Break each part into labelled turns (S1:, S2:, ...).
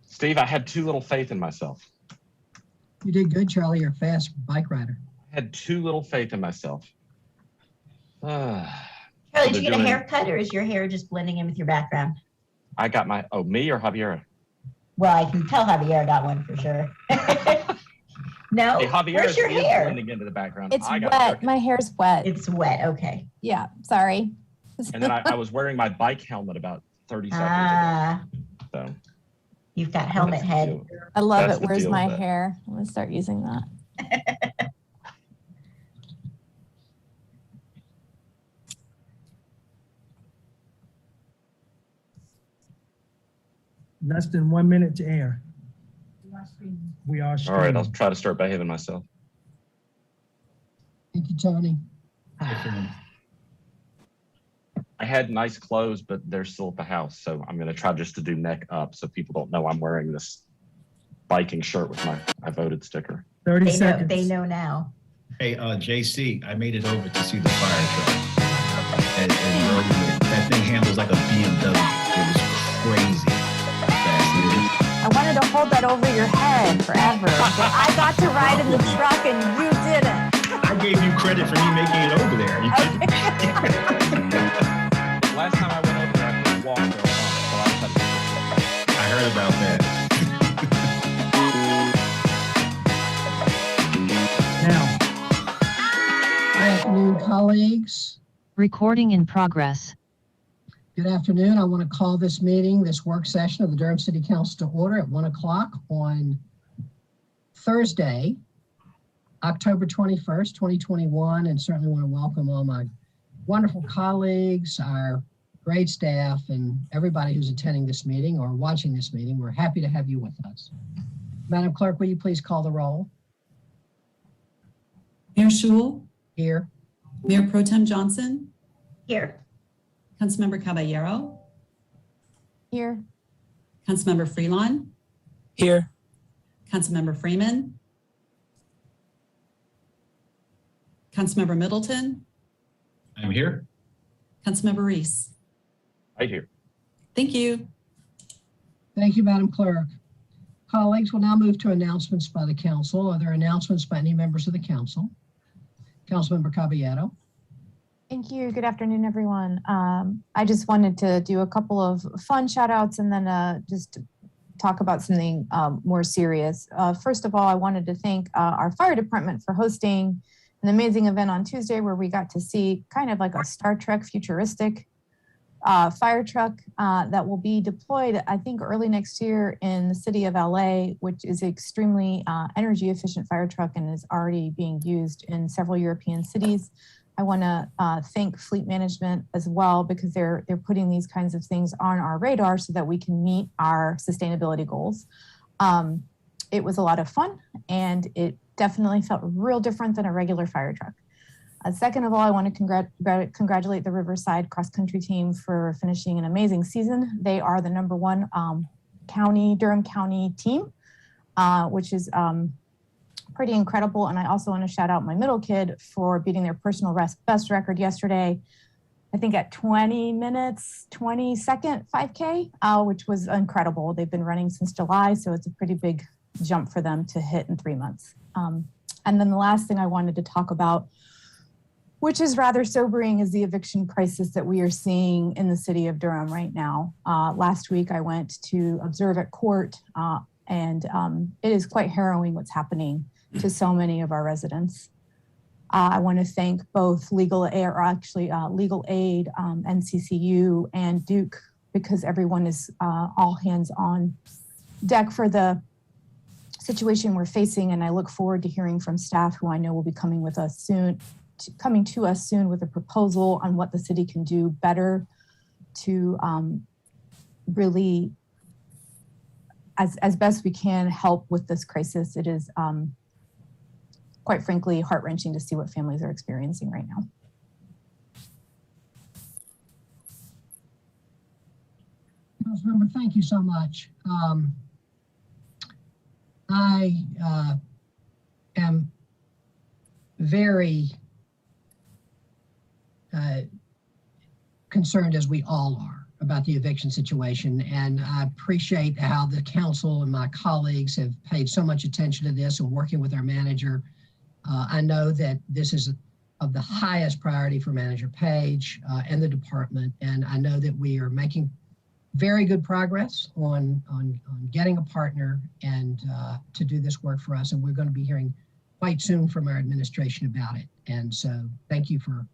S1: Steve, I had too little faith in myself.
S2: You did good, Charlie. You're a fast bike rider.
S1: I had too little faith in myself.
S3: Charlie, did you get a haircut, or is your hair just blending in with your background?
S1: I got my, me or Javiera?
S3: Well, I can tell Javiera got one for sure. No?
S1: Hey, Javiera,
S3: where's your hair?
S1: Blending into the background.
S4: It's wet. My hair's wet.
S3: It's wet. Okay.
S4: Yeah. Sorry.
S1: And then I was wearing my bike helmet about 30 seconds ago. So
S3: you've got helmet head.
S4: I love it. Where's my hair? I'm going to start using that.
S5: Less than 1 minute to air. We are streaming.
S1: All right, I'll try to start behaving myself.
S2: Thank you, Tony.
S1: I had nice clothes, but they're still at the house, so I'm going to try just to do neck up so people don't know I'm wearing this biking shirt with my I voted sticker.
S5: 30 seconds.
S3: They know now.
S6: Hey, JC, I made it over to see the fire truck. And that thing handles like a BMW. It was crazy.
S4: I wanted to hold that over your head forever, but I got to ride in the truck and you didn't.
S6: I gave you credit for me making it over there. You
S1: Last time I went over there, I could walk there alone, so
S6: I heard about that.
S2: Now, good afternoon, colleagues.
S7: Recording in progress.
S2: Good afternoon. I want to call this meeting, this work session of the Durham City Council to order at 1 o'clock on Thursday, October 21st, 2021, and certainly want to welcome all my wonderful colleagues, our great staff, and everybody who's attending this meeting or watching this meeting. We're happy to have you with us. Madam Clerk, will you please call the roll?
S8: Mayor Schul?
S2: Here.
S8: Mayor Pro Tem Johnson?
S3: Here.
S8: Councilmember Caballero?
S4: Here.
S8: Councilmember Freelon?
S9: Here.
S8: Councilmember Freeman? Councilmember Middleton?
S6: I'm here.
S8: Councilmember Reese?
S1: right here.
S8: Thank you.
S2: Thank you, Madam Clerk. Colleagues, we'll now move to announcements by the council. Are there announcements by any members of the council? Councilmember Caballero.
S4: Thank you. Good afternoon, everyone. I just wanted to do a couple of fun shout outs and then just talk about something more serious. First of all, I wanted to thank our fire department for hosting an amazing event on Tuesday where we got to see kind of like a Star Trek futuristic fire truck that will be deployed, I think, early next year in the city of LA, which is an extremely energy efficient fire truck and is already being used in several European cities. I want to thank Fleet Management as well, because they're putting these kinds of things on our radar so that we can meet our sustainability goals. It was a lot of fun, and it definitely felt real different than a regular fire truck. Second of all, I want to congratulate the Riverside cross country team for finishing an amazing season. They are the #1 Durham County team, which is pretty incredible. And I also want to shout out my middle kid for beating their personal best record yesterday, I think at 20 minutes, 22nd 5K, which was incredible. They've been running since July, so it's a pretty big jump for them to hit in 3 months. And then the last thing I wanted to talk about, which is rather sobering, is the eviction crisis that we are seeing in the city of Durham right now. Last week, I went to observe at court, and it is quite harrowing what's happening to so many of our residents. I want to thank both Legal Aid, NCCU, and Duke, because everyone is all hands on deck for the situation we're facing. And I look forward to hearing from staff who I know will be coming to us soon with a proposal on what the city can do better to really, as best we can, help with this crisis. It is quite frankly heart-wrenching to see what families are experiencing right now.
S2: Councilmember, thank you so much. I am very concerned, as we all are, about the eviction situation. And I appreciate how the council and my colleagues have paid so much attention to this and working with our manager. I know that this is of the highest priority for Manager Page and the department. And I know that we are making very good progress on getting a partner and to do this work for us. And we're going to be hearing quite soon from our administration about it. And so thank you for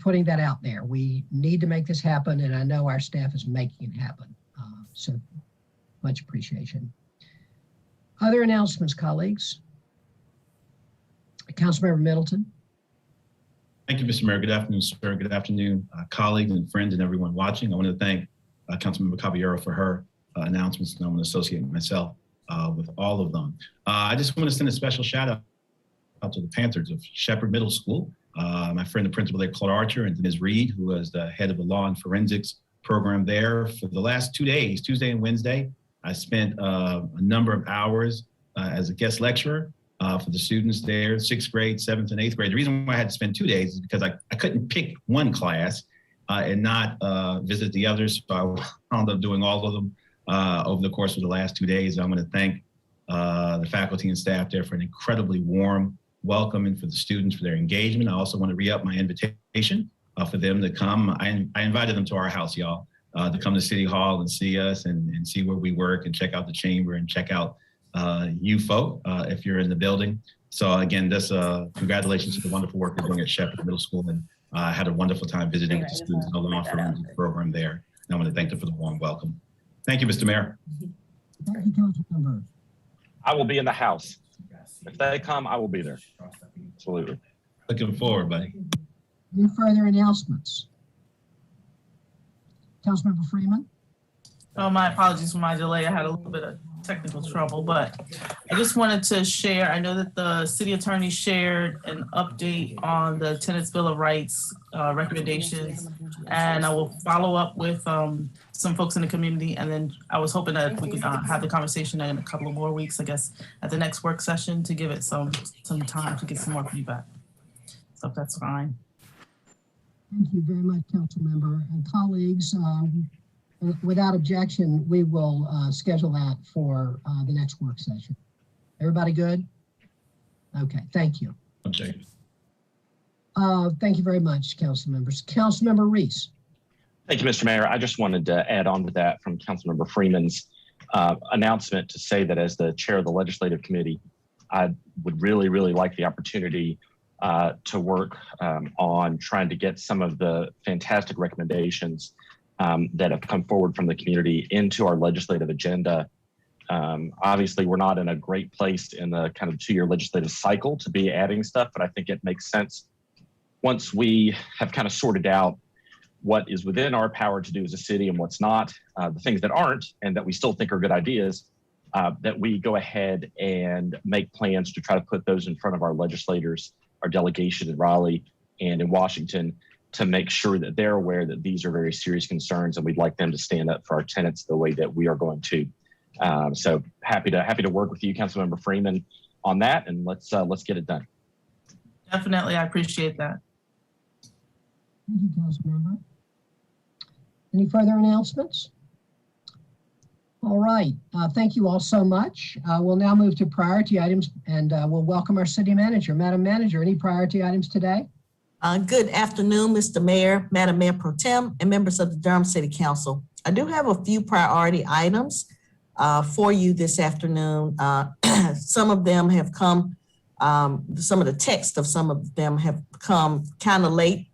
S2: putting that out there. We need to make this happen, and I know our staff is making it happen. So much appreciation. Other announcements, colleagues? Councilmember Middleton.
S6: Thank you, Mr. Mayor. Good afternoon, sir. Good afternoon, colleagues and friends and everyone watching. I want to thank Councilmember Caballero for her announcements, and I want to associate myself with all of them. I just want to send a special shout out to the Panthers of Shepherd Middle School. My friend, the principal there, Claude Archer, and Ms. Reed, who was the head of the law and forensics program there. For the last 2 days, Tuesday and Wednesday, I spent a number of hours as a guest lecturer for the students there, 6th grade, 7th and 8th grade. The reason why I had to spend 2 days is because I couldn't pick one class and not visit the others. So I wound up doing all of them over the course of the last 2 days. I want to thank the faculty and staff there for an incredibly warm welcome and for the students for their engagement. I also want to re-up my invitation for them to come. I invited them to our house, y'all, to come to City Hall and see us and see where we work and check out the chamber and check out you folk if you're in the building. So again, this congratulations to the wonderful work they're doing at Shepherd Middle School. And I had a wonderful time visiting with the students in the law forensics program there. And I want to thank them for the warm welcome. Thank you, Mr. Mayor.
S2: Thank you, Councilmember.
S1: I will be in the house. If they come, I will be there. Absolutely.
S6: Looking forward, buddy.
S2: Any further announcements? Councilmember Freeman?
S9: Oh, my apologies for my delay. I had a little bit of technical trouble, but I just wanted to share, I know that the city attorney shared an update on the Tenants Bill of Rights recommendations, and I will follow up with some folks in the community, and then I was hoping that we could have the conversation in a couple of more weeks, I guess, at the next work session to give it some time to get some more feedback. So if that's fine.
S2: Thank you very much, Councilmember. And colleagues, without objection, we will schedule that for the next work session. Everybody good? Okay, thank you.
S6: Okay.
S2: Thank you very much, council members. Councilmember Reese.
S1: Thank you, Mr. Mayor. I just wanted to add on to that from Councilmember Freeman's announcement to say that as the chair of the legislative committee, I would really, really like the opportunity to work on trying to get some of the fantastic recommendations that have come forward from the community into our legislative agenda. Obviously, we're not in a great place in the kind of 2-year legislative cycle to be adding stuff, but I think it makes sense once we have kind of sorted out what is within our power to do as a city and what's not, the things that aren't and that we still think are good ideas, that we go ahead and make plans to try to put those in front of our legislators, our delegation in Raleigh and in Washington, to make sure that they're aware that these are very serious concerns and we'd like them to stand up for our tenants the way that we are going to. So happy to work with you, Councilmember Freeman, on that, and let's get it done.
S9: Definitely, I appreciate that.
S2: Thank you, Councilmember. Any further announcements? All right, thank you all so much. We'll now move to priority items, and we'll welcome our city manager. Madam Manager, any priority items today?
S10: Good afternoon, Mr. Mayor, Madam Mayor Pro Tem, and members of the Durham City Council. I do have a few priority items for you this afternoon. Some of them have come, some of the text of some of them have come kind of late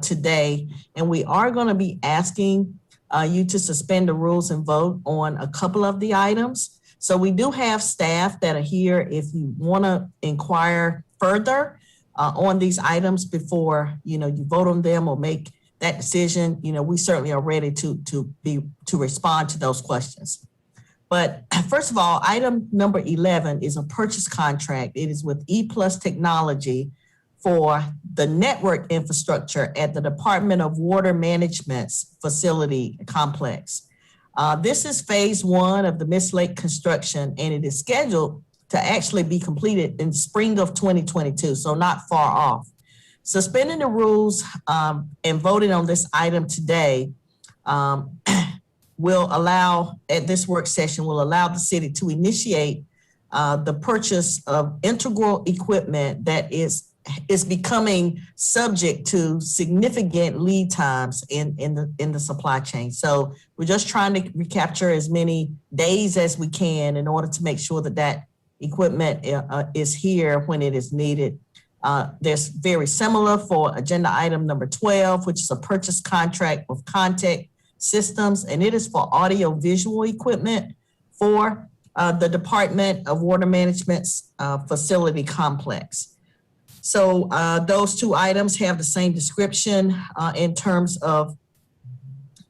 S10: today, and we are going to be asking you to suspend the rules and vote on a couple of the items. So we do have staff that are here if you want to inquire further on these items before you vote on them or make that decision. We certainly are ready to respond to those questions. But first of all, item number 11 is a purchase contract. It is with ePlus Technology for the network infrastructure at the Department of Water Management's facility complex. This is phase 1 of the Miss Lake construction, and it is scheduled to actually be completed in spring of 2022, so not far off. Suspending the rules and voting on this item today will allow, at this work session, will allow the city to initiate the purchase of integral equipment that is becoming subject to significant lead times in the supply chain. So we're just trying to recapture as many days as we can in order to make sure that that equipment is here when it is needed. There's very similar for agenda item number 12, which is a purchase contract with Kontek Systems, and it is for audio visual equipment for the Department of Water Management's facility complex. So those two items have the same description in terms of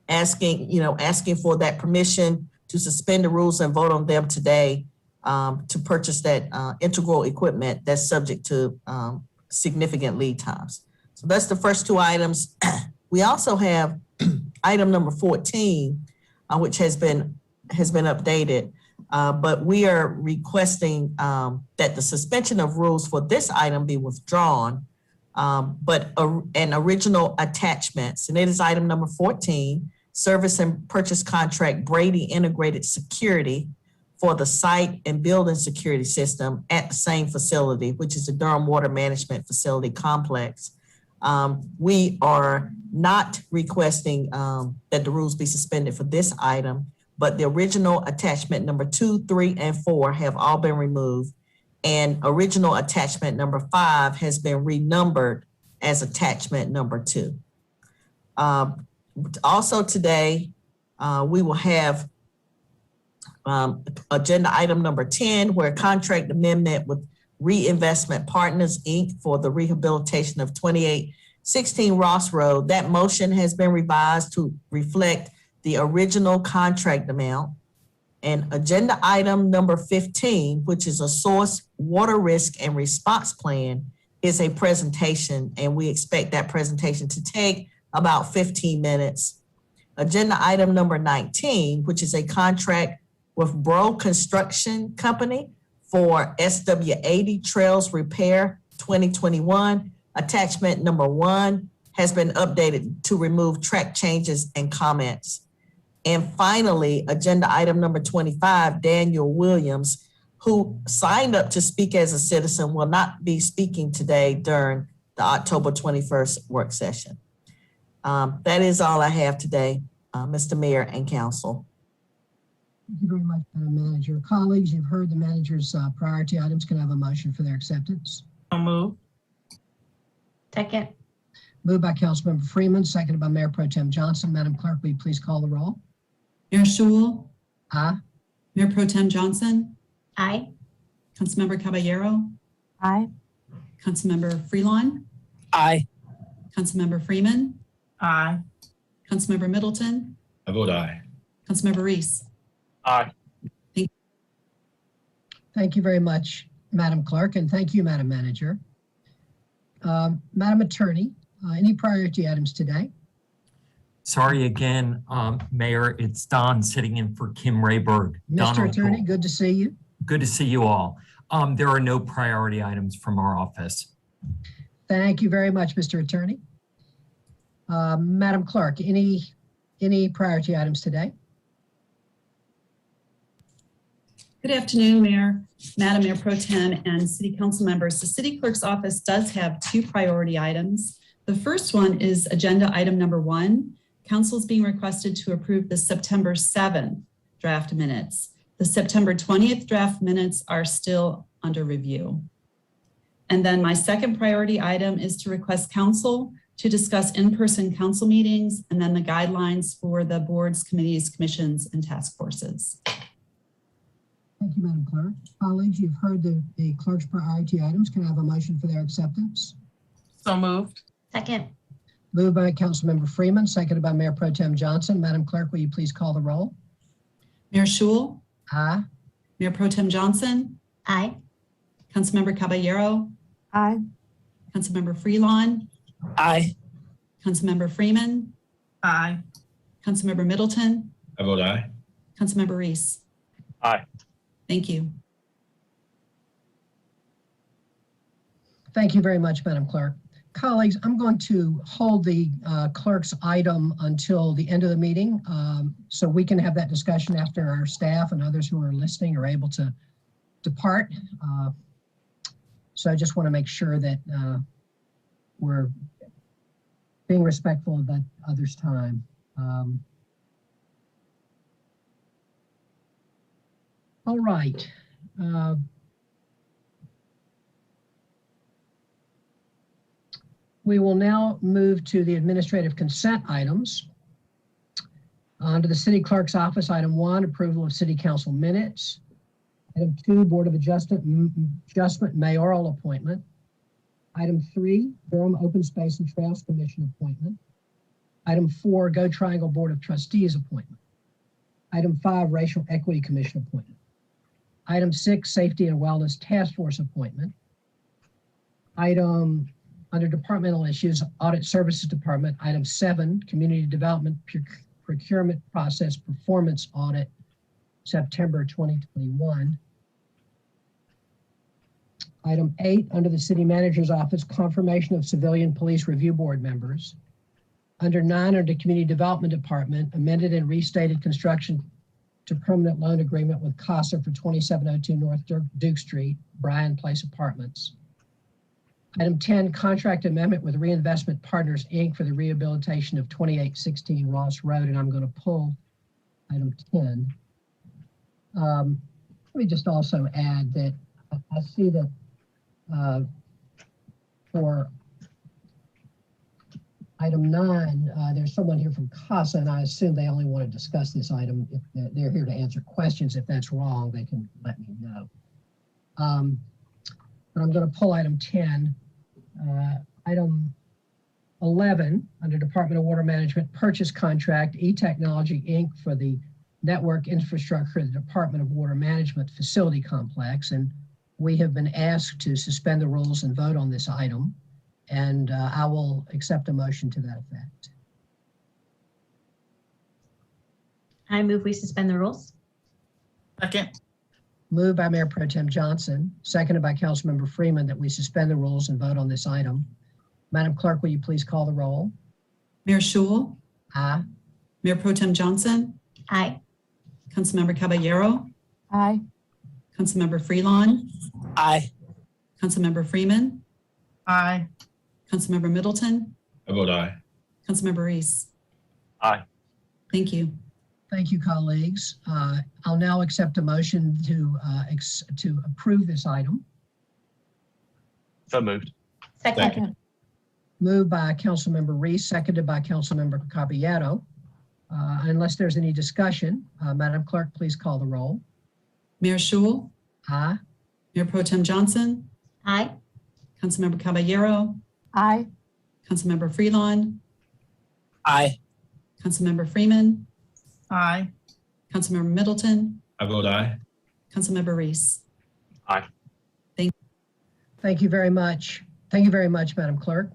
S10: asking for that permission to suspend the rules and vote on them today to purchase that integral equipment that's subject to significant lead times. So that's the first two items. We also have item number 14, which has been updated, but we are requesting that the suspension of rules for this item be withdrawn, and original attachments, and it is item number 14, service and purchase contract Brady Integrated Security for the site and building security system at the same facility, which is the Durham Water Management Facility Complex. We are not requesting that the rules be suspended for this item, but the original attachment number 2, 3, and 4 have all been removed, and original attachment number 5 has been renumbered as attachment number 2. Also today, we will have agenda item number 10, where contract amendment with Reinvestment Partners, Inc. for the rehabilitation of 2816 Ross Road. That motion has been revised to reflect the original contract amount. And agenda item number 15, which is a source water risk and response plan, is a presentation, and we expect that presentation to take about 15 minutes. Agenda item number 19, which is a contract with Bro Construction Company for SW80 Trails Repair 2021. Attachment number 1 has been updated to remove track changes and comments. And finally, agenda item number 25, Daniel Williams, who signed up to speak as a citizen, will not be speaking today during the October 21st work session. That is all I have today, Mr. Mayor and Council.
S2: Thank you very much, Madam Manager. Colleagues, you've heard the manager's priority items. Can I have a motion for their acceptance?
S9: So moved.
S3: Second.
S2: Moved by Councilmember Freeman, seconded by Mayor Pro Tem Johnson. Madam Clerk, will you please call the roll?
S8: Mayor Schul,
S2: Aye.
S8: Mayor Pro Tem Johnson,
S3: Aye.
S8: Councilmember Caballero,
S4: Aye.
S8: Councilmember Freelon,
S5: Aye.
S8: Councilmember Freeman,
S9: Aye.
S8: Councilmember Middleton,
S6: I vote aye.
S8: Councilmember Reese.
S1: Aye.
S2: Thank you very much, Madam Clerk, and thank you, Madam Manager. Madam Attorney, any priority items today?
S11: Sorry again, Mayor, it's Don sitting in for Kim Rayberg.
S2: Mr. Attorney, good to see you.
S11: Good to see you all. There are no priority items from our office.
S2: Thank you very much, Mr. Attorney. Madam Clerk, any priority items today?
S8: Good afternoon, Mayor, Madam Mayor Pro Tem, and City Council members. The City Clerk's office does have 2 priority items. The first one is agenda item number 1. Council is being requested to approve the September 7th draft minutes. The September 20th draft minutes are still under review. And then my second priority item is to request council to discuss in-person council meetings and then the guidelines for the boards, committees, commissions, and task forces.
S2: Thank you, Madam Clerk. Colleagues, you've heard the clerk's priority items. Can I have a motion for their acceptance?
S9: So moved.
S3: Second.
S2: Moved by Councilmember Freeman, seconded by Mayor Pro Tem Johnson. Madam Clerk, will you please call the roll?
S8: Mayor Schul,
S2: Aye.
S8: Mayor Pro Tem Johnson,
S3: Aye.
S8: Councilmember Caballero,
S4: Aye.
S8: Councilmember Freelon,
S5: Aye.
S8: Councilmember Freeman,
S9: Aye.
S8: Councilmember Middleton,
S6: I vote aye.
S8: Councilmember Reese.
S1: Aye.
S8: Thank you.
S2: Thank you very much, Madam Clerk. Colleagues, I'm going to hold the clerk's item until the end of the meeting so we can have that discussion after our staff and others who are listening are able to depart. So I just want to make sure that we're being respectful of that other's time. All right. We will now move to the administrative consent items. Under the city clerk's office, item 1, approval of city council minutes. Item 2, Board of Adjustment mayoral appointment. Item 3, Durham Open Space and Trails Commission appointment. Item 4, Go Triangle Board of Trustees appointment. Item 5, Racial Equity Commission appointment. Item 6, Safety and Wellness Task Force appointment. Item under departmental issues, Audit Services Department. Item 7, Community Development Procurement Process Performance Audit, September 2021. Item 8, under the City Manager's Office, confirmation of Civilian Police Review Board members. Under 9, under Community Development Department, amended and restated construction to permanent loan agreement with CASA for 2702 North Duke Street, Bryan Place Apartments. Item 10, contract amendment with Reinvestment Partners, Inc. for the rehabilitation of 2816 Ross Road, and I'm going to pull item 10. Let me just also add that I see that for item 9, there's someone here from CASA, and I assume they only want to discuss this item. If they're here to answer questions. If that's wrong, they can let me know. But I'm going to pull item 10. Item 11, under Department of Water Management, purchase contract, E-Technology, Inc. for the network infrastructure of the Department of Water Management facility complex. And we have been asked to suspend the rules and vote on this item. And I will accept a motion to that effect.
S3: I move we suspend the rules.
S9: Second.
S2: Moved by Mayor Pro Tem Johnson, seconded by Councilmember Freeman, that we suspend the rules and vote on this item. Madam Clerk, will you please call the roll?
S8: Mayor Schul,
S2: Aye.
S8: Mayor Pro Tem Johnson,
S3: Aye.
S8: Councilmember Caballero,
S4: Aye.
S8: Councilmember Freelon,
S5: Aye.
S8: Councilmember Freeman,
S9: Aye.
S8: Councilmember Middleton,
S6: I vote aye.
S8: Councilmember Reese.
S1: Aye.
S8: Thank you.
S2: Thank you, colleagues. I'll now accept a motion to approve this item.
S1: So moved.
S3: Second.
S2: Moved by Councilmember Reese, seconded by Councilmember Caballero. Unless there's any discussion, Madam Clerk, please call the roll.
S8: Mayor Schul,
S2: Aye.
S8: Mayor Pro Tem Johnson,
S3: Aye.
S8: Councilmember Caballero,
S4: Aye.
S8: Councilmember Freelon,
S5: Aye.
S8: Councilmember Freeman,
S9: Aye.
S8: Councilmember Middleton,
S6: I vote aye.
S8: Councilmember Reese.
S2: Thank you very much. Thank you very much, Madam Clerk.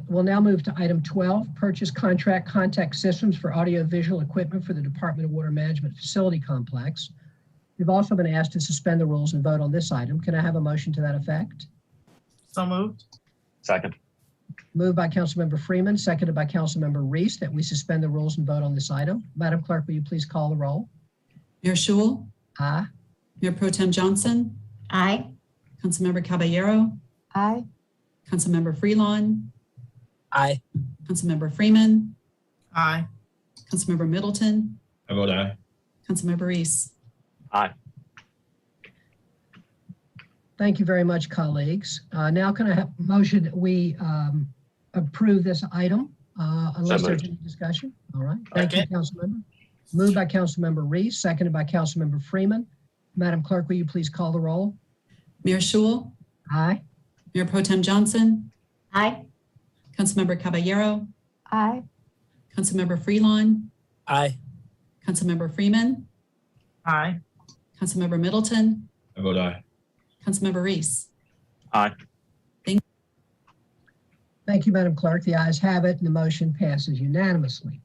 S2: We'll now move to item 12, purchase contract Kontek systems for audiovisual equipment for the Department of Water Management facility complex. We've also been asked to suspend the rules and vote on this item. Can I have a motion to that effect?
S9: So moved.
S1: Second.
S2: Moved by Councilmember Freeman, seconded by Councilmember Reese, that we suspend the rules and vote on this item. Madam Clerk, will you please call the roll?
S8: Mayor Schul,
S2: Aye.
S8: Mayor Pro Tem Johnson,
S3: Aye.
S8: Councilmember Caballero,
S4: Aye.
S8: Councilmember Freelon,
S5: Aye.
S8: Councilmember Freeman,
S9: Aye.
S8: Councilmember Middleton,
S6: I vote aye.
S8: Councilmember Reese.
S1: Aye.
S2: Thank you very much, colleagues. Now can I have a motion that we approve this item unless there's any discussion? All right. Thank you, Councilmember. Moved by Councilmember Reese, seconded by Councilmember Freeman. Madam Clerk, will you please call the roll?
S8: Mayor Schul,
S2: Aye.
S8: Mayor Pro Tem Johnson,
S3: Aye.
S8: Councilmember Caballero,
S4: Aye.
S8: Councilmember Freelon,
S5: Aye.
S8: Councilmember Freeman,
S9: Aye.
S8: Councilmember Middleton,
S6: I vote aye.
S8: Councilmember Reese.
S1: Aye.
S2: Thank you, Madam Clerk. The ayes have it and the motion passes unanimously.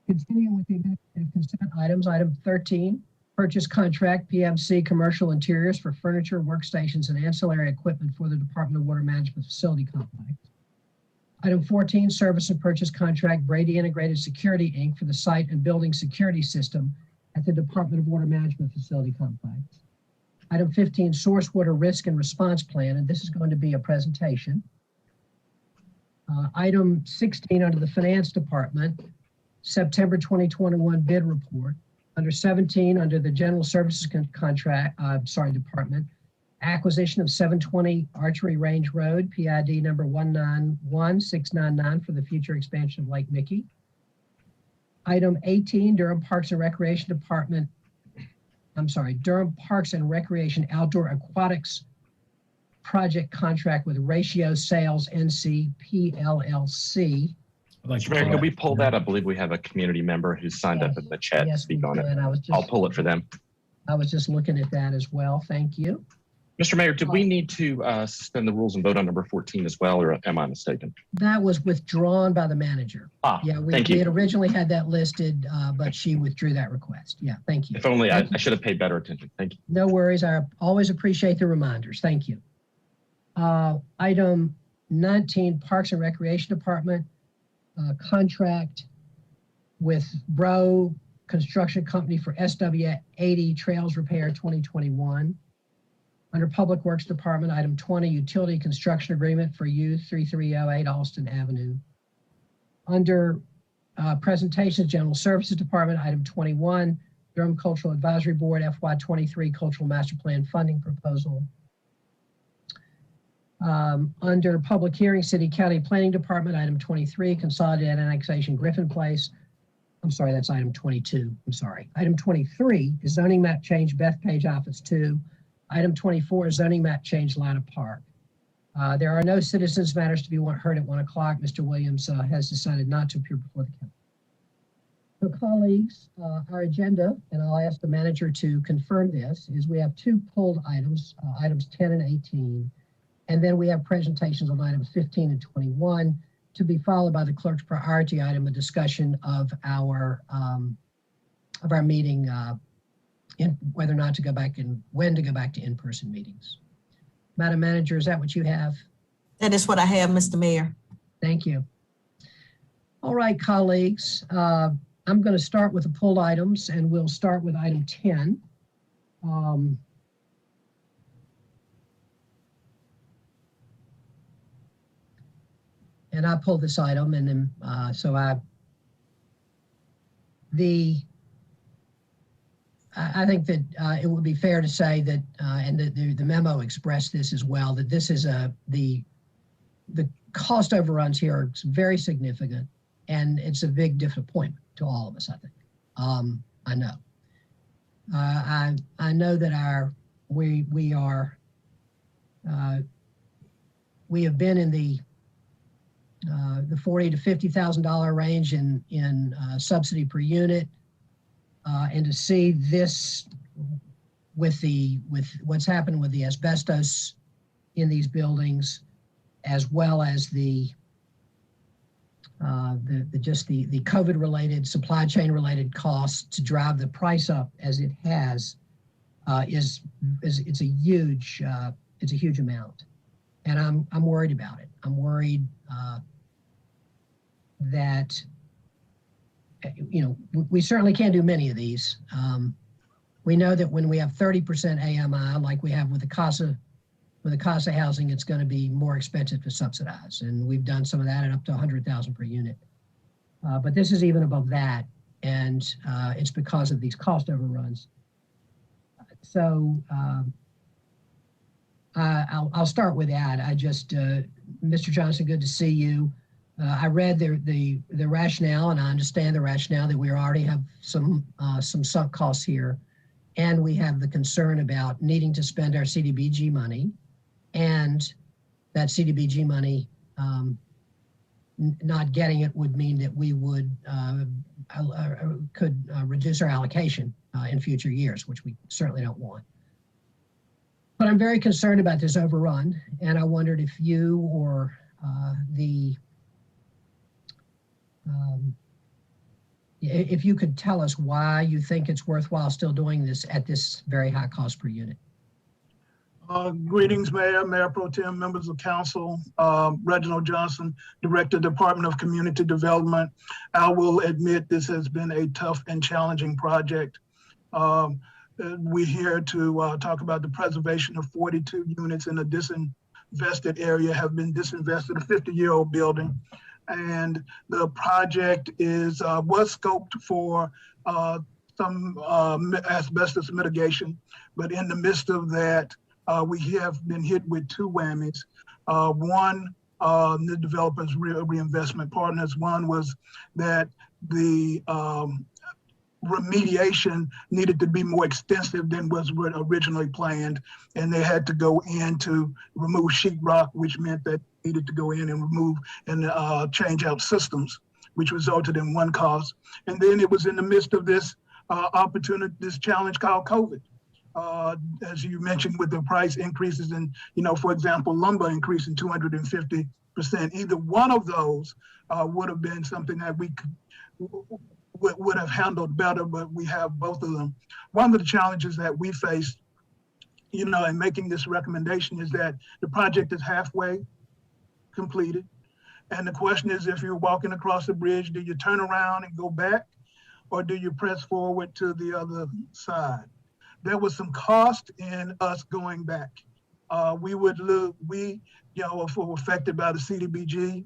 S2: Continuing with the administrative consent items, item 13, purchase contract PMC commercial interiors for furniture, workstations, and ancillary equipment for the Department of Water Management facility complex. Item 14, service and purchase contract, Brady Integrated Security, Inc. for the site and building security system at the Department of Water Management Facility Complex. Item 15, source water risk and response plan, and this is going to be a presentation. Item 16, under the Finance Department, September 2021 bid report. Under 17, under the General Services Department, acquisition of 720 Archery Range Road, PID number 191699 for the future expansion of Lake Mickey. Item 18, Durham Parks and Recreation Department, Durham Parks and Recreation Outdoor Aquatics project contract with Ratio Sales NC PLLC.
S1: Mr. Mayor, can we pull that? I believe we have a community member who's signed up in the chat to speak on it. I'll pull it for them.
S2: I was just looking at that as well. Thank you.
S1: Mr. Mayor, did we need to suspend the rules and vote on number 14 as well, or am I mistaken?
S2: That was withdrawn by the manager.
S1: Yeah,
S2: we
S1: thank you.
S2: had originally had that listed, but she withdrew that request. Yeah, thank you.
S1: If only I should have paid better attention. Thank you.
S2: No worries. I always appreciate the reminders. Thank you. Item 19, Parks and Recreation Department, contract with Bro Construction Company for SW80 Trails Repair 2021. Under Public Works Department, item 20, Utility Construction Agreement for U3308 Alston Avenue. Under Presentations, General Services Department, item 21, Durham Cultural Advisory Board FY23 Cultural Master Plan Funding Proposal. Under Public Hearing, City County Planning Department, item 23, Consolidated Annexation Griffin Place. I'm sorry, that's item 22. I'm sorry. Item 23 is Zoning Map Change Bethpage Office 2. Item 24 is Zoning Map Change Lida Park. There are no citizens matters to be heard at 1 o'clock. Mr. Williams has decided not to appear before the council. So colleagues, our agenda, and I'll ask the manager to confirm this, is we have two pulled items, items 10 and 18. And then we have presentations on items 15 and 21 to be followed by the clerk's priority item, a discussion of our meeting, in whether or not to go back and when to go back to in-person meetings. Madam Manager, is that what you have?
S10: That is what I have, Mr. Mayor.
S2: Thank you. All right, colleagues, I'm going to start with the pulled items, and we'll start with item 10. And I pulled this item, and then I think that it would be fair to say that, and the memo expressed this as well, that this is the cost overruns here are very significant, and it's a big disappointment to all of us, I think. I know. I know that we have been in the $40,000 to $50,000 range in subsidy per unit. And to see this with what's happened with the asbestos in these buildings, as well as the COVID-related, supply chain-related costs to drive the price up as it has, it's a huge amount, and I'm worried about it. I'm worried that. We certainly can't do many of these. We know that when we have 30% AMI, like we have with the CASA housing, it's going to be more expensive to subsidize, and we've done some of that at up to $100,000 per unit. But this is even above that, and it's because of these cost overruns. So I'll start with that. Mr. Johnson, good to see you. I read the rationale, and I understand the rationale that we already have some sunk costs here, and we have the concern about needing to spend our CDBG money, and that CDBG money, not getting it would mean that we could reduce our allocation in future years, which we certainly don't want. But I'm very concerned about this overrun, and I wondered if you or if you could tell us why you think it's worthwhile still doing this at this very high cost per unit.
S12: Greetings, Mayor Pro Tem, members of council, Reginald Johnson, Director, Department of Community Development. I will admit this has been a tough and challenging project. We're here to talk about the preservation of 42 units in a disinvested area, have been disinvested, a 50-year-old building. And the project was scoped for some asbestos mitigation, but in the midst of that, we have been hit with two whammies. One, the developers' reinvestment partners. One was that the remediation needed to be more extensive than was originally planned, and they had to go in to remove sheetrock, which meant that they needed to go in and remove and change out systems, which resulted in one cost. And then it was in the midst of this opportunity, this challenge called COVID. As you mentioned, with the price increases and, for example, lumber increasing 250%, either one of those would have been something that we would have handled better, but we have both of them. One of the challenges that we faced, in making this recommendation is that the project is halfway completed. And the question is, if you're walking across the bridge, do you turn around and go back, or do you press forward to the other side? There was some cost in us going back. We were affected by the CDBG.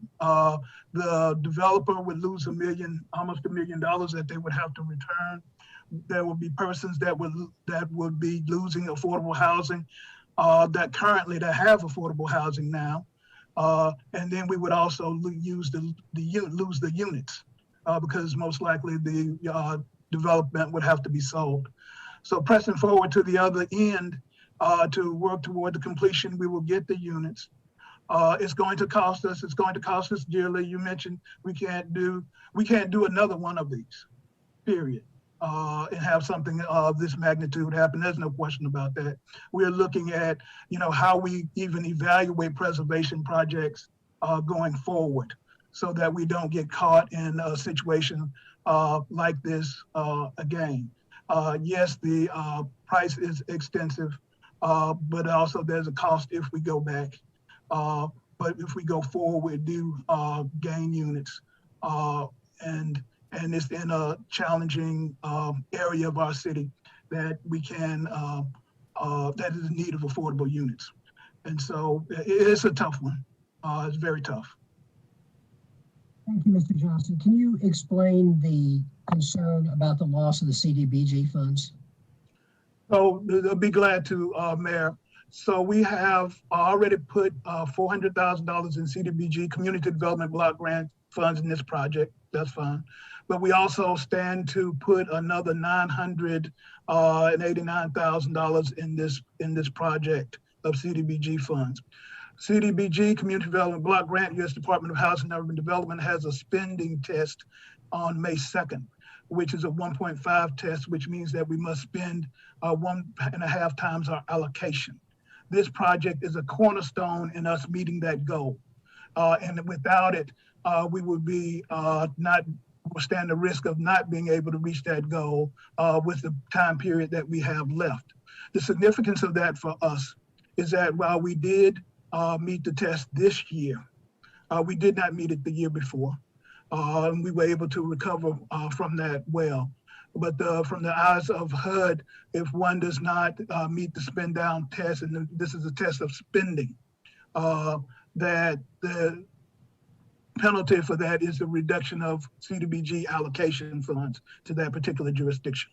S12: The developer would lose almost $1 million that they would have to return. There would be persons that would be losing affordable housing that have affordable housing now. And then we would also lose the units because most likely the development would have to be sold. So pressing forward to the other end to work toward the completion, we will get the units. It's going to cost us. It's going to cost us dearly. You mentioned we can't do another one of these, period, and have something of this magnitude happen. There's no question about that. We're looking at, how we even evaluate preservation projects going forward, so that we don't get caught in a situation like this again. Yes, the price is extensive, but also there's a cost if we go back. But if we go forward, we do gain units, and it's in a challenging area of our city that we can that is in need of affordable units. And so it's a tough one. It's very tough.
S2: Thank you, Mr. Johnson. Can you explain the concern about the loss of the CDBG funds?
S12: So I'll be glad to, Mayor. So we have already put $400,000 in CDBG, Community Development Block Grant funds in this project. That's fine. But we also stand to put another $989,000 in this project of CDBG funds. CDBG, Community Development Block Grant, U.S. Department of Housing and Urban Development, has a spending test on May 2nd, which is a 1.5 test, which means that we must spend 1.5 times our allocation. This project is a cornerstone in us meeting that goal. And without it, we would be we'll stand the risk of not being able to reach that goal with the time period that we have left. The significance of that for us is that while we did meet the test this year, we did not meet it the year before. And we were able to recover from that well. But from the eyes of HUD, if one does not meet the spend down test, and this is a test of spending, that the penalty for that is the reduction of CDBG allocation funds to that particular jurisdiction.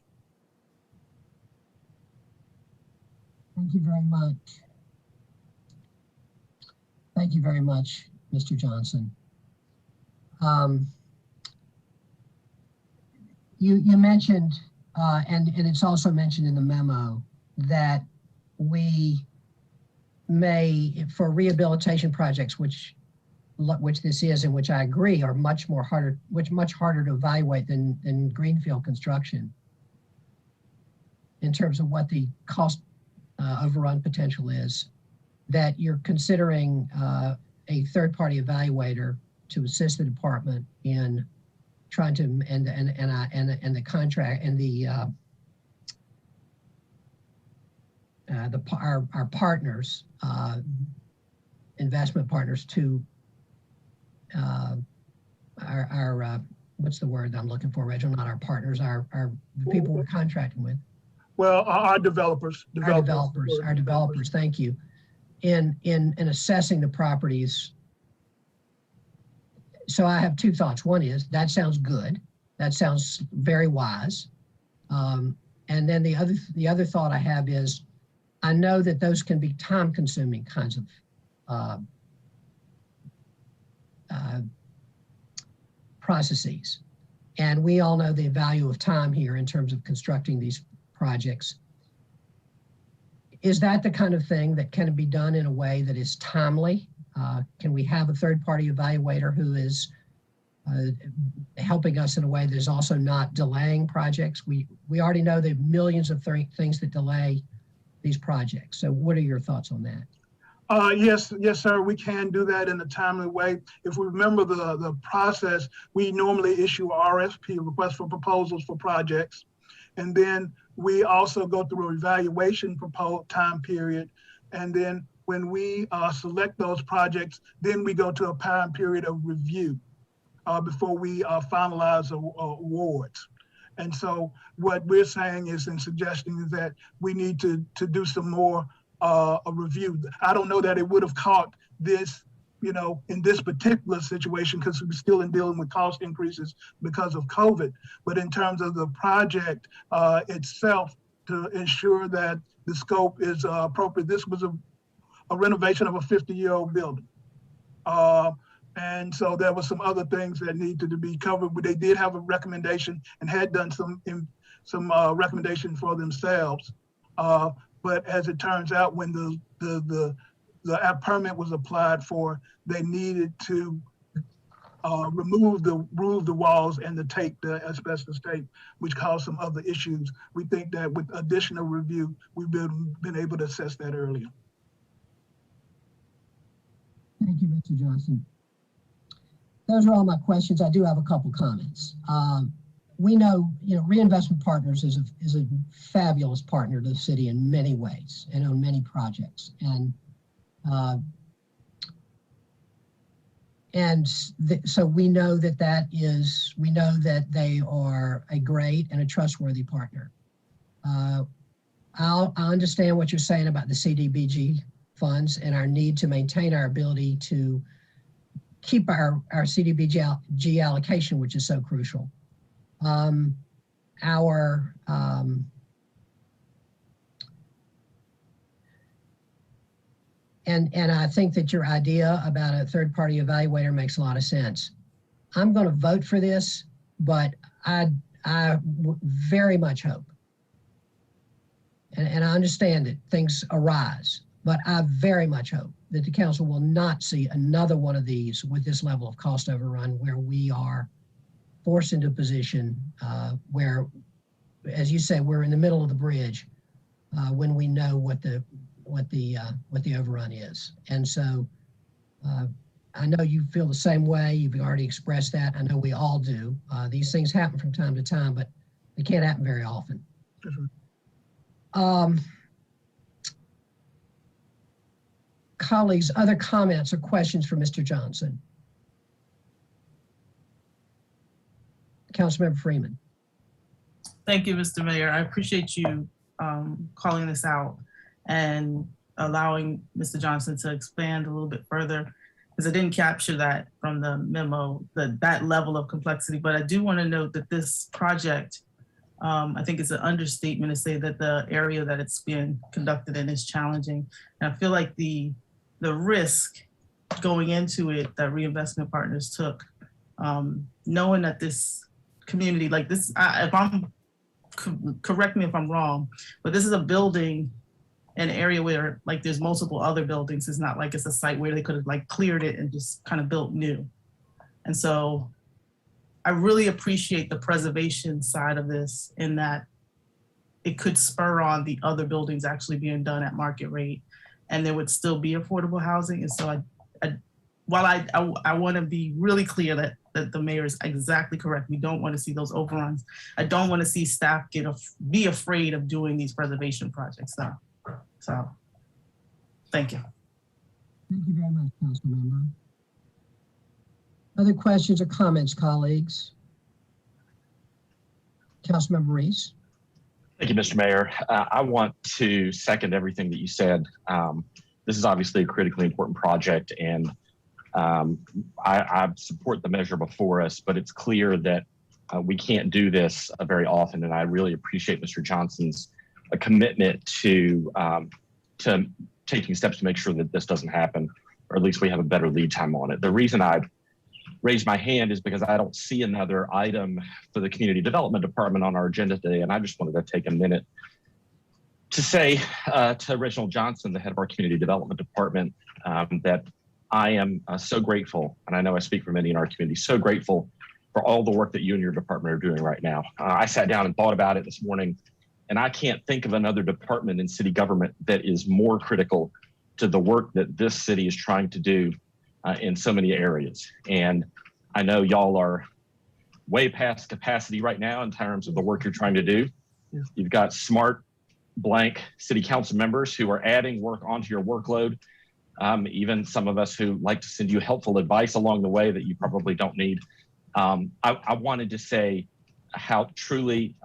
S2: Thank you very much. Thank you very much, Mr. Johnson. You mentioned, and it's also mentioned in the memo, that we may, for rehabilitation projects, which this is, and which I agree are much harder to evaluate than greenfield construction in terms of what the cost overrun potential is, that you're considering a third-party evaluator to assist the department in trying to and the contract and the our partners, investment partners to our what's the word I'm looking for, Reginald? Not our partners, the people we're contracting with.
S12: Well, our developers.
S2: Our developers. Thank you. In assessing the properties. So I have two thoughts. One is that sounds good. That sounds very wise. And then the other thought I have is I know that those can be time-consuming kinds of processes. And we all know the value of time here in terms of constructing these projects. Is that the kind of thing that can be done in a way that is timely? Can we have a third-party evaluator who is helping us in a way that is also not delaying projects? We already know there are millions of things that delay these projects. So what are your thoughts on that?
S12: Yes, sir. We can do that in a timely way. If we remember the process, we normally issue RFP, request for proposals for projects. And then we also go through an evaluation time period. And then when we select those projects, then we go to a time period of review before we finalize awards. And so what we're saying is and suggesting is that we need to do some more a review. I don't know that it would have caught this, in this particular situation because we're still dealing with cost increases because of COVID. But in terms of the project itself, to ensure that the scope is appropriate, this was a renovation of a 50-year-old building. And so there were some other things that needed to be covered, but they did have a recommendation and had done some recommendation for themselves. But as it turns out, when the permit was applied for, they needed to remove the walls and to take the asbestos tape, which caused some other issues. We think that with additional review, we've been able to assess that earlier.
S2: Thank you, Mr. Johnson. Those are all my questions. I do have a couple comments. We know, Reinvestment Partners is a fabulous partner to the city in many ways and on many projects. So we know that they are a great and a trustworthy partner. I understand what you're saying about the CDBG funds and our need to maintain our ability to keep our CDBG allocation, which is so crucial. And I think that your idea about a third-party evaluator makes a lot of sense. I'm going to vote for this, but I very much hope, and I understand that things arise, but I very much hope that the council will not see another one of these with this level of cost overrun where we are forced into a position where, as you say, we're in the middle of the bridge when we know what the overrun is. And so I know you feel the same way. You've already expressed that. I know we all do. These things happen from time to time, but they can't happen very often. Colleagues, other comments or questions for Mr. Johnson? Councilmember Freeman.
S9: Thank you, Mr. Mayor. I appreciate you calling this out and allowing Mr. Johnson to expand a little bit further, because I didn't capture that from the memo, that level of complexity. But I do want to note that this project, I think it's an understatement to say that the area that it's being conducted in is challenging. And I feel like the risk going into it that Reinvestment Partners took, knowing that this community like this, correct me if I'm wrong, but this is a building, an area where like there's multiple other buildings. It's not like it's a site where they could have like cleared it and just kind of built new. And so I really appreciate the preservation side of this in that it could spur on the other buildings actually being done at market rate and there would still be affordable housing. And so while I want to be really clear that the mayor is exactly correct. We don't want to see those overruns. I don't want to see staff be afraid of doing these preservation projects. So So, thank you.
S2: Thank you very much, Councilmember. Other questions or comments, colleagues? Councilmember Reese.
S1: Thank you, Mr. Mayor. I want to second everything that you said. This is obviously a critically important project, and I support the measure before us, but it's clear that we can't do this very often, and I really appreciate Mr. Johnson's commitment to taking steps to make sure that this doesn't happen, or at least we have a better lead time on it. The reason I raised my hand is because I don't see another item for the Community Development Department on our agenda today, and I just wanted to take a minute to say to Reginald Johnson, the head of our Community Development Department, that I am so grateful, and I know I speak for many in our community, so grateful for all the work that you and your department are doing right now. I sat down and thought about it this morning, and I can't think of another department in city government that is more critical to the work that this city is trying to do in so many areas. And I know y'all are way past capacity right now in terms of the work you're trying to do. You've got smart, blank city council members who are adding work onto your workload. Even some of us who like to send you helpful advice along the way that you probably don't need. I wanted to say how truly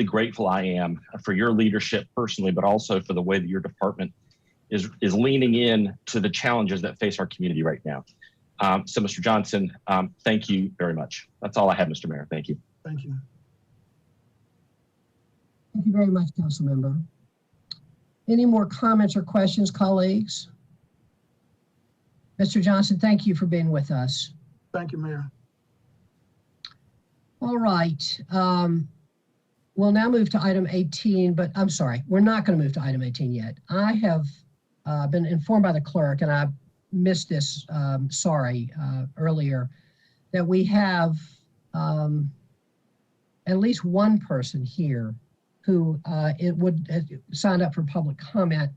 S1: grateful I am for your leadership personally, but also for the way that your department is leaning in to the challenges that face our community right now. So Mr. Johnson, thank you very much. That's all I have, Mr. Mayor. Thank you.
S12: Thank you.
S2: Thank you very much, Councilmember. Any more comments or questions, colleagues? Mr. Johnson, thank you for being with us.
S12: Thank you, Mayor.
S2: All right. We'll now move to item 18, but I'm sorry, we're not going to move to item 18 yet. I have been informed by the clerk, and I missed this, earlier, that we have at least one person here who signed up for public comment.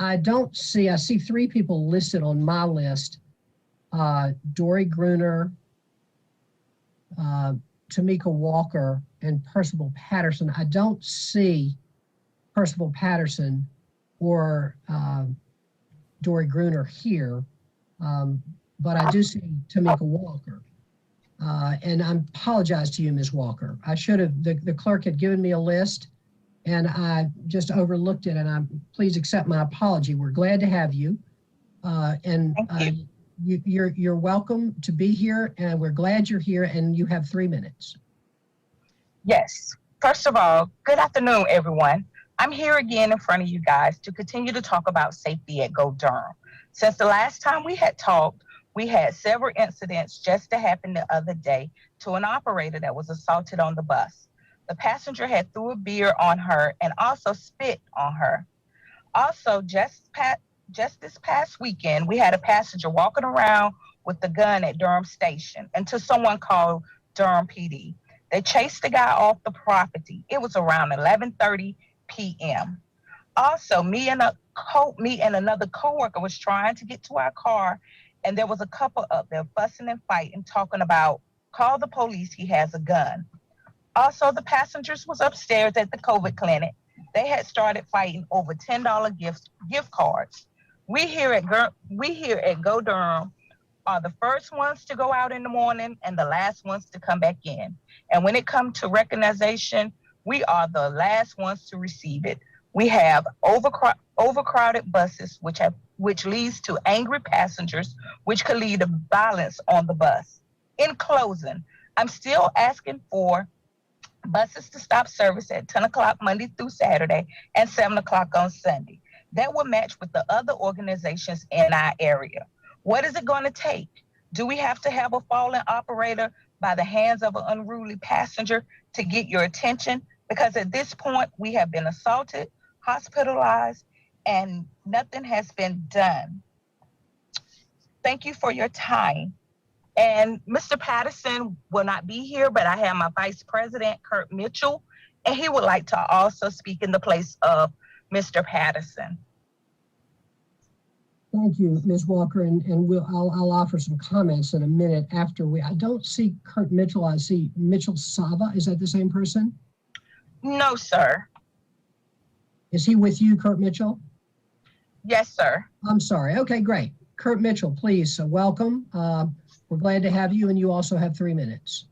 S2: I see three people listed on my list, Dory Gruner, Tamika Walker, and Percival Patterson. I don't see Percival Patterson or Dory Gruner here, but I do see Tamika Walker. And I apologize to you, Ms. Walker. I should have, the clerk had given me a list and I just overlooked it, and please accept my apology. We're glad to have you. You're welcome to be here, and we're glad you're here, and you have 3 minutes.
S13: Yes. First of all, good afternoon, everyone. I'm here again in front of you guys to continue to talk about safety at GoDurham. Since the last time we had talked, we had several incidents just to happen the other day to an operator that was assaulted on the bus. The passenger had threw a beer on her and also spit on her. Also, just this past weekend, we had a passenger walking around with a gun at Durham Station until someone called Durham PD. They chased the guy off the property. It was around 11:30 p.m. Also, me and another coworker was trying to get to our car, and there was a couple up there fussing and fighting, talking about, call the police, he has a gun. Also, the passengers was upstairs at the COVID clinic. They had started fighting over $10 gift cards. We here at GoDurham are the first ones to go out in the morning and the last ones to come back in. And when it comes to recognition, we are the last ones to receive it. We have overcrowded buses, which leads to angry passengers, which could lead to violence on the bus. In closing, I'm still asking for buses to stop service at 10 o'clock Monday through Saturday and 7 o'clock on Sunday. That will match with the other organizations in our area. What is it going to take? Do we have to have a fallen operator by the hands of an unruly passenger to get your attention? Because at this point, we have been assaulted, hospitalized, and nothing has been done. Thank you for your time. And Mr. Patterson will not be here, but I have my Vice President, Kurt Mitchell, and he would like to also speak in the place of Mr. Patterson.
S2: Thank you, Ms. Walker, and I'll offer some comments in a minute after I don't see Kurt Mitchell, I see Mitchell Sava. Is that the same person?
S13: No, sir.
S2: Is he with you, Kurt Mitchell?
S13: Yes, sir.
S2: I'm sorry. Okay, great. Kurt Mitchell, please, welcome. We're glad to have you, and you also have 3 minutes.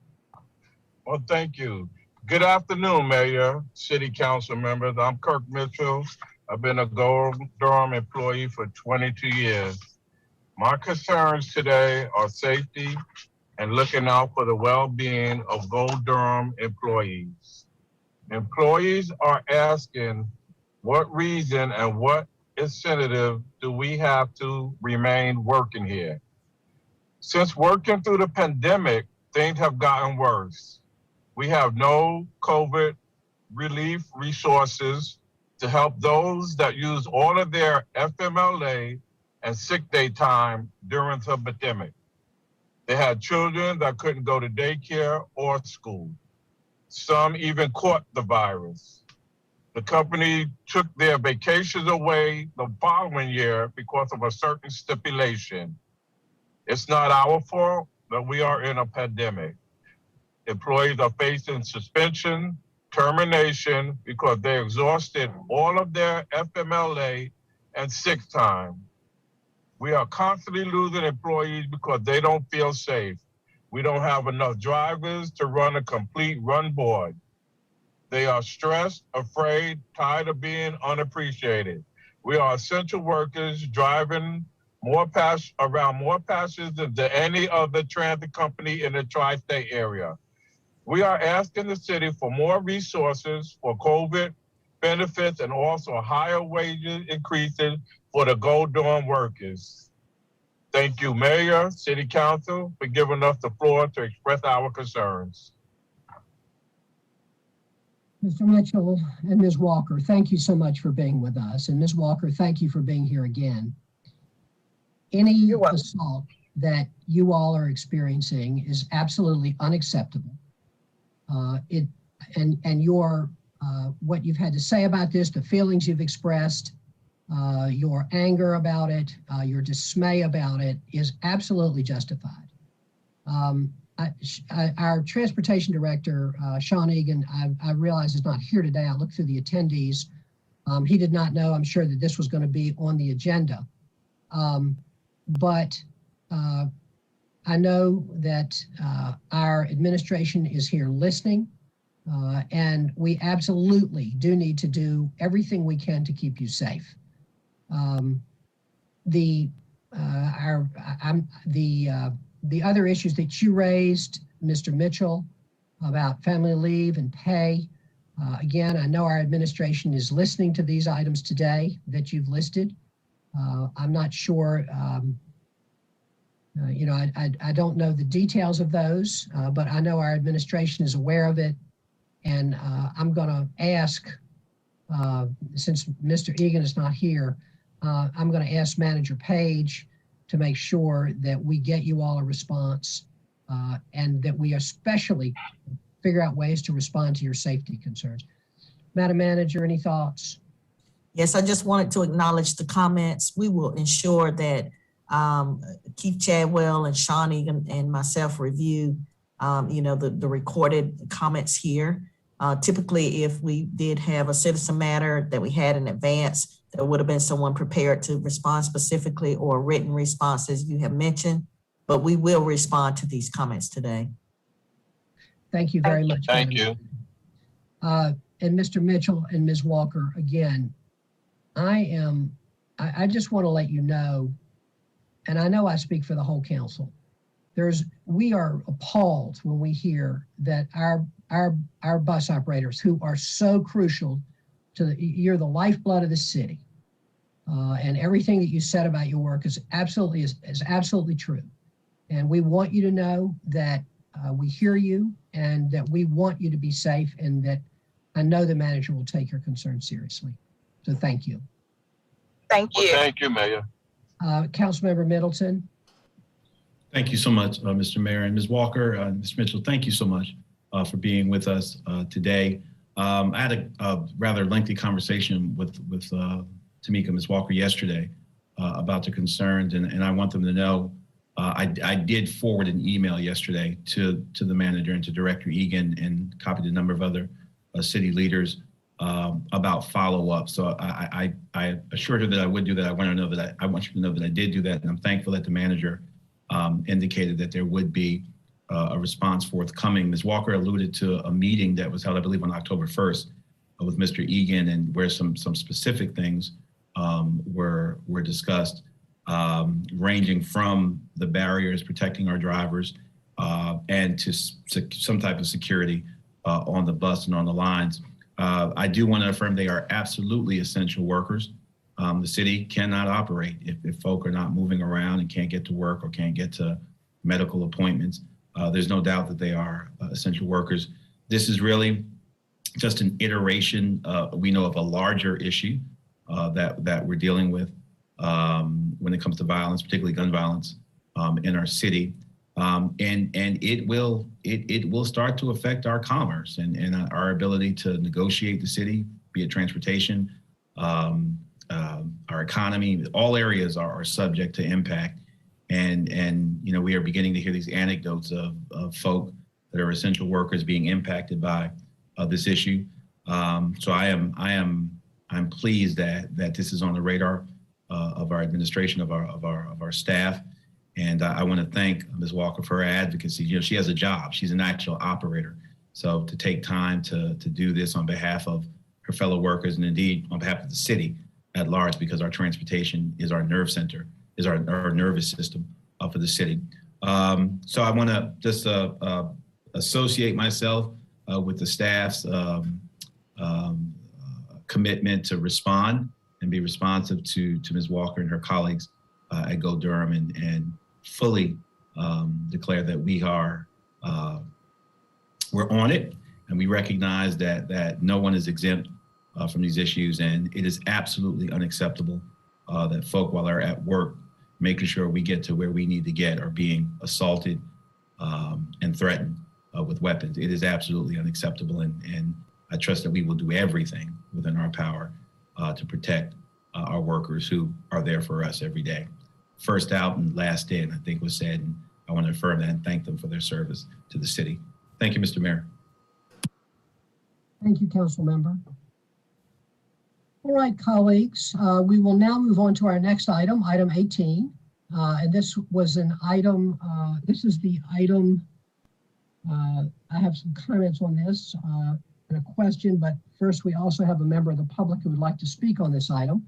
S14: Well, thank you. Good afternoon, Mayor, City Council members. I'm Kirk Mitchell. I've been a GoDurham employee for 22 years. My concerns today are safety and looking out for the well-being of GoDurham employees. Employees are asking what reason and what incentive do we have to remain working here? Since working through the pandemic, things have gotten worse. We have no COVID relief resources to help those that use all of their FMLA and sick day time during the pandemic. They had children that couldn't go to daycare or school. Some even caught the virus. The company took their vacations away the following year because of a certain stipulation. It's not our fault that we are in a pandemic. Employees are facing suspension, termination because they exhausted all of their FMLA and sick time. We are constantly losing employees because they don't feel safe. We don't have enough drivers to run a complete run board. They are stressed, afraid, tired of being unappreciated. We are essential workers driving around more passengers than any other transit company in the tri-state area. We are asking the city for more resources for COVID benefits and also higher wages increases for the GoDurham workers. Thank you, Mayor, City Council, for giving us the floor to express our concerns.
S2: Mr. Mitchell and Ms. Walker, thank you so much for being with us. And Ms. Walker, thank you for being here again. Any assault that you all are experiencing is absolutely unacceptable. What you've had to say about this, the feelings you've expressed, your anger about it, your dismay about it is absolutely justified. Our transportation director, Sean Egan, I realize is not here today. I looked through the attendees. He did not know, I'm sure, that this was going to be on the agenda. But I know that our administration is here listening, and we absolutely do need to do everything we can to keep you safe. The other issues that you raised, Mr. Mitchell, about family leave and pay, again, I know our administration is listening to these items today that you've listed. I'm not sure, I don't know the details of those, but I know our administration is aware of it. And I'm going to ask, since Mr. Egan is not here, I'm going to ask Manager Page to make sure that we get you all a response and that we especially figure out ways to respond to your safety concerns. Madam Manager, any thoughts?
S10: Yes, I just wanted to acknowledge the comments. We will ensure that Keith Chadwell and Sean Egan and myself review, the recorded comments here. Typically, if we did have a citizen matter that we had in advance, there would have been someone prepared to respond specifically or written response as you have mentioned, but we will respond to these comments today.
S2: Thank you very much.
S14: Thank you.
S2: And Mr. Mitchell and Ms. Walker, again, I just want to let you know, and I know I speak for the whole council, we are appalled when we hear that our bus operators, who are so crucial to you're the lifeblood of the city, and everything that you said about your work is absolutely true. And we want you to know that we hear you and that we want you to be safe, and that I know the manager will take your concerns seriously. So thank you.
S13: Thank you.
S14: Well, thank you, Mayor.
S2: Councilmember Middleton.
S6: Thank you so much, Mr. Mayor. And Ms. Walker, Mr. Mitchell, thank you so much for being with us today. I had a rather lengthy conversation with Tamika, Ms. Walker, yesterday about the concerns, and I want them to know I did forward an email yesterday to the manager and to Director Egan, and copied a number of other city leaders about follow-up. So I assured her that I would do that. I want you to know that I did do that, and I'm thankful that the manager indicated that there would be a response forthcoming. Ms. Walker alluded to a meeting that was held, I believe, on October 1st with Mr. Egan, and where some specific things were discussed, ranging from the barriers protecting our drivers and to some type of security on the bus and on the lines. I do want to affirm they are absolutely essential workers. The city cannot operate if folk are not moving around and can't get to work or can't get to medical appointments. There's no doubt that they are essential workers. This is really just an iteration, we know, of a larger issue that we're dealing with when it comes to violence, particularly gun violence in our city. And it will start to affect our commerce and our ability to negotiate the city, be it transportation, our economy. All areas are subject to impact. And you know, we are beginning to hear these anecdotes of folk that are essential workers being impacted by this issue. So I'm pleased that this is on the radar of our administration, of our staff. And I want to thank Ms. Walker for her advocacy. You know, she has a job. She's an actual operator. So to take time to do this on behalf of her fellow workers, and indeed on behalf of the city at large, because our transportation is our nerve center, is our nervous system for the city. So I want to just associate myself with the staff's commitment to respond and be responsive to Ms. Walker and her colleagues at GoDurham, and fully declare that we're on it, and we recognize that no one is exempt from these issues, and it is absolutely unacceptable that folk, while they're at work, making sure we get to where we need to get, are being assaulted and threatened with weapons. It is absolutely unacceptable, and I trust that we will do everything within our power to protect our workers who are there for us every day. First out and last in, I think was said, and I want to affirm that and thank them for their service to the city. Thank you, Mr. Mayor.
S2: Thank you, Council Member. All right, colleagues, we will now move on to our next item, item 18. And this was an item, this is the item, I have some comments on this and a question, but first we also have a member of the public who would like to speak on this item,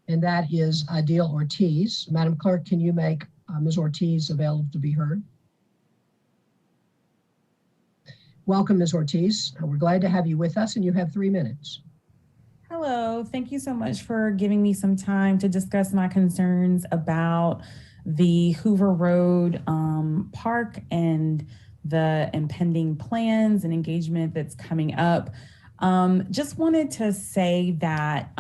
S2: and that is Adil Ortiz. Madam Clerk, can you make Ms. Ortiz available to be heard? Welcome, Ms. Ortiz. We're glad to have you with us, and you have 3 minutes.
S15: Hello, thank you so much for giving me some time to discuss my concerns about the Hoover Road Park and the impending plans and engagement that's coming up. Just wanted to say that,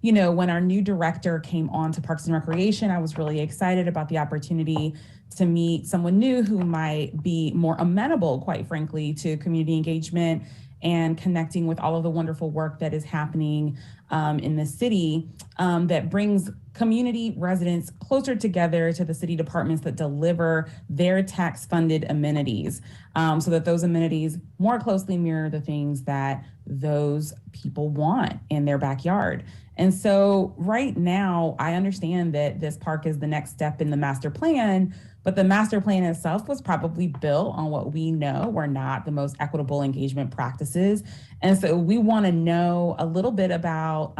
S15: you know, when our new director came on to Parks and Recreation, I was really excited about the opportunity to meet someone new who might be more amenable, quite frankly, to community engagement and connecting with all of the wonderful work that is happening in the city that brings community residents closer together to the city departments that deliver their tax-funded amenities, so that those amenities more closely mirror the things that those people want in their backyard. And so right now, I understand that this park is the next step in the master plan, but the master plan itself was probably built on what we know were not the most equitable engagement practices. And so we want to know a little bit about,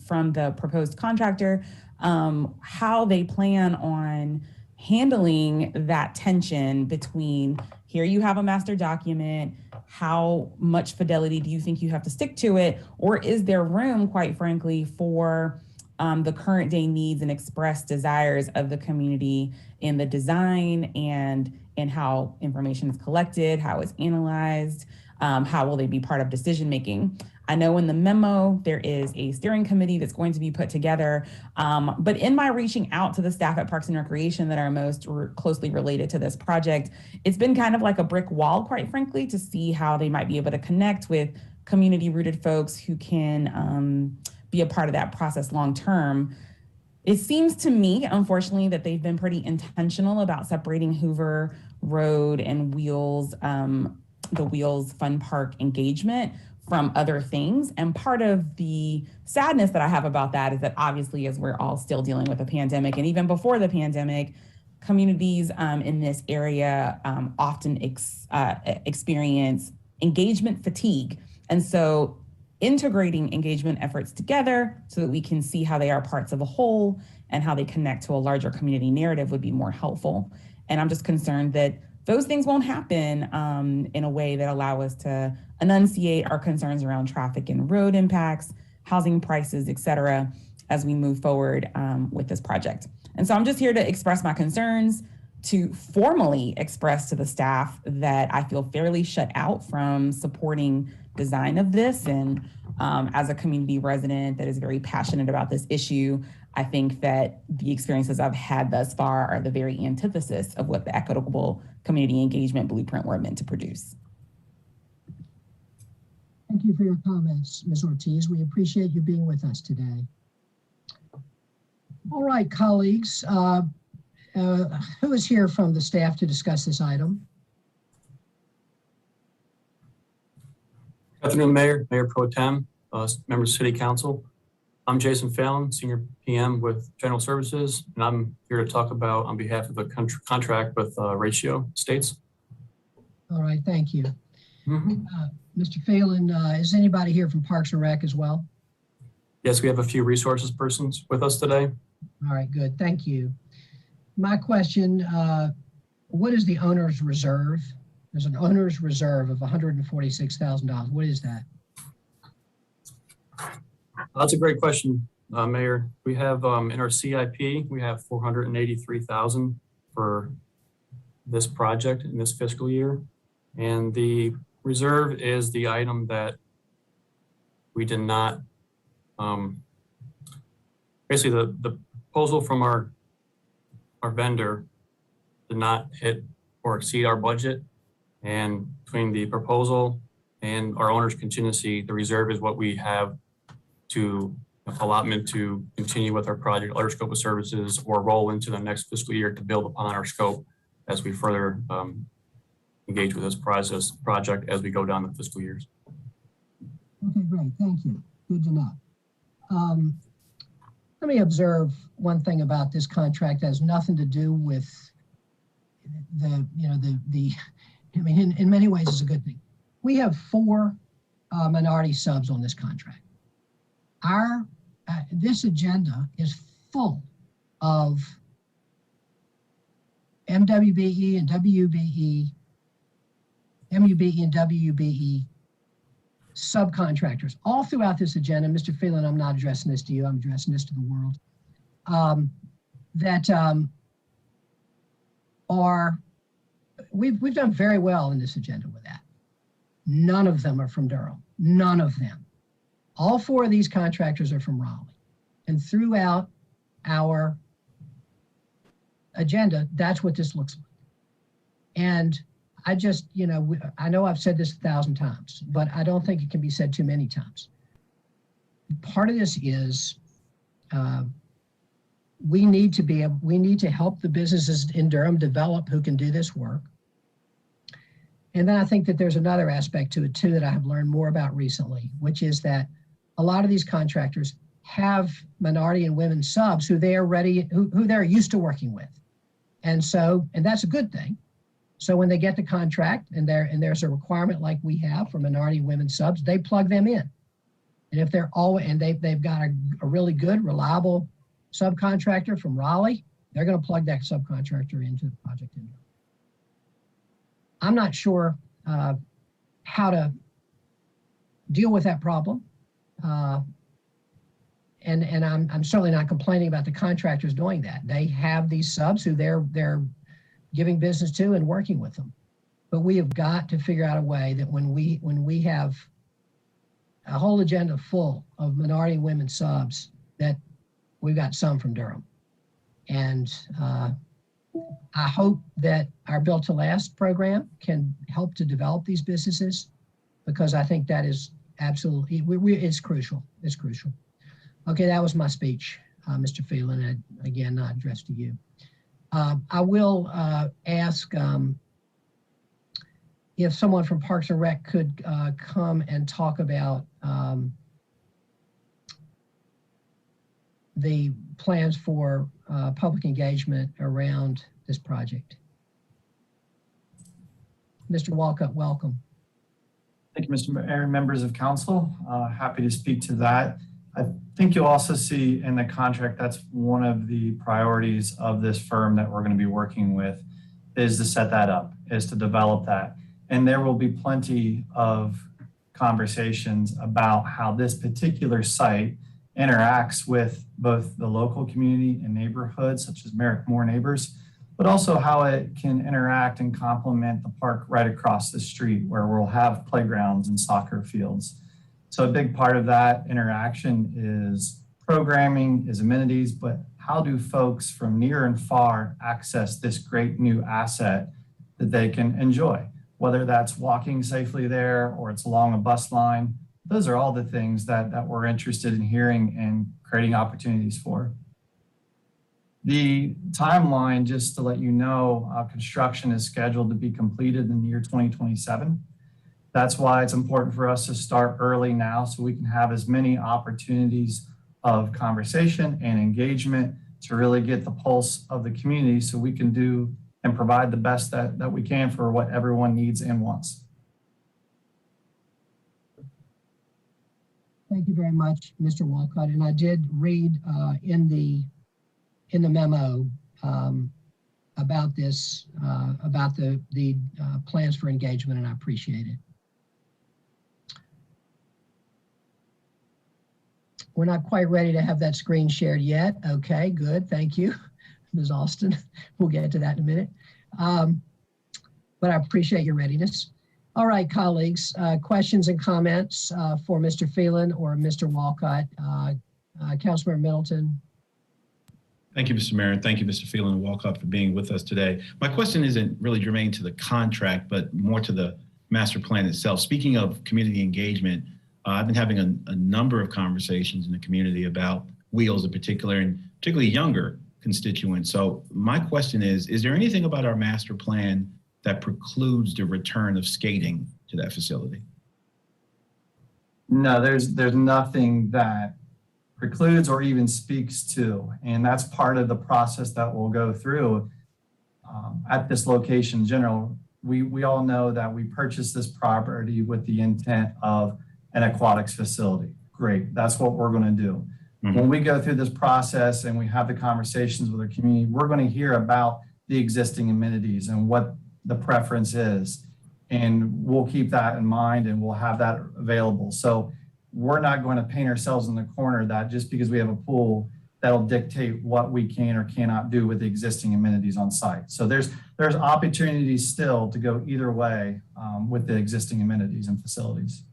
S15: from the proposed contractor, how they plan on handling that tension between, here you have a master document, how much fidelity do you think you have to stick to it? Or is there room, quite frankly, for the current day needs and expressed desires of the community in the design and in how information is collected, how it's analyzed, how will they be part of decision making? I know in the memo, there is a steering committee that's going to be put together, but in my reaching out to the staff at Parks and Recreation that are most closely related to this project, it's been kind of like a brick wall, quite frankly, to see how they might be able to connect with community-rooted folks who can be a part of that process long-term. It seems to me, unfortunately, that they've been pretty intentional about separating Hoover Road and Wheels, the Wheels Fun Park engagement from other things. And part of the sadness that I have about that is that obviously, as we're all still dealing with a pandemic, and even before the pandemic, communities in this area often experience engagement fatigue. And so integrating engagement efforts together so that we can see how they are parts of a whole and how they connect to a larger community narrative would be more helpful. And I'm just concerned that those things won't happen in a way that allow us to enunciate our concerns around traffic and road impacts, housing prices, et cetera, as we move forward with this project. And so I'm just here to express my concerns, to formally express to the staff that I feel fairly shut out from supporting design of this. And as a community resident that is very passionate about this issue, I think that the experiences I've had thus far are the very antithesis of what the equitable community engagement blueprint we're meant to produce.
S2: Thank you for your comments, Ms. Ortiz. We appreciate you being with us today. All right, colleagues, who is here from the staff to discuss this item?
S16: Good afternoon, Mayor, Mayor Pro Tem, members of City Council. I'm Jason Fallon, Senior PM with General Services, and I'm here to talk about on behalf of the contract with Ratio States.
S2: All right, thank you. Mr. Phelan, is anybody here from Parks and Rec as well?
S16: Yes, we have a few resources persons with us today.
S2: All right, good, thank you. My question, what is the owner's reserve? There's an owner's reserve of $146,000. What is that?
S16: That's a great question, Mayor. We have in our CIP, we have $483,000 for this project in this fiscal year. And the reserve is the item that we did not, basically the proposal from our vendor did not hit or exceed our budget. And between the proposal and our owner's contingency, the reserve is what we have to allotment to continue with our project, other scope of services, or roll into the next fiscal year to build upon our scope as we further engage with this project as we go down the fiscal years.
S2: Okay, great, thank you. Good to know. Let me observe one thing about this contract that has nothing to do with I mean, in many ways it's a good thing. We have 4 minority subs on this contract. This agenda is full of MWBE and WBE, MUBE and WBE subcontractors all throughout this agenda. Mr. Phelan, I'm not addressing this to you, I'm addressing this to the world. We've done very well in this agenda with that. None of them are from Durham, none of them. All 4 of these contractors are from Raleigh. And throughout our agenda, that's what this looks like. And I just, I know I've said this 1,000 times, but I don't think it can be said too many times. Part of this is we need to help the businesses in Durham develop who can do this work. And then I think that there's another aspect to it too that I have learned more about recently, which is that a lot of these contractors have minority and women subs who they are who they're used to working with. And that's a good thing. So when they get the contract and there's a requirement like we have for minority and women subs, they plug them in. And if they've got a really good, reliable subcontractor from Raleigh, they're going to plug that subcontractor into the project. I'm not sure how to deal with that problem. And I'm certainly not complaining about the contractors doing that. They have these subs who they're giving business to and working with them. But we have got to figure out a way that when we have a whole agenda full of minority women subs, that we've got some from Durham. And I hope that our Built to Last program can help to develop these businesses, because I think that is absolutely, it's crucial. It's crucial. Okay, that was my speech, Mr. Phelan, and again, not addressed to you. I will ask if someone from Parks and Rec could come and talk about the plans for public engagement around this project. Mr. Walcott, welcome.
S17: Thank you, Mr. Mayor, members of council. Happy to speak to that. I think you'll also see in the contract that's one of the priorities of this firm that we're going to be working with is to set that up, is to develop that. And there will be plenty of conversations about how this particular site interacts with both the local community and neighborhoods, such as Merrick Moore Neighbors, but also how it can interact and complement the park right across the street where we'll have playgrounds and soccer fields. So a big part of that interaction is programming, is amenities, but how do folks from near and far access this great new asset that they can enjoy? Whether that's walking safely there or it's along a bus line, those are all the things that we're interested in hearing and creating opportunities for. The timeline, just to let you know, construction is scheduled to be completed in the year 2027. That's why it's important for us to start early now so we can have as many opportunities of conversation and engagement to really get the pulse of the community so we can do and provide the best that we can for what everyone needs and wants.
S2: Thank you very much, Mr. Walcott. And I did read in the memo about this, about the plans for engagement, and I appreciate it. We're not quite ready to have that screen shared yet. Okay, good. Thank you, Ms. Austin. We'll get to that in a minute. But I appreciate your readiness. All right, colleagues, questions and comments for Mr. Phelan or Mr. Walcott. Councilmember Middleton.
S6: Thank you, Mr. Mayor, and thank you, Mr. Phelan and Walcott, for being with us today. My question isn't really germane to the contract, but more to the master plan itself. Speaking of community engagement, I've been having a number of conversations in the community about wheels in particular, and particularly younger constituents. So my question is there anything about our master plan that precludes the return of skating to that facility?
S17: No, there's nothing that precludes or even speaks to, and that's part of the process that we'll go through at this location in general. We all know that we purchased this property with the intent of an aquatics facility. Great, that's what we're gonna do. Mm-hmm. When we go through this process and we have the conversations with our community, we're gonna hear about the existing amenities and what the preference is. And we'll keep that in mind and we'll have that available. So we're not going to paint ourselves in the corner that just because we have a pool, that'll dictate what we can or cannot do with the existing amenities on site. So there's opportunities still to go either way with the existing amenities and facilities.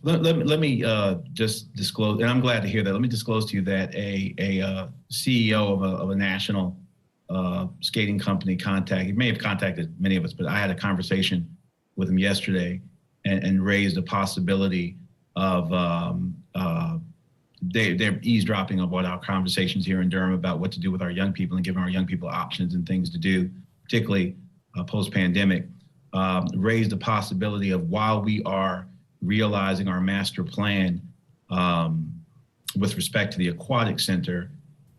S6: Let me just disclose, and I'm glad to hear that. Let me disclose to you that a CEO of a national skating company, Kontek, he may have contacted many of us, but I had a conversation with him yesterday and raised a possibility of they're eavesdropping about our conversations here in Durham about what to do with our young people and giving our young people options and things to do, particularly post-pandemic. Raised the possibility of, while we are realizing our master plan with respect to the aquatic center,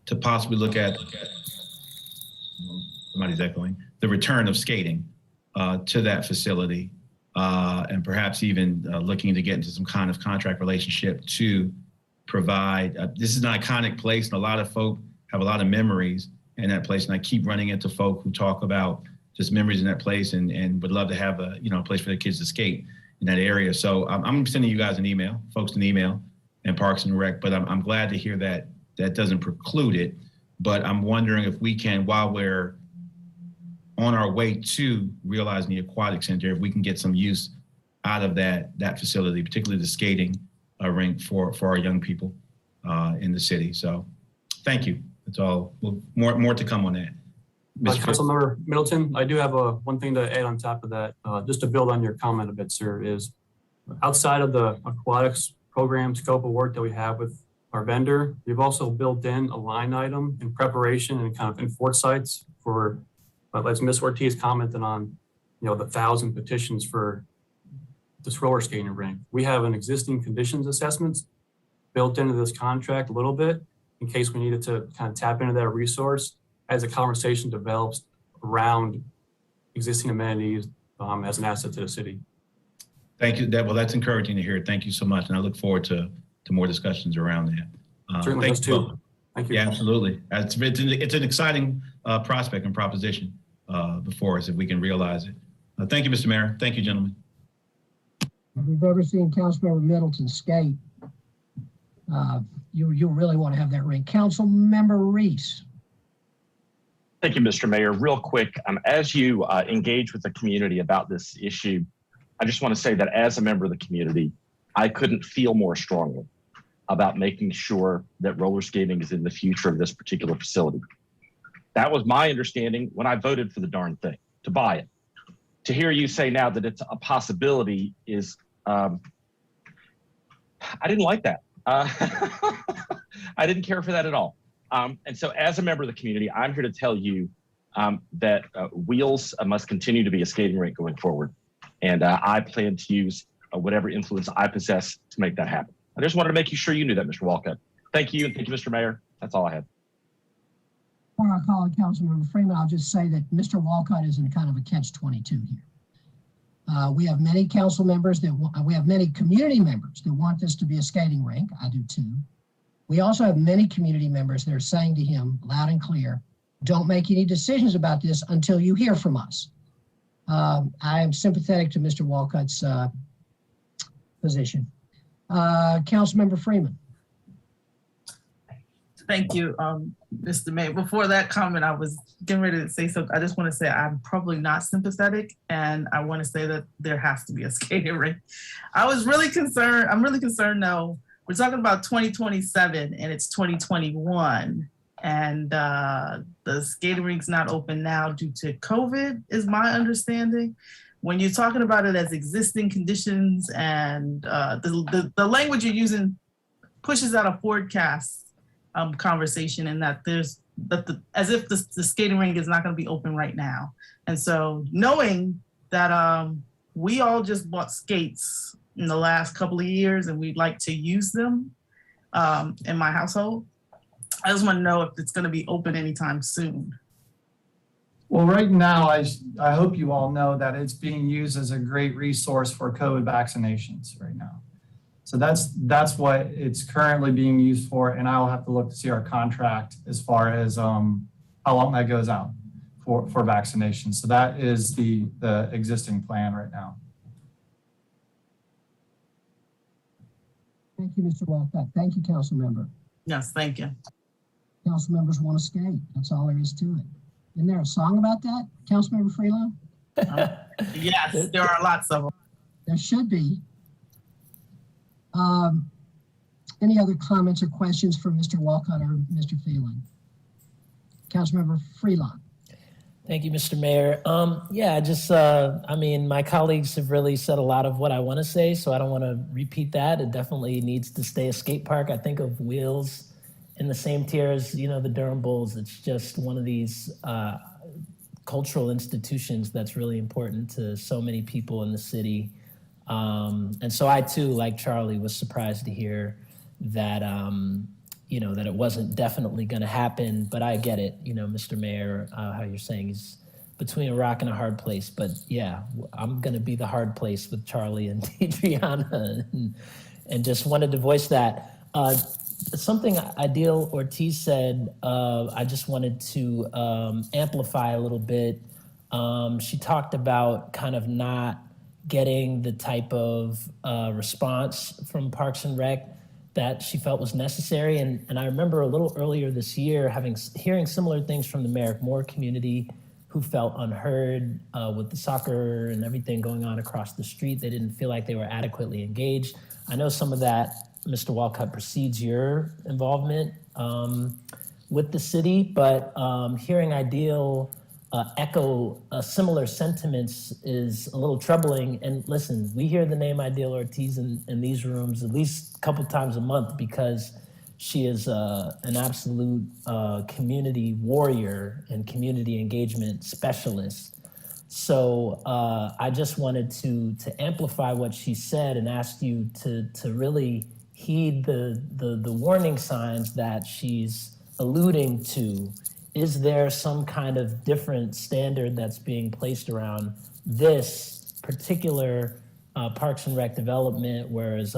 S6: to possibly look at, somebody's echoing, the return of skating to that facility, and perhaps even looking to get into some kind of contract relationship to provide, this is an iconic place and a lot of folk have a lot of memories in that place. And I keep running into folk who talk about just memories in that place and would love to have a place for their kids to skate in that area. So I'm sending you guys an email, folks an email, and Parks and Rec, but I'm glad to hear that that doesn't preclude it. But I'm wondering if we can, while we're on our way to realizing the aquatic center, if we can get some use out of that facility, particularly the skating rink for our young people in the city. So thank you. That's all. Well, more to come on that.
S16: Councilmember Middleton, I do have one thing to add on top of that, just to build on your comment a bit, sir, is outside of the aquatics program scope of work that we have with our vendor, we've also built in a line item in preparation and kind of in foresights for, as Ms. Ortiz commented on, the 1,000 petitions for this roller skating rink. We have an existing conditions assessments built into this contract a little bit in case we needed to kind of tap into that resource as a conversation develops around existing amenities as an asset to the city.
S6: Thank you. Well, that's encouraging to hear. Thank you so much. And I look forward to more discussions around that.
S16: Certainly
S6: Thank
S16: us
S6: you.
S16: too. Thank you.
S6: Yeah, absolutely. It's an exciting prospect and proposition before us if we can realize it. Thank you, Mr. Mayor. Thank you, gentlemen.
S2: If you've ever seen Councilmember Middleton skate, you really want to have that rink. Councilmember Reese.
S1: Thank you, Mr. Mayor. Real quick, as you engage with the community about this issue, I just want to say that as a member of the community, I couldn't feel more strongly about making sure that roller skating is in the future of this particular facility. That was my understanding when I voted for the darn thing, to buy it. To hear you say now that it's a possibility is, I didn't like that. I didn't care for that at all. And so as a member of the community, I'm here to tell you that Wheels must continue to be a skating rink going forward. And I plan to use whatever influence I possess to make that happen. I just wanted to make sure you knew that, Mr. Walcott. Thank you, and thank you, Mr. Mayor. That's all I had.
S2: Before I call on Councilmember Freeman, I'll just say that Mr. Walcott is in kind of a catch-22 here. We have many council members we have many community members that want this to be a skating rink. I do too. We also have many community members that are saying to him loud and clear, don't make any decisions about this until you hear from us. I am sympathetic to Mr. Walcott's position. Councilmember Freeman.
S9: Thank you, Mr. Mayor. Before that comment, I was getting ready to say something. I just want to say I'm probably not sympathetic, and I want to say that there has to be a skating rink. I was really concerned. I'm really concerned though. We're talking about 2027 and it's 2021, and the skating rink's not open now due to COVID, is my understanding. When you're talking about it as existing conditions and the language you're using pushes out a forecast conversation, and that as if the skating rink is not going to be open right now. And so knowing that we all just bought skates in the last couple of years and we'd like to use them in my household, I just want to know if it's going to be open anytime soon.
S17: Well, right now, I hope you all know that it's being used as a great resource for COVID vaccinations right now. So that's what it's currently being used for, and I'll have to look to see our contract as far as how long that goes out for vaccination. So that is the existing plan right now.
S2: Thank you, Mr. Walcott. Thank you, council member.
S9: Yes, thank you.
S2: Council members want to skate. That's all there is to it. Isn't there a song about that, Councilmember Freeland?
S9: Yes, there are lots of them.
S2: There should be. Any other comments or questions for Mr. Walcott or Mr. Phelan? Councilmember Freeland.
S18: Thank you, Mr. Mayor. I mean, my colleagues have really said a lot of what I want to say, so I don't want to repeat that. It definitely needs to stay a skate park. I think of Wheels in the same tier as, the Durham Bulls. It's just one of these cultural institutions that's really important to so many people in the city. And so I too, like Charlie, was surprised to hear that, that it wasn't definitely going to happen. But I get it, Mr. Mayor, how you're saying he's between a rock and a hard place. But yeah, I'm going to be the hard place with Charlie and Adriana, and just wanted to voice that. Something Ideal Ortiz said, I just wanted to amplify a little bit. She talked about kind of not getting the type of response from Parks and Rec that she felt was necessary. And I remember a little earlier this year hearing similar things from the Merrick Moore community, who felt unheard with the soccer and everything going on across the street. They didn't feel like they were adequately engaged. I know some of that, Mr. Walcott, precedes your involvement with the city, but hearing Ideal echo similar sentiments is a little troubling. And listen, we hear the name Ideal Ortiz in these rooms at least a couple times a month because she is an absolute community warrior and community engagement specialist. So I just wanted to amplify what she said and ask you to really heed the warning signs that she's alluding to. Is there some kind of different standard that's being placed around this particular Parks and Rec development, whereas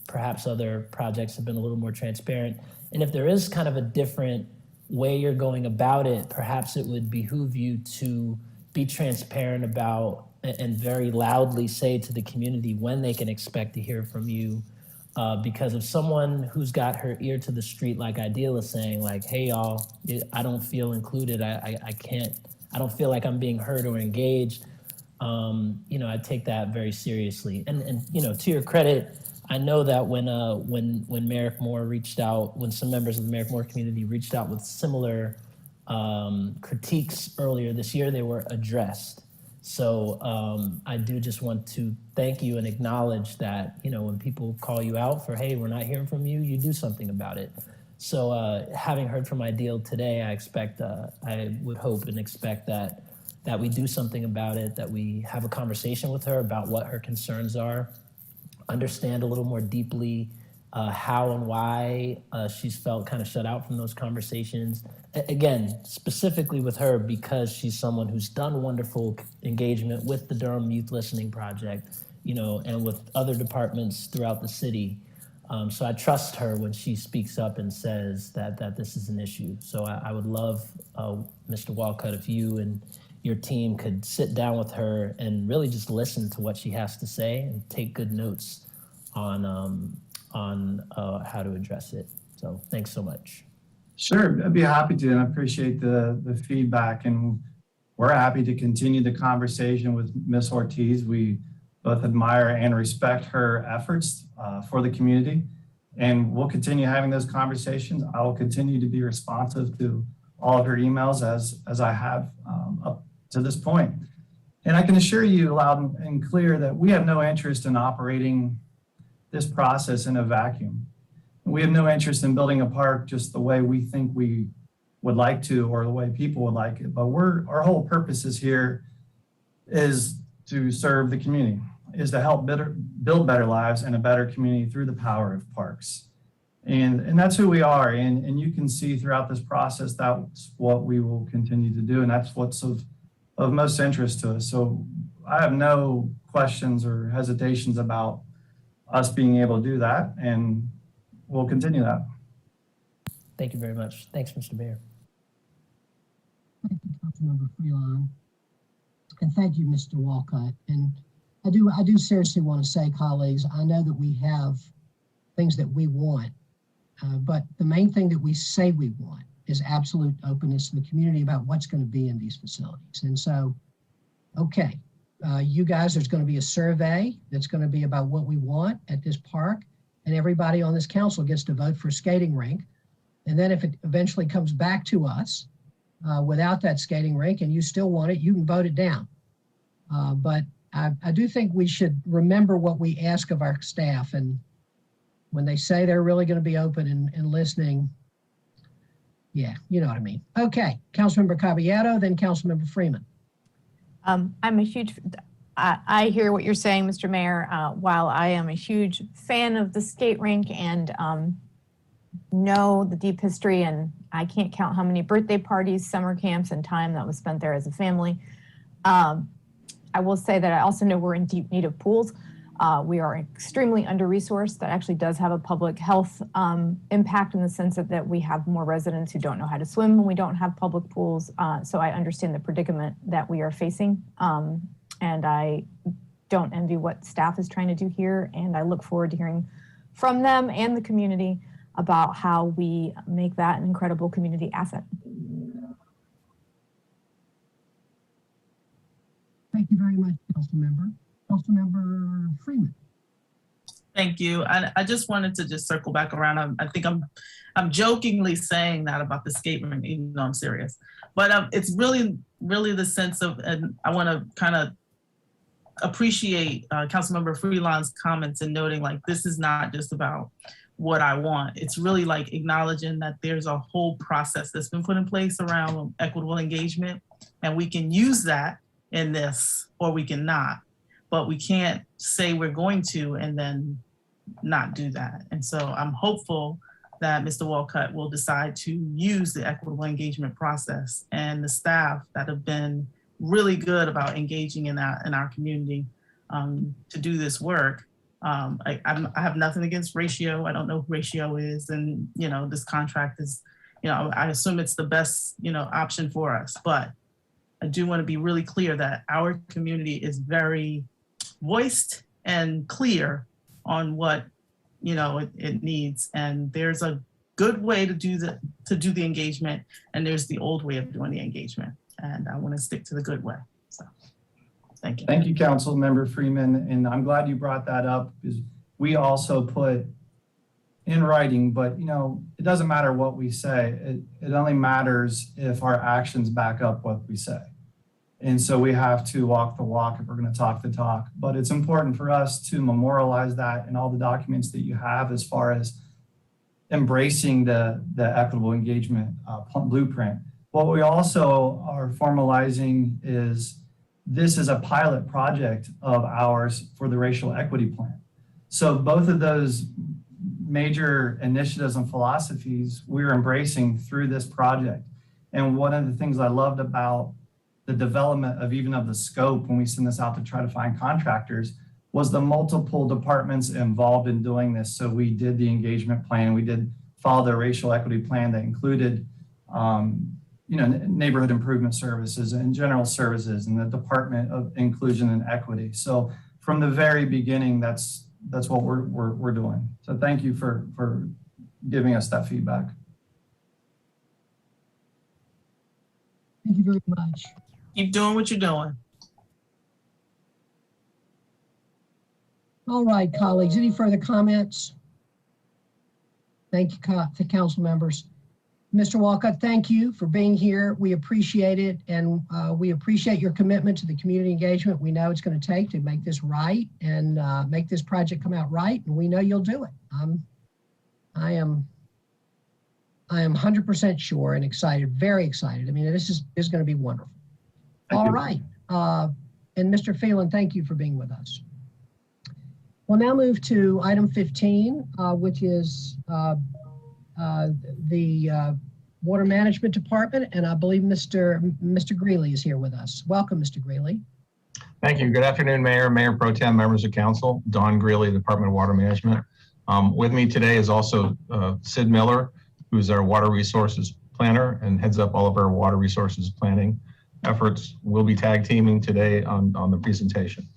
S18: perhaps other projects have been a little more transparent? And if there is kind of a different way you're going about it, perhaps it would behoove you to be transparent about and very loudly say to the community when they can expect to hear from you. Because if someone who's got her ear to the street, like Ideal is saying, like, hey, y'all, I don't feel included. I don't feel like I'm being heard or engaged. I take that very seriously. And to your credit, I know that when Merrick Moore reached out, when some members of the Merrick Moore community reached out with similar critiques earlier this year, they were addressed. So I do just want to thank you and acknowledge that, when people call you out for, hey, we're not hearing from you, you do something about it. So having heard from Ideal today, I would hope and expect that we do something about it, that we have a conversation with her about what her concerns are, understand a little more deeply how and why she's felt kind of shut out from those conversations. Again, specifically with her, because she's someone who's done wonderful engagement with the Durham Youth Listening Project, and with other departments throughout the city. So I trust her when she speaks up and says that this is an issue. So I would love, Mr. Walcott, if you and your team could sit down with her and really just listen to what she has to say and take good notes on how to address it. So thanks so much.
S17: Sure, I'd be happy to, and I appreciate the feedback, and we're happy to continue the conversation with Ms. Ortiz. We both admire and respect her efforts for the community, and we'll continue having those conversations. I will continue to be responsive to all of her emails as I have up to this point. And I can assure you loud and clear that we have no interest in operating this process in a vacuum. We have no interest in building a park just the way we think we would like to or the way people would like it. But our whole purpose is here is to serve the community, is to help build better lives and a better community through the power of parks. And that's who we are. And you can see throughout this process, that's what we will continue to do. And that's what's of most interest to us. So I have no questions or hesitations about us being able to do that. And we'll continue that.
S18: Thank you very much. Thanks, Mr. Mayor.
S2: Thank you, Councilmember Freelon. And thank you, Mr. Walcott. And I do seriously want to say, colleagues, I know that we have things that we want, but the main thing that we say we want is absolute openness to the community about what's going to be in these facilities. And so, okay, you guys, there's going to be a survey that's going to be about what we want at this park, and everybody on this council gets to vote for a skating rink. And then if it eventually comes back to us without that skating rink and you still want it, you can vote it down. But I do think we should remember what we ask of our staff. And when they say they're really going to be open and listening, yeah, you know what I mean. Okay, Councilmember Caballero, then Councilmember Freeman.
S4: I hear what you're saying, Mr. Mayor. While I am a huge fan of the skate rink and know the deep history, and I can't count how many birthday parties, summer camps, and time that was spent there as a family, I will say that I also know we're in deep need of pools. We are extremely under-resourced. That actually does have a public health impact in the sense that we have more residents who don't know how to swim when we don't have public pools. So I understand the predicament that we are facing. And I don't envy what staff is trying to do here. And I look forward to hearing from them and the community about how we make that an incredible community asset.
S2: Thank you very much, Councilmember. Councilmember Freeman.
S9: Thank you. I just wanted to just circle back around. I think I'm jokingly saying that about the skate rink, even though I'm serious. But it's really the sense of, and I want to kind of appreciate Councilmember Freelon's comments and noting like this is not just about what I want. It's really like acknowledging that there's a whole process that's been put in place around equitable engagement, and we can use that in this, or we can not. But we can't say we're going to and then not do that. And so I'm hopeful that Mr. Walcott will decide to use the equitable engagement process, and the staff that have been really good about engaging in our community to do this work. I have nothing against Ratio. I don't know who Ratio is, and this contract is, I assume it's the best option for us. But I do want to be really clear that our community is very voiced and clear on what it needs, and there's a good way to do the engagement, and there's the old way of doing the engagement, and I want to stick to the good way. So thank you.
S17: Thank you, Council Member Freeman, and I'm glad you brought that up, because we also put in writing, but it doesn't matter what we say. It only matters if our actions back up what we say. And so we have to walk the walk if we're going to talk the talk. But it's important for us to memorialize that in all the documents that you have as far as embracing the equitable engagement blueprint. What we also are formalizing is this is a pilot project of ours for the racial equity plan. So both of those major initiatives and philosophies we're embracing through this project. And one of the things I loved about the development of even of the scope when we send this out to try to find contractors was the multiple departments involved in doing this. So we did the engagement plan, we did follow the racial equity plan that included neighborhood improvement services and general services and the Department of Inclusion and Equity. So from the very beginning, that's what we're doing. So thank you for giving us that feedback.
S2: Thank you very much.
S9: Keep doing what you're doing.
S2: All right, colleagues, any further comments? Thank you, the council members. Mr. Walcott, thank you for being here. We appreciate it, and we appreciate your commitment to the community engagement we know it's going to take to make this right and make this project come out right, and we know you'll do it. I am 100% sure and excited, very excited. I mean, this is going to be wonderful. All right, and Mr. Phelan, thank you for being with us. We'll now move to item 15, which is the Water Management Department, and I believe Mr. Greeley is here with us. Welcome, Mr. Greeley.
S19: Thank you. Good afternoon, Mayor, Mayor Pro Tem, members of council. Don Greeley, Department of Water Management. With me today is also Sid Miller, who's our Water Resources Planner and heads up all of our water resources planning efforts. We'll be tag teaming today on the presentation.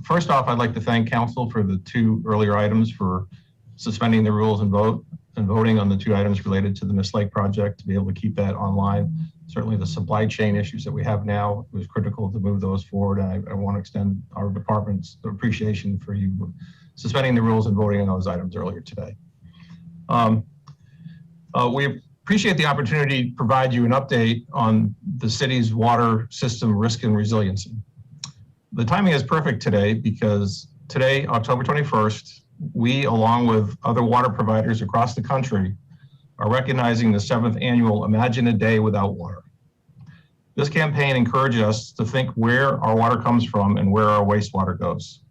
S19: First off, I'd like to thank council for the two earlier items for suspending the rules and voting on the two items related to the Miss Lake project to be able to keep that online. Certainly the supply chain issues that we have now, it was critical to move those forward. And I want to extend our department's appreciation for you suspending the rules and voting on those items earlier today. We appreciate the opportunity to provide you an update on the city's water system risk and resiliency. The timing is perfect today because today, October 21st, we, along with other water providers across the country, are recognizing the 7th annual Imagine a Day Without Water. This campaign encourages us to think where our water comes from and where our wastewater goes.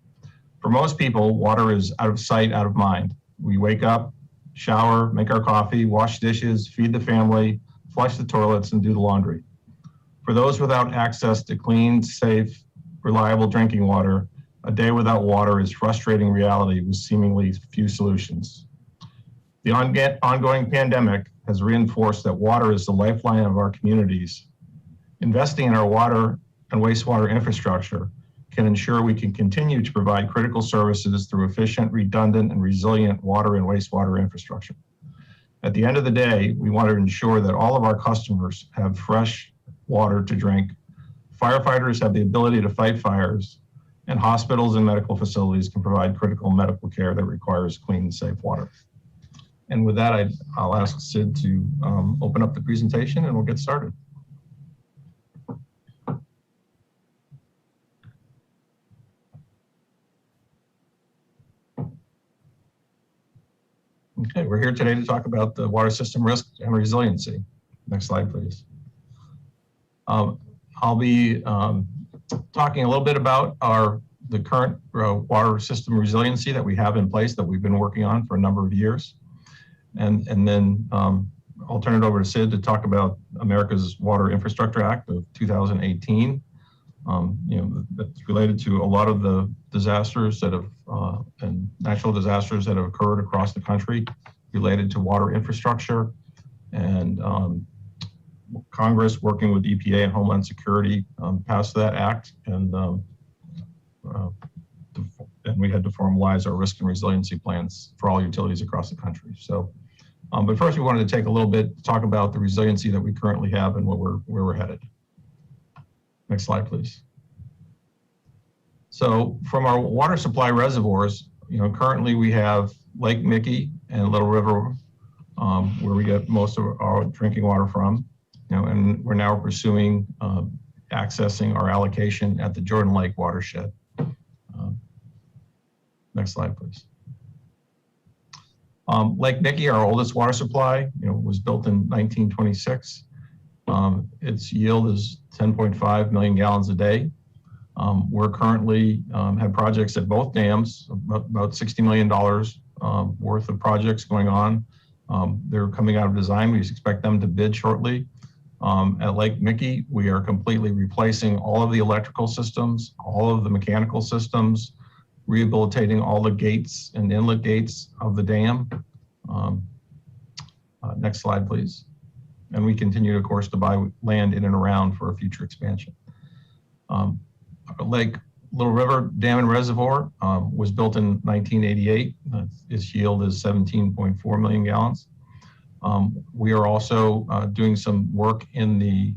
S19: For most people, water is out of sight, out of mind. We wake up, shower, make our coffee, wash dishes, feed the family, flush the toilets, and do the laundry. For those without access to clean, safe, reliable drinking water, a day without water is frustrating reality with seemingly few solutions. The ongoing pandemic has reinforced that water is the lifeline of our communities. Investing in our water and wastewater infrastructure can ensure we can continue to provide critical services through efficient, redundant, and resilient water and wastewater infrastructure. At the end of the day, we want to ensure that all of our customers have fresh water to drink. Firefighters have the ability to fight fires, and hospitals and medical facilities can provide critical medical care that requires clean and safe water. And with that, I'll ask Sid to open up the presentation and we'll get started. Okay, we're here today to talk about the water system risk and resiliency. Next slide, please. I'll be talking a little bit about the current water system resiliency that we have in place that we've been working on for a number of years. And then I'll turn it over to Sid to talk about America's Water Infrastructure Act of 2018. That's related to a lot of the disasters that have and natural disasters that have occurred across the country related to water infrastructure. And Congress, working with EPA and Homeland Security, passed that act, and we had to formalize our risk and resiliency plans for all utilities across the country. So, but first we wanted to take a little bit to talk about the resiliency that we currently have and where we're headed. Next slide, please. So from our water supply reservoirs, currently we have Lake Mickey and Little River, where we get most of our drinking water from, and we're now pursuing accessing our allocation at the Jordan Lake watershed. Next slide, please. Lake Mickey, our oldest water supply, was built in 1926. Its yield is 10.5 million gallons a day. We're currently have projects at both dams, about $60 million worth of projects going on. They're coming out of design. We expect them to bid shortly. At Lake Mickey, we are completely replacing all of the electrical systems, all of the mechanical systems, rehabilitating all the gates and inlet gates of the dam. Next slide, please. And we continue, of course, to buy land in and around for a future expansion. Lake Little River Dam and Reservoir was built in 1988. Its yield is 17.4 million gallons. We are also doing some work in the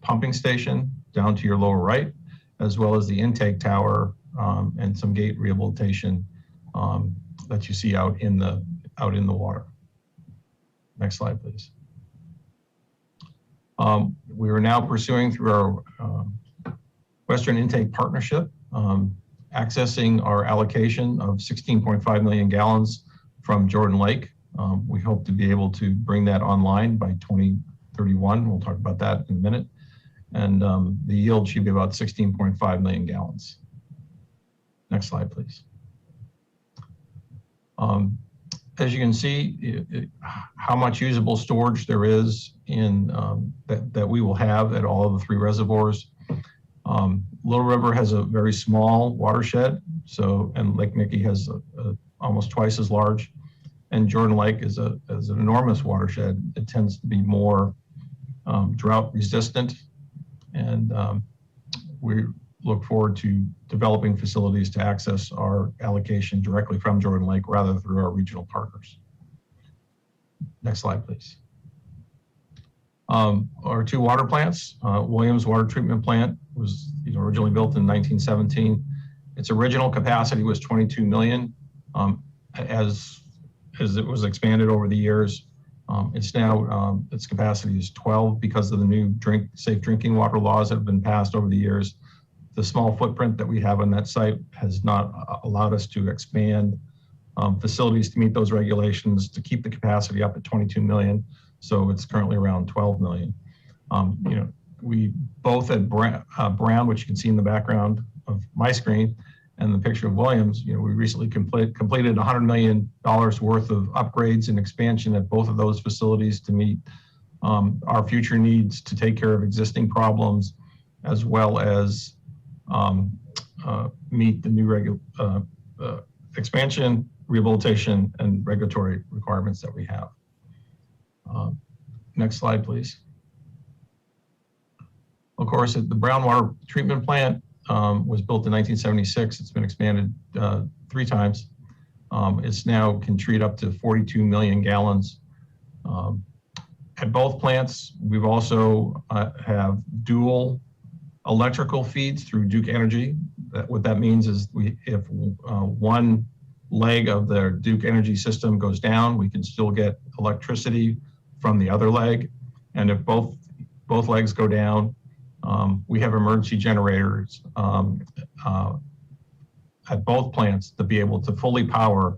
S19: pumping station down to your lower right, as well as the intake tower and some gate rehabilitation that you see out in the water. Next slide, please. We are now pursuing through our Western Intake Partnership, accessing our allocation of 16.5 million gallons from Jordan Lake. We hope to be able to bring that online by 2031. We'll talk about that in a minute. And the yield should be about 16.5 million gallons. Next slide, please. As you can see, how much usable storage there is in that we will have at all of the three reservoirs. Little River has a very small watershed, and Lake Mickey has almost twice as large, and Jordan Lake is an enormous watershed. It tends to be more drought resistant, and we look forward to developing facilities to access our allocation directly from Jordan Lake rather than through our regional partners. Next slide, please. Our two water plants, Williams Water Treatment Plant was originally built in 1917. Its original capacity was 22 million. As it was expanded over the years, it's now, its capacity is 12 because of the new safe drinking water laws that have been passed over the years. The small footprint that we have on that site has not allowed us to expand facilities to meet those regulations to keep the capacity up at 22 million. So it's currently around 12 million. We both at Brown, which you can see in the background of my screen, and the picture of Williams, we recently completed $100 million worth of upgrades and expansion at both of those facilities to meet our future needs to take care of existing problems, as well as meet the new expansion, rehabilitation, and regulatory requirements that we have. Next slide, please. Of course, the Brown Water Treatment Plant was built in 1976. It's been expanded 3 times. It's now can treat up to 42 million gallons. At both plants, we've also have dual electrical feeds through Duke Energy. What that means is if one leg of the Duke Energy system goes down, we can still get electricity from the other leg. And if both legs go down, we have emergency generators at both plants to be able to fully power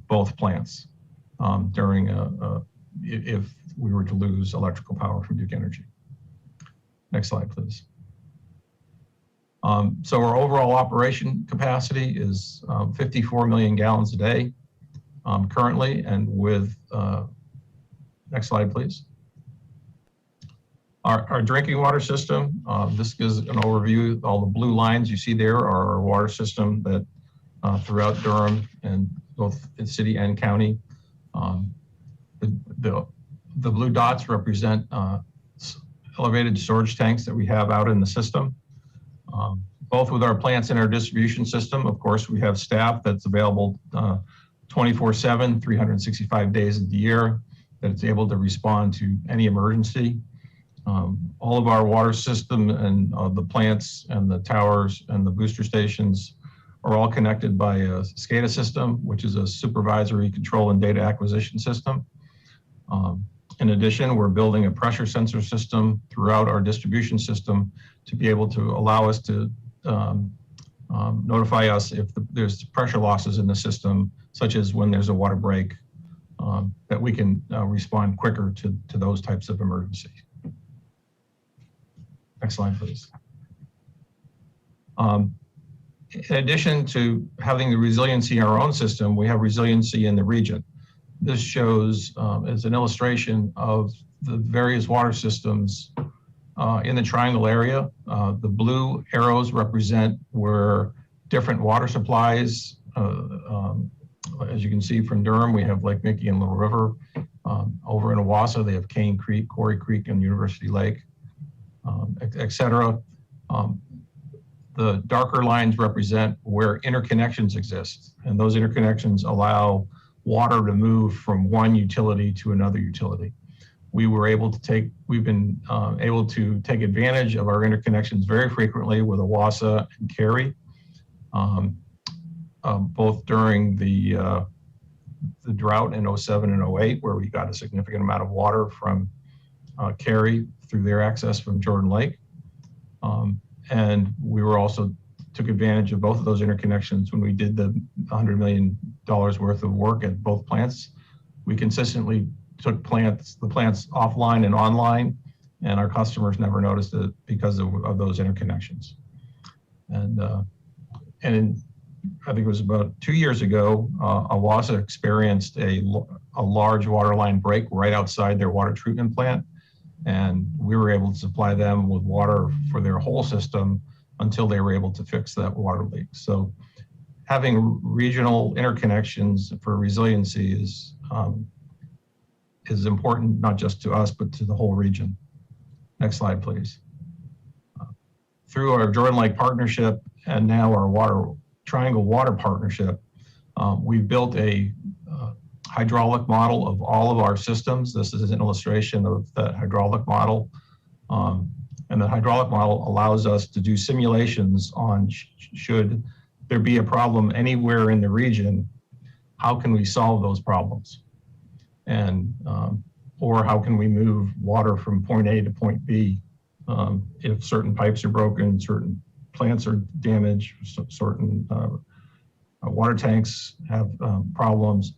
S19: both plants during if we were to lose electrical power from Duke Energy. Next slide, please. So our overall operation capacity is 54 million gallons a day currently, and with, next slide, please. Our drinking water system, this gives an overview. All the blue lines you see there are our water system that throughout Durham and both in city and county. The blue dots represent elevated storage tanks that we have out in the system. Both with our plants and our distribution system, of course, we have staff that's available 24/7, 365 days of the year, that it's able to respond to any emergency. All of our water system and the plants and the towers and the booster stations are all connected by a SCADA system, which is a supervisory control and data acquisition system. In addition, we're building a pressure sensor system throughout our distribution system to be able to allow us to notify us if there's pressure losses in the system, such as when there's a water break, that we can respond quicker to those types of emergencies. Next slide, please. In addition to having the resiliency in our own system, we have resiliency in the region. This shows as an illustration of the various water systems in the triangle area. The blue arrows represent where different water supplies, as you can see from Durham, we have Lake Mickey and Little River. Over in Owasso, they have Cane Creek, Quarry Creek, and University Lake, et cetera. The darker lines represent where interconnections exist, and those interconnections allow water to move from one utility to another utility. We've been able to take advantage of our interconnections very frequently with Owasso and Cary, both during the drought in 07 and 08, where we got a significant amount of water from Cary through their access from Jordan Lake. And we were also took advantage of both of those interconnections when we did the $100 million worth of work at both plants. We consistently took the plants offline and online, and our customers never noticed it because of those interconnections. And I think it was about 2 years ago, Owasso experienced a large water line break right outside their water treatment plant. And we were able to supply them with water for their whole system until they were able to fix that water leak. So having regional interconnections for resiliency is important, not just to us, but to the whole region. Next slide, please. Through our Jordan Lake partnership and now our Triangle Water partnership, we've built a hydraulic model of all of our systems. This is an illustration of that hydraulic model. And the hydraulic model allows us to do simulations on should there be a problem anywhere in the region, how can we solve those problems? And, or how can we move water from point A to point B if certain pipes are broken, certain plants are damaged, certain water tanks have problems.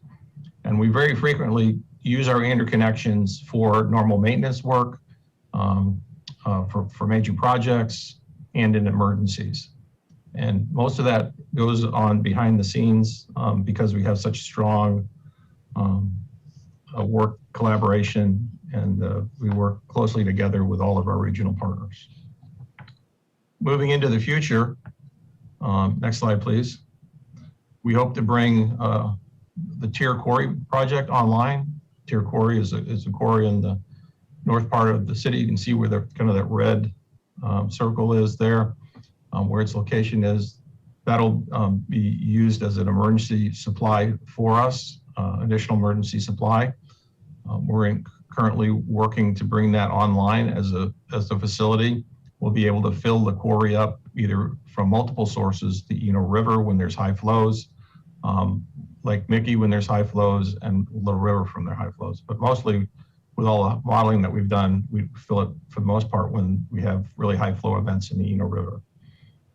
S19: And we very frequently use our interconnections for normal maintenance work, for major projects, and in emergencies. And most of that goes on behind the scenes because we have such strong work collaboration, and we work closely together with all of our regional partners. Moving into the future, next slide, please. We hope to bring the Tier Quarry project online. Tier Quarry is a quarry in the north part of the city. You can see where the kind of that red circle is there, where its location is. That'll be used as an emergency supply for us, additional emergency supply. We're currently working to bring that online as a facility. We'll be able to fill the quarry up either from multiple sources, the Eno River when there's high flows, Lake Mickey when there's high flows, and Little River from their high flows. But mostly with all the modeling that we've done, we fill it for the most part when we have really high flow events in the Eno River.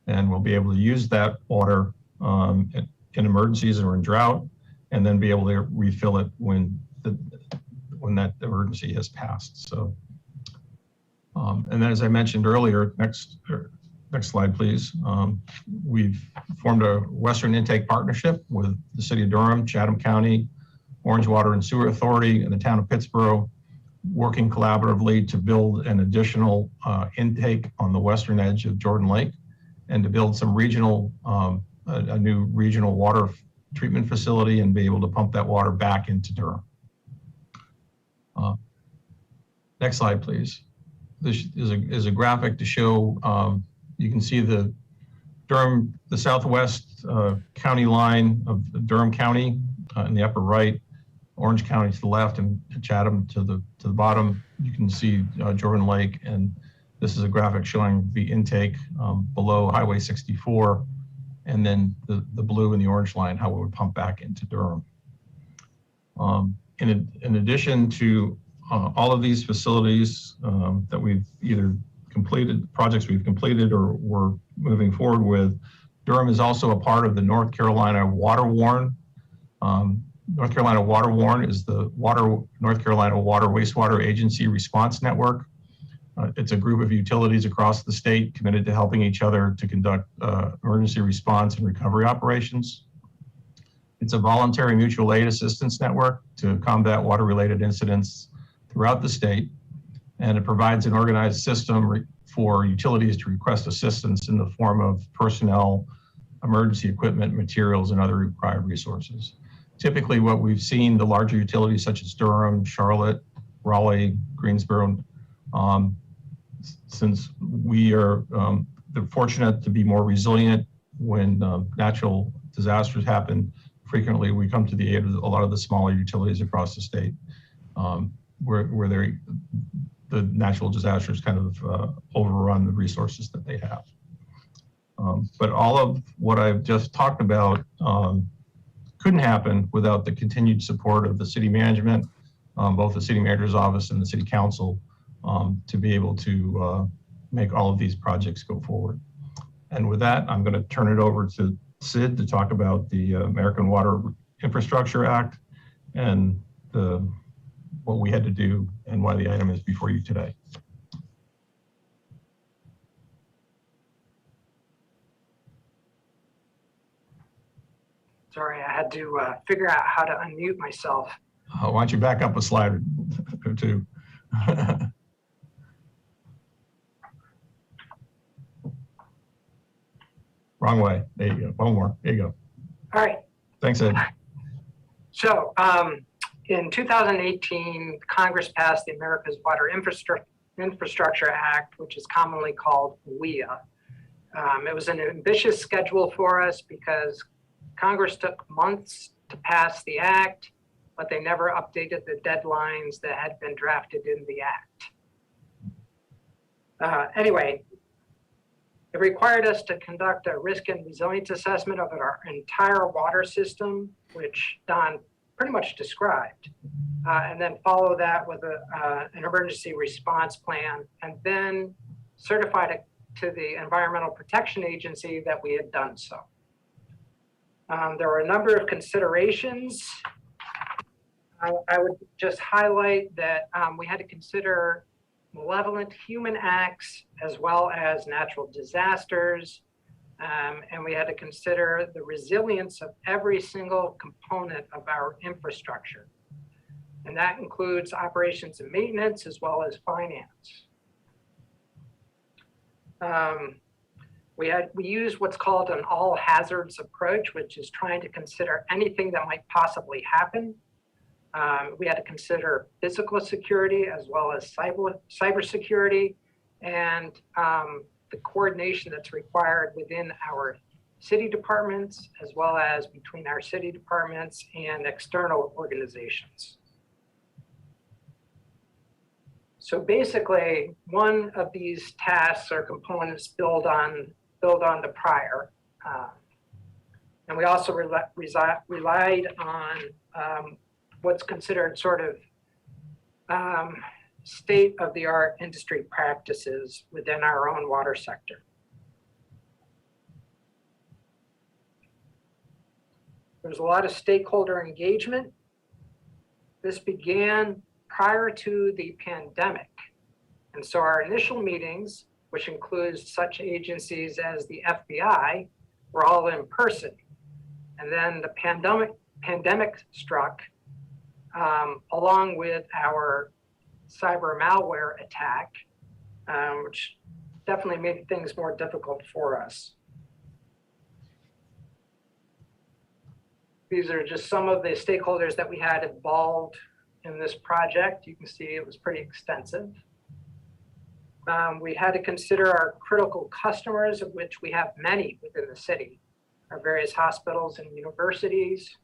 S19: And we'll be able to use that water in emergencies or in drought, and then be able to refill it when that emergency has passed. So And then, as I mentioned earlier, next slide, please. We've formed a Western Intake Partnership with the City of Durham, Chatham County, Orange Water and Sewer Authority, and the town of Pittsboro, working collaboratively to build an additional intake on the western edge of Jordan Lake and to build some regional, a new regional water treatment facility and be able to pump that water back into Durham. Next slide, please. This is a graphic to show, you can see the Durham, the southwest county line of Durham County in the upper right, Orange County to the left, and Chatham to the bottom. You can see Jordan Lake, and this is a graphic showing the intake below Highway 64, and then the blue and the orange line, how it would pump back into Durham. In addition to all of these facilities that we've either completed, projects we've completed or we're moving forward with, Durham is also a part of the North Carolina Water Warn. North Carolina Water Warn is the North Carolina Water Wastewater Agency Response Network. It's a group of utilities across the state committed to helping each other to conduct emergency response and recovery operations. It's a voluntary mutual aid assistance network to combat water-related incidents throughout the state, and it provides an organized system for utilities to request assistance in the form of personnel, emergency equipment, materials, and other required resources. Typically, what we've seen, the larger utilities such as Durham, Charlotte, Raleigh, Greensboro, since we are they're fortunate to be more resilient when natural disasters happen, frequently we come to the aid of a lot of the smaller utilities across the state, where the natural disasters kind of overrun the resources that they have. But all of what I've just talked about couldn't happen without the continued support of the city management, both the city manager's office and the city council, to be able to make all of these projects go forward. And with that, I'm going to turn it over to Sid to talk about the American Water Infrastructure Act and what we had to do and why the item is before you today.
S20: Sorry, I had to figure out how to unmute myself.
S19: Why don't you back up a slide or two? Wrong way. There you go. One more. There you go.
S20: All right.
S19: Thanks, Ed.
S20: So in 2018, Congress passed the America's Water Infrastructure Act, which is commonly called WIA. It was an ambitious schedule for us because Congress took months to pass the act, but they never updated the deadlines that had been drafted in the act. Anyway, it required us to conduct a risk and resilience assessment of our entire water system, which Don pretty much described, and then follow that with an emergency response plan, and then certified it to the Environmental Protection Agency that we had done so. There were a number of considerations. I would just highlight that we had to consider malevolent human acts as well as natural disasters. And we had to consider the resilience of every single component of our infrastructure. And that includes operations and maintenance as well as finance. We used what's called an all hazards approach, which is trying to consider anything that might possibly happen. We had to consider physical security as well as cyber security, and the coordination that's required within our city departments, as well as between our city departments and external organizations. So basically, one of these tasks or components build on the prior. And we also relied on what's considered sort of state-of-the-art industry practices within our own water sector. There's a lot of stakeholder engagement. This began prior to the pandemic. And so our initial meetings, which includes such agencies as the FBI, were all in person. And then the pandemic struck, along with our cyber malware attack, which definitely made things more difficult for us. These are just some of the stakeholders that we had involved in this project. You can see it was pretty extensive. We had to consider our critical customers, of which we have many within the city, our various hospitals and universities.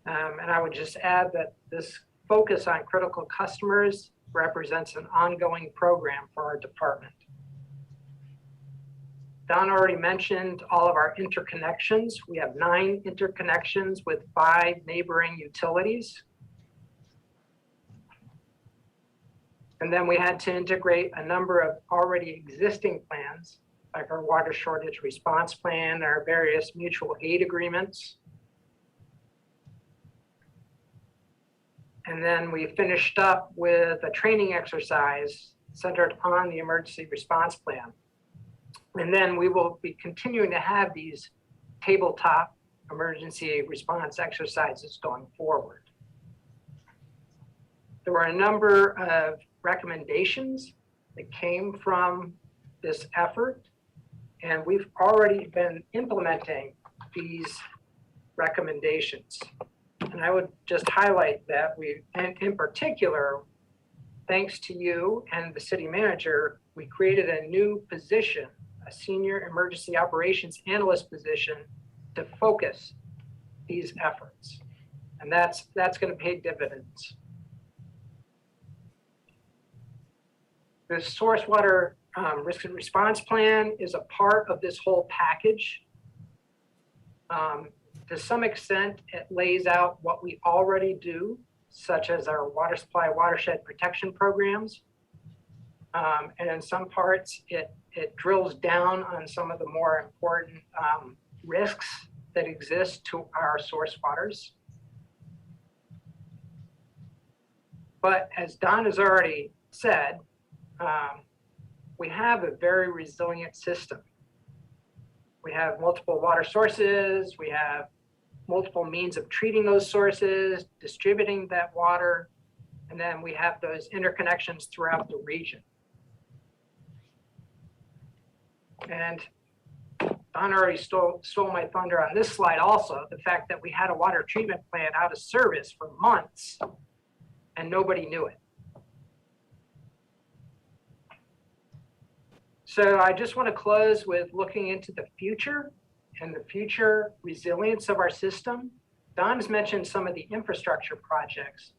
S20: And I would just add that this focus on critical customers represents an ongoing program for our department. Don already mentioned all of our interconnections. We have 9 interconnections with 5 neighboring utilities. And then we had to integrate a number of already existing plans, like our water shortage response plan, our various mutual aid agreements. And then we finished up with a training exercise centered on the emergency response plan. And then we will be continuing to have these tabletop emergency response exercises going forward. There were a number of recommendations that came from this effort, and we've already been implementing these recommendations. And I would just highlight that we, and in particular, thanks to you and the city manager, we created a new position, a senior emergency operations analyst position, to focus these efforts. And that's going to pay dividends. The source water risk and response plan is a part of this whole package. To some extent, it lays out what we already do, such as our water supply watershed protection programs. And in some parts, it drills down on some of the more important risks that exist to our source waters. But as Don has already said, we have a very resilient system. We have multiple water sources, we have multiple means of treating those sources, distributing that water, and then we have those interconnections throughout the region. And Don already stole my thunder on this slide also, the fact that we had a water treatment plant out of service for months and nobody knew it. So I just want to close with looking into the future and the future resilience of our system. Don's mentioned some of the infrastructure projects,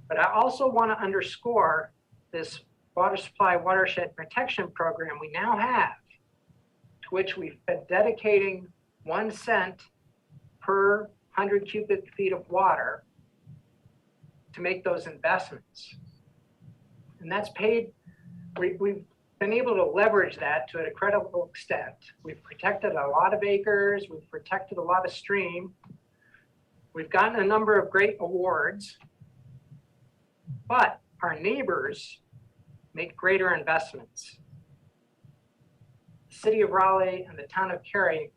S20: but I also want to underscore this water supply watershed protection program we now have, to which we've been dedicating 1 cent per 100 cubic feet of water to make those investments. And that's paid, we've been able to leverage that to a credible extent. We've protected a lot of acres, we've protected a lot of stream. We've gotten a number of great awards, but our neighbors make greater investments. The city of Raleigh and the town of Cary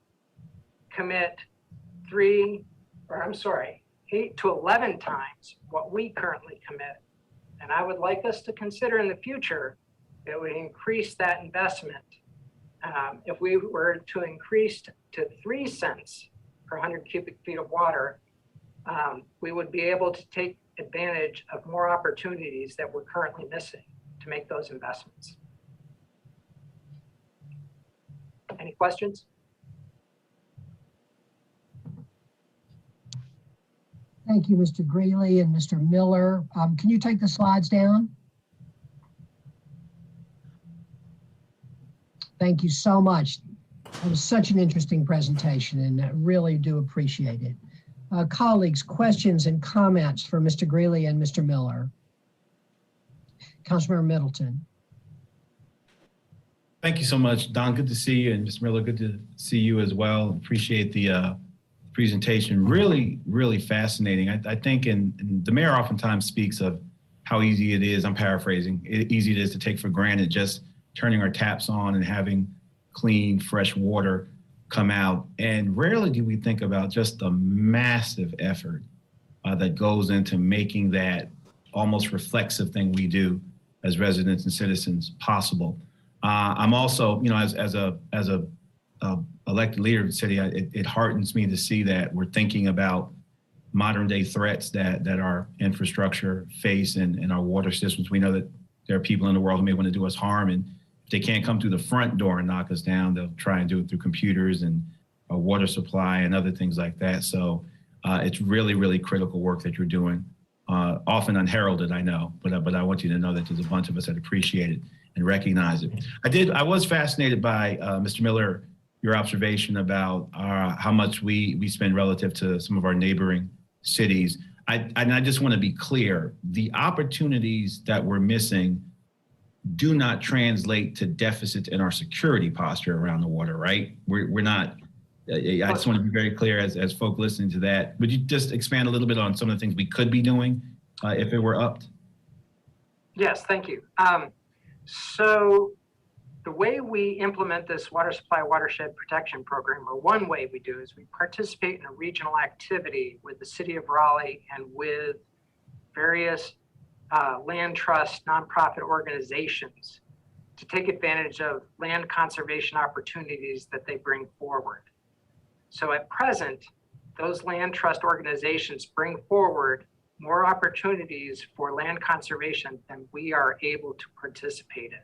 S20: commit 8 to 11 times what we currently commit. And I would like us to consider in the future that we increase that investment. If we were to increase to 3 cents per 100 cubic feet of water, we would be able to take advantage of more opportunities that we're currently missing to make those investments. Any questions?
S2: Thank you, Mr. Greeley and Mr. Miller. Can you take the slides down? Thank you so much. It was such an interesting presentation, and I really do appreciate it. Colleagues, questions and comments for Mr. Greeley and Mr. Miller? Councilmember Middleton.
S6: Thank you so much, Don. Good to see you, and Mr. Miller, good to see you as well. Appreciate the presentation. Really, really fascinating. I think, and the mayor oftentimes speaks of how easy it is, I'm paraphrasing, easy it is to take for granted just turning our taps on and having clean, fresh water come out. And rarely do we think about just the massive effort that goes into making that almost reflexive thing we do as residents and citizens possible. I'm also, as a elected leader of the city, it heartens me to see that we're thinking about modern day threats that our infrastructure face and our water systems. We know that there are people in the world who may want to do us harm, and if they can't come through the front door and knock us down, they'll try and do it through computers and a water supply and other things like that. So it's really, really critical work that you're doing. Often unheralded, I know, but I want you to know that there's a bunch of us that appreciate it and recognize it. I was fascinated by, Mr. Miller, your observation about how much we spend relative to some of our neighboring cities. I just want to be clear, the opportunities that we're missing do not translate to deficits in our security posture around the water, right? We're not, I just want to be very clear as folk listening to that. Would you just expand a little bit on some of the things we could be doing if it were upped?
S20: Yes, thank you. So the way we implement this water supply watershed protection program, or one way we do, is we participate in a regional activity with the city of Raleigh and with various land trust nonprofit organizations to take advantage of land conservation opportunities that they bring forward. So at present, those land trust organizations bring forward more opportunities for land conservation than we are able to participate in.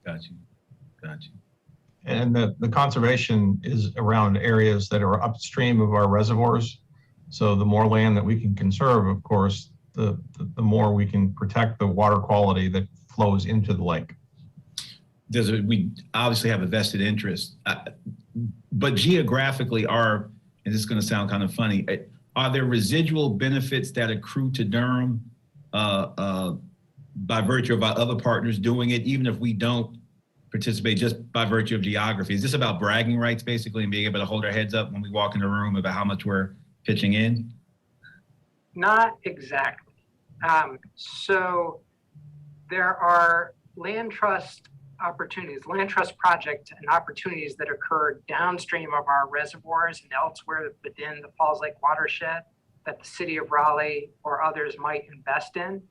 S6: Got you.
S19: And the conservation is around areas that are upstream of our reservoirs. So the more land that we can conserve, of course, the more we can protect the water quality that flows into the lake.
S6: We obviously have a vested interest, but geographically and this is going to sound kind of funny, are there residual benefits that accrue to Durham by virtue of our other partners doing it, even if we don't participate just by virtue of geography? Is this about bragging rights basically and being able to hold our heads up when we walk in the room about how much we're pitching in?
S20: Not exactly. So there are land trust opportunities, land trust projects and opportunities that occur downstream of our reservoirs and elsewhere within the Falls Lake watershed that the city of Raleigh or others might invest in.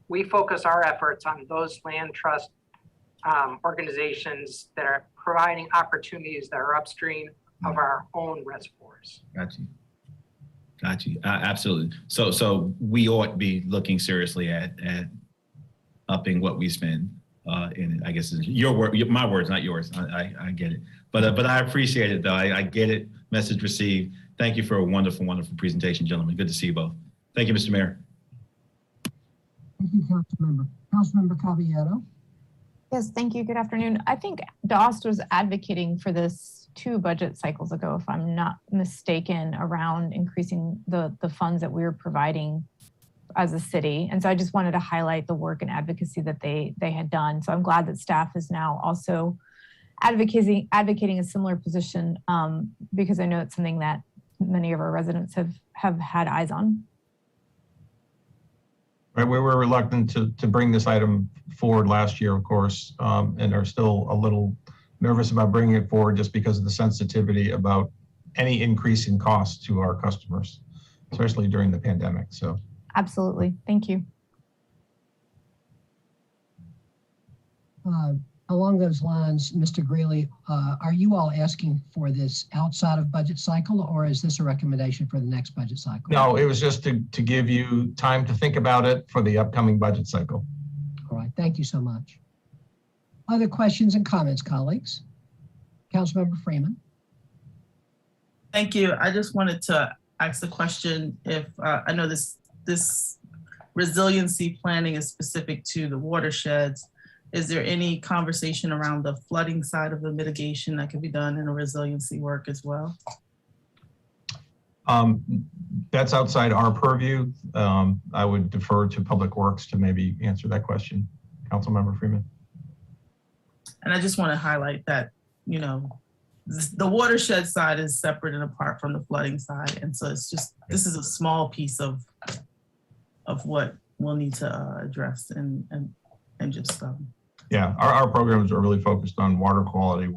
S20: We focus our efforts on those land trust organizations that are providing opportunities that are upstream of our own reservoirs.
S6: Got you. Absolutely. So we ought to be looking seriously at upping what we spend. And I guess it's your word, my words, not yours. I get it. But I appreciate it though. I get it. Message received. Thank you for a wonderful, wonderful presentation, gentlemen. Good to see you both. Thank you, Mr. Mayor.
S2: Thank you, Councilmember. Councilmember Caballero.
S4: Yes, thank you. Good afternoon. I think DOST was advocating for this 2 budget cycles ago, if I'm not mistaken, around increasing the funds that we were providing as a city. And so I just wanted to highlight the work and advocacy that they had done. So I'm glad that staff is now also advocating a similar position because I know it's something that many of our residents have had eyes on.
S19: Right, we were reluctant to bring this item forward last year, of course, and are still a little nervous about bringing it forward just because of the sensitivity about any increase in cost to our customers, especially during the pandemic. So,
S4: absolutely, thank you.
S2: Along those lines, Mr. Greeley, are you all asking for this outside of budget cycle, or is this a recommendation for the next budget cycle?
S19: No, it was just to give you time to think about it for the upcoming budget cycle.
S2: All right, thank you so much. Other questions and comments, colleagues? Councilmember Freeman.
S9: Thank you. I just wanted to ask the question if I know this resiliency planning is specific to the watersheds. Is there any conversation around the flooding side of the mitigation that can be done in a resiliency work as well?
S19: That's outside our purview. I would defer to Public Works to maybe answer that question. Councilmember Freeman.
S9: And I just want to highlight that, you know, the watershed side is separate and apart from the flooding side. And so it's just, this is a small piece of what we'll need to address and just
S19: Yeah, our programs are really focused on water quality,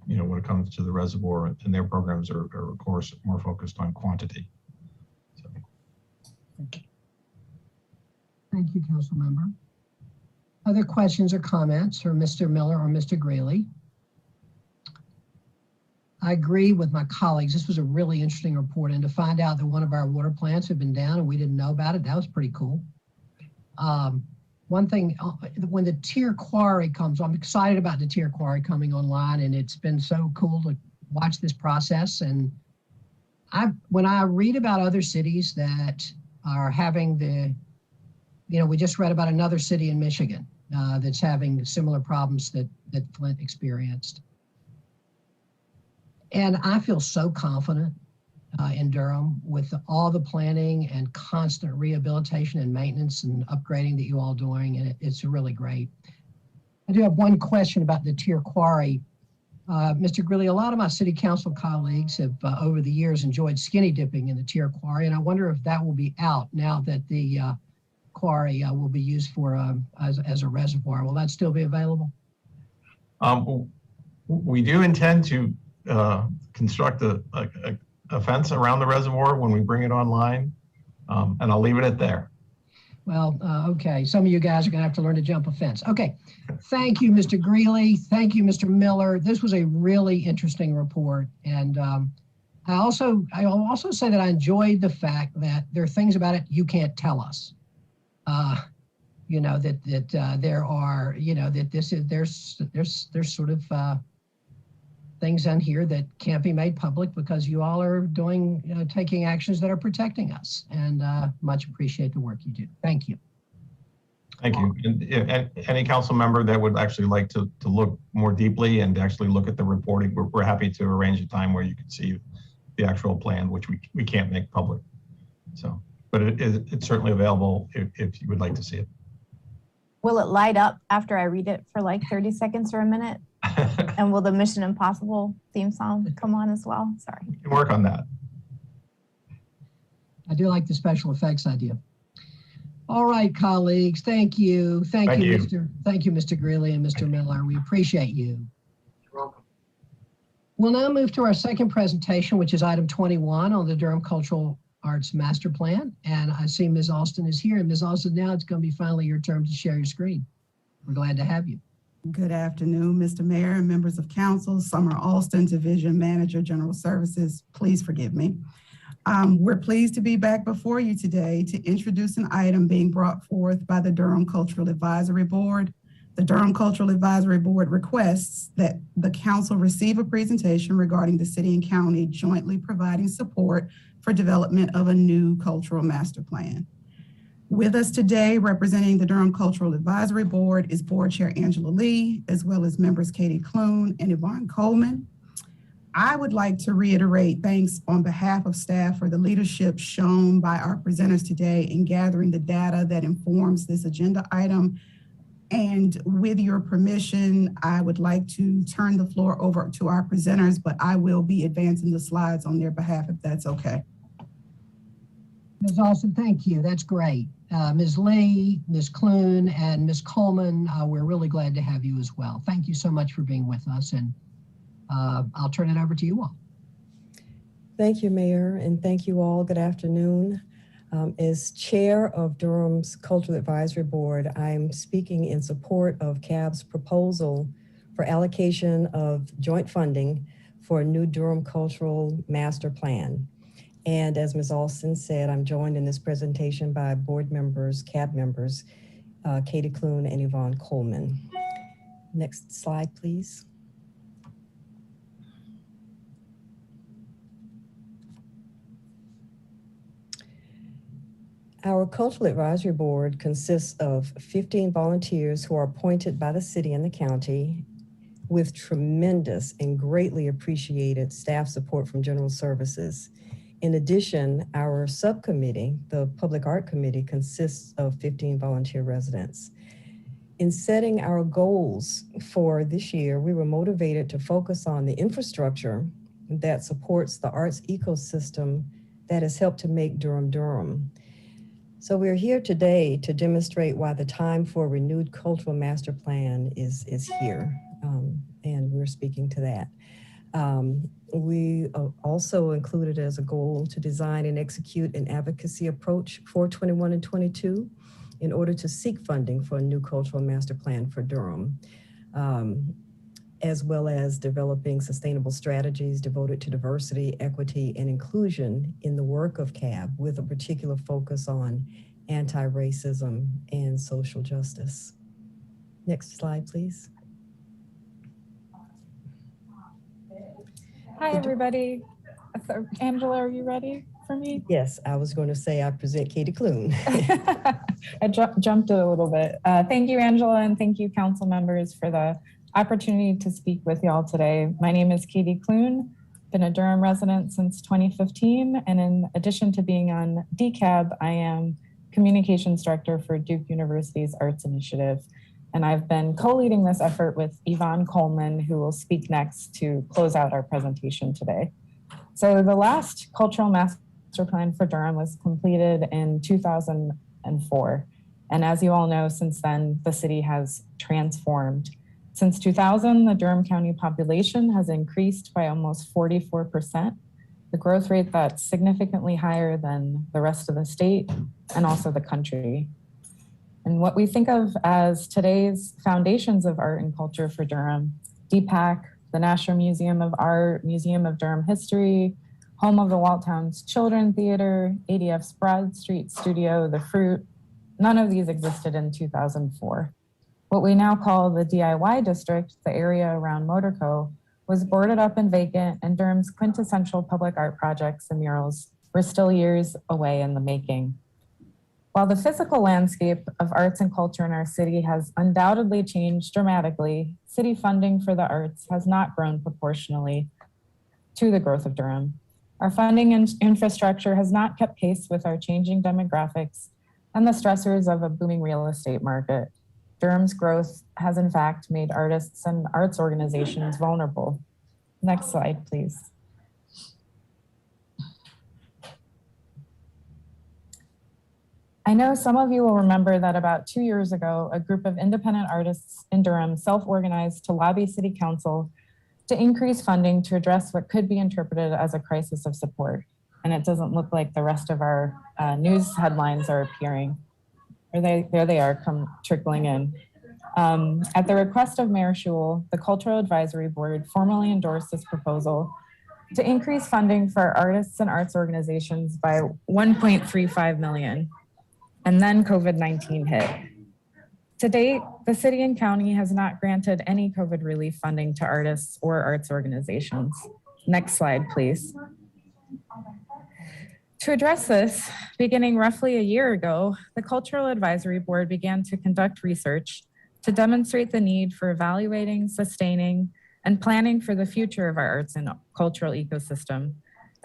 S19: when it comes to the reservoir, and their programs are of course more focused on quantity. So.
S2: Thank you, Council Member. Other questions or comments for Mr. Miller or Mr. Greeley? I agree with my colleagues. This was a really interesting report, and to find out that one of our water plants had been down and we didn't know about it, that was pretty cool. One thing, when the tier quarry comes, I'm excited about the tier quarry coming online, and it's been so cool to watch this process. And when I read about other cities that are having we just read about another city in Michigan that's having similar problems that Flint experienced. And I feel so confident in Durham with all the planning and constant rehabilitation and maintenance and upgrading that you all doing, and it's really great. I do have one question about the tier quarry. Mr. Greeley, a lot of my city council colleagues have over the years enjoyed skinny dipping in the tier quarry, and I wonder if that will be out now that the quarry will be used for as a reservoir. Will that still be available?
S19: We do intend to construct a fence around the reservoir when we bring it online, and I'll leave it at there.
S2: Well, okay. Some of you guys are going to have to learn to jump a fence. Okay. Thank you, Mr. Greeley. Thank you, Mr. Miller. This was a really interesting report. And I'll also say that I enjoyed the fact that there are things about it you can't tell us. There are, that this is, there's sort of things on here that can't be made public because you all are doing, taking actions that are protecting us, and much appreciate the work you do. Thank you.
S19: Thank you. And if any council member that would actually like to look more deeply and actually look at the reporting, we're happy to arrange a time where you can see the actual plan, which we can't make public. So, but it's certainly available if you would like to see it.
S4: Will it light up after I read it for like 30 seconds or a minute? And will the Mission Impossible theme song come on as well? Sorry.
S19: We can work on that.
S2: I do like the special effects idea. All right, colleagues, thank you. Thank you, Mr. Greeley and Mr. Miller. We appreciate you.
S20: You're welcome.
S2: We'll now move to our second presentation, which is item 21 on the Durham Cultural Arts Master Plan. And I see Ms. Alston is here. And Ms. Alston, now it's going to be finally your turn to share your screen. We're glad to have you.
S21: Good afternoon, Mr. Mayor and members of council. Summer Alston, Division Manager, General Services. Please forgive me. We're pleased to be back before you today to introduce an item being brought forth by the Durham Cultural Advisory Board. The Durham Cultural Advisory Board requests that the council receive a presentation regarding the city and county jointly providing support for development of a new cultural master plan. With us today, representing the Durham Cultural Advisory Board, is Board Chair Angela Lee, as well as members Katie Clune and Yvonne Coleman. I would like to reiterate thanks on behalf of staff for the leadership shown by our presenters today in gathering the data that informs this agenda item. And with your permission, I would like to turn the floor over to our presenters, but I will be advancing the slides on their behalf if that's okay.
S2: Ms. Alston, thank you. That's great. Ms. Lee, Ms. Clune, and Ms. Coleman, we're really glad to have you as well. Thank you so much for being with us, and I'll turn it over to you all.
S22: Thank you, Mayor, and thank you all. Good afternoon. As Chair of Durham's Cultural Advisory Board, I'm speaking in support of CAB's proposal for allocation of joint funding for a new Durham Cultural Master Plan. And as Ms. Alston said, I'm joined in this presentation by board members, CAB members, Katie Clune and Yvonne Coleman. Next slide, please. Our Cultural Advisory Board consists of 15 volunteers who are appointed by the city and the county with tremendous and greatly appreciated staff support from General Services. In addition, our subcommittee, the Public Art Committee, consists of 15 volunteer residents. In setting our goals for this year, we were motivated to focus on the infrastructure that supports the arts ecosystem that has helped to make Durham Durham. So we're here today to demonstrate why the time for a renewed cultural master plan is here, and we're speaking to that. We also included as a goal to design and execute an advocacy approach for 21 and 22 in order to seek funding for a new cultural master plan for Durham, as well as developing sustainable strategies devoted to diversity, equity, and inclusion in the work of CAB, with a particular focus on anti-racism and social justice. Next slide, please.
S4: Hi, everybody. So, Angela, are you ready for me?
S22: Yes, I was going to say I present Katie Clune.
S4: I jumped a little bit. Thank you, Angela, and thank you, council members, for the opportunity to speak with y'all today. My name is Katie Clune, been a Durham resident since 2015, and in addition to being on DCAB, I am Communications Director for Duke University's Arts Initiative. And I've been co-leading this effort with Yvonne Coleman, who will speak next to close out our presentation today. So the last cultural master plan for Durham was completed in 2004. And as you all know, since then, the city has transformed. Since 2000, the Durham County population has increased by almost 44%, a growth rate that's significantly higher than the rest of the state and also the country. And what we think of as today's foundations of art and culture for Durham, DPAC, the National Museum of Art, Museum of Durham History, home of the Waltowns Children's Theater, ADF's Broad Street Studio, The Fruit, none of these existed in 2004. What we now call the DIY district, the area around Motorco, was boarded up and vacant, and Durham's quintessential public art projects and murals were still years away in the making. While the physical landscape of arts and culture in our city has undoubtedly changed dramatically, city funding for the arts has not grown proportionally to the growth of Durham. Our funding and infrastructure has not kept pace with our changing demographics and the stressors of a booming real estate market. Durham's growth has in fact made artists and arts organizations vulnerable. Next slide, please. I know some of you will remember that about 2 years ago, a group of independent artists in Durham self-organized to lobby City Council to increase funding to address what could be interpreted as a crisis of support. And it doesn't look like the rest of our news headlines are appearing. There they are, trickling in. At the request of Mayor Schewel, the Cultural Advisory Board formally endorsed this proposal to increase funding for artists and arts organizations by $1.35 million. And then COVID-19 hit. To date, the city and county has not granted any COVID relief funding to artists or arts organizations. Next slide, please. To address this, beginning roughly a year ago, the Cultural Advisory Board began to conduct research to demonstrate the need for evaluating, sustaining, and planning for the future of our arts and cultural ecosystem.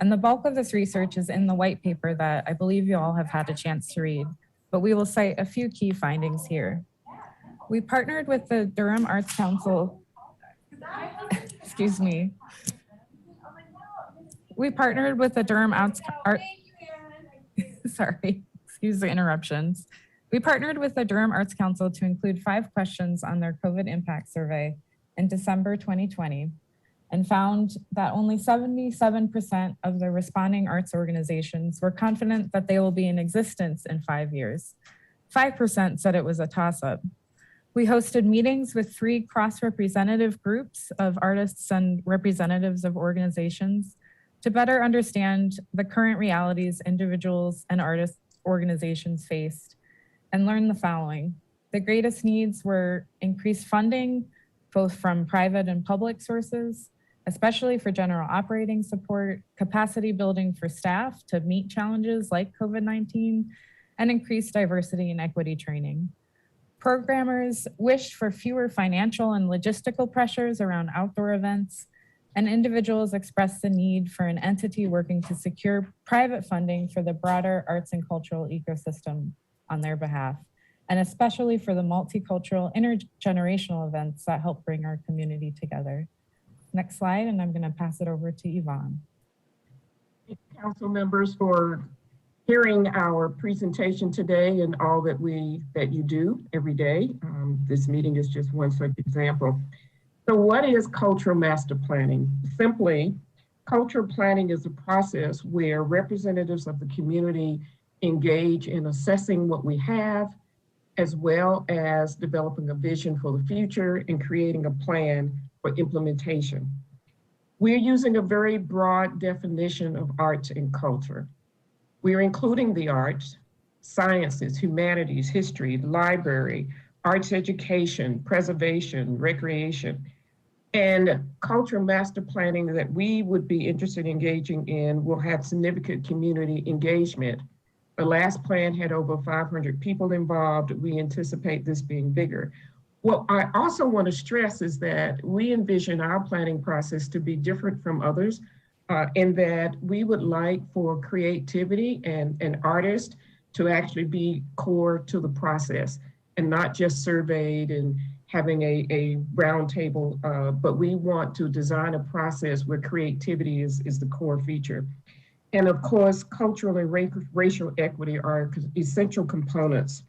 S4: And the bulk of this research is in the white paper that I believe you all have had a chance to read, but we will cite a few key findings here. We partnered with the Durham Arts Council, excuse me. We partnered with the Durham sorry, excuse the interruptions. We partnered with the Durham Arts Council to include 5 questions on their COVID impact survey in December 2020 and found that only 77% of the responding arts organizations were confident that they will be in existence in 5 years. 5% said it was a toss-up. We hosted meetings with 3 cross-representative groups of artists and representatives of organizations to better understand the current realities individuals and artist organizations faced and learn the following. The greatest needs were increased funding, both from private and public sources, especially for general operating support, capacity building for staff to meet challenges like COVID-19, and increased diversity and equity training. Programmers wished for fewer financial and logistical pressures around outdoor events, and individuals expressed the need for an entity working to secure private funding for the broader arts and cultural ecosystem on their behalf, and especially for the multicultural intergenerational events that help bring our community together. Next slide, and I'm going to pass it over to Yvonne.
S7: Council members for hearing our presentation today and all that you do every day. This meeting is just one such example. So what is cultural master planning? Simply, cultural planning is a process where representatives of the community engage in assessing what we have, as well as developing a vision for the future and creating a plan for implementation. We're using a very broad definition of arts and culture. We are including the arts, sciences, humanities, history, library, arts education, preservation, recreation, and cultural master planning that we would be interested in engaging in will have significant community engagement. The last plan had over 500 people involved. We anticipate this being bigger. What I also want to stress is that we envision our planning process to be different from others in that we would like for creativity and artists to actually be core to the process and not just surveyed and having a round table, but we want to design a process where creativity is the core feature. And of course, cultural and racial equity are essential components.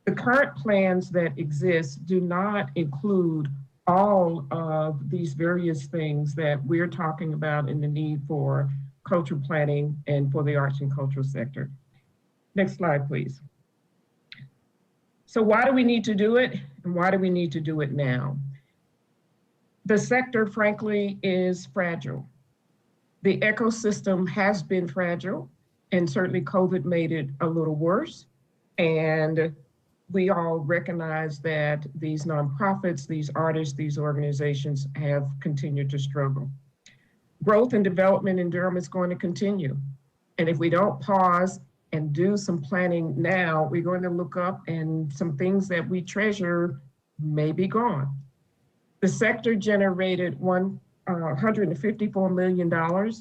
S7: The current plans that exist do not include all of these various things that we're talking about in the need for cultural planning and for the arts and cultural sector. Next slide, please. So why do we need to do it? And why do we need to do it now? The sector, frankly, is fragile. The ecosystem has been fragile, and certainly COVID made it a little worse. And we all recognize that these nonprofits, these artists, these organizations have continued to struggle. Growth and development in Durham is going to continue. And if we don't pause and do some planning now, we're going to look up and some things that we treasure may be gone. The sector generated $154 million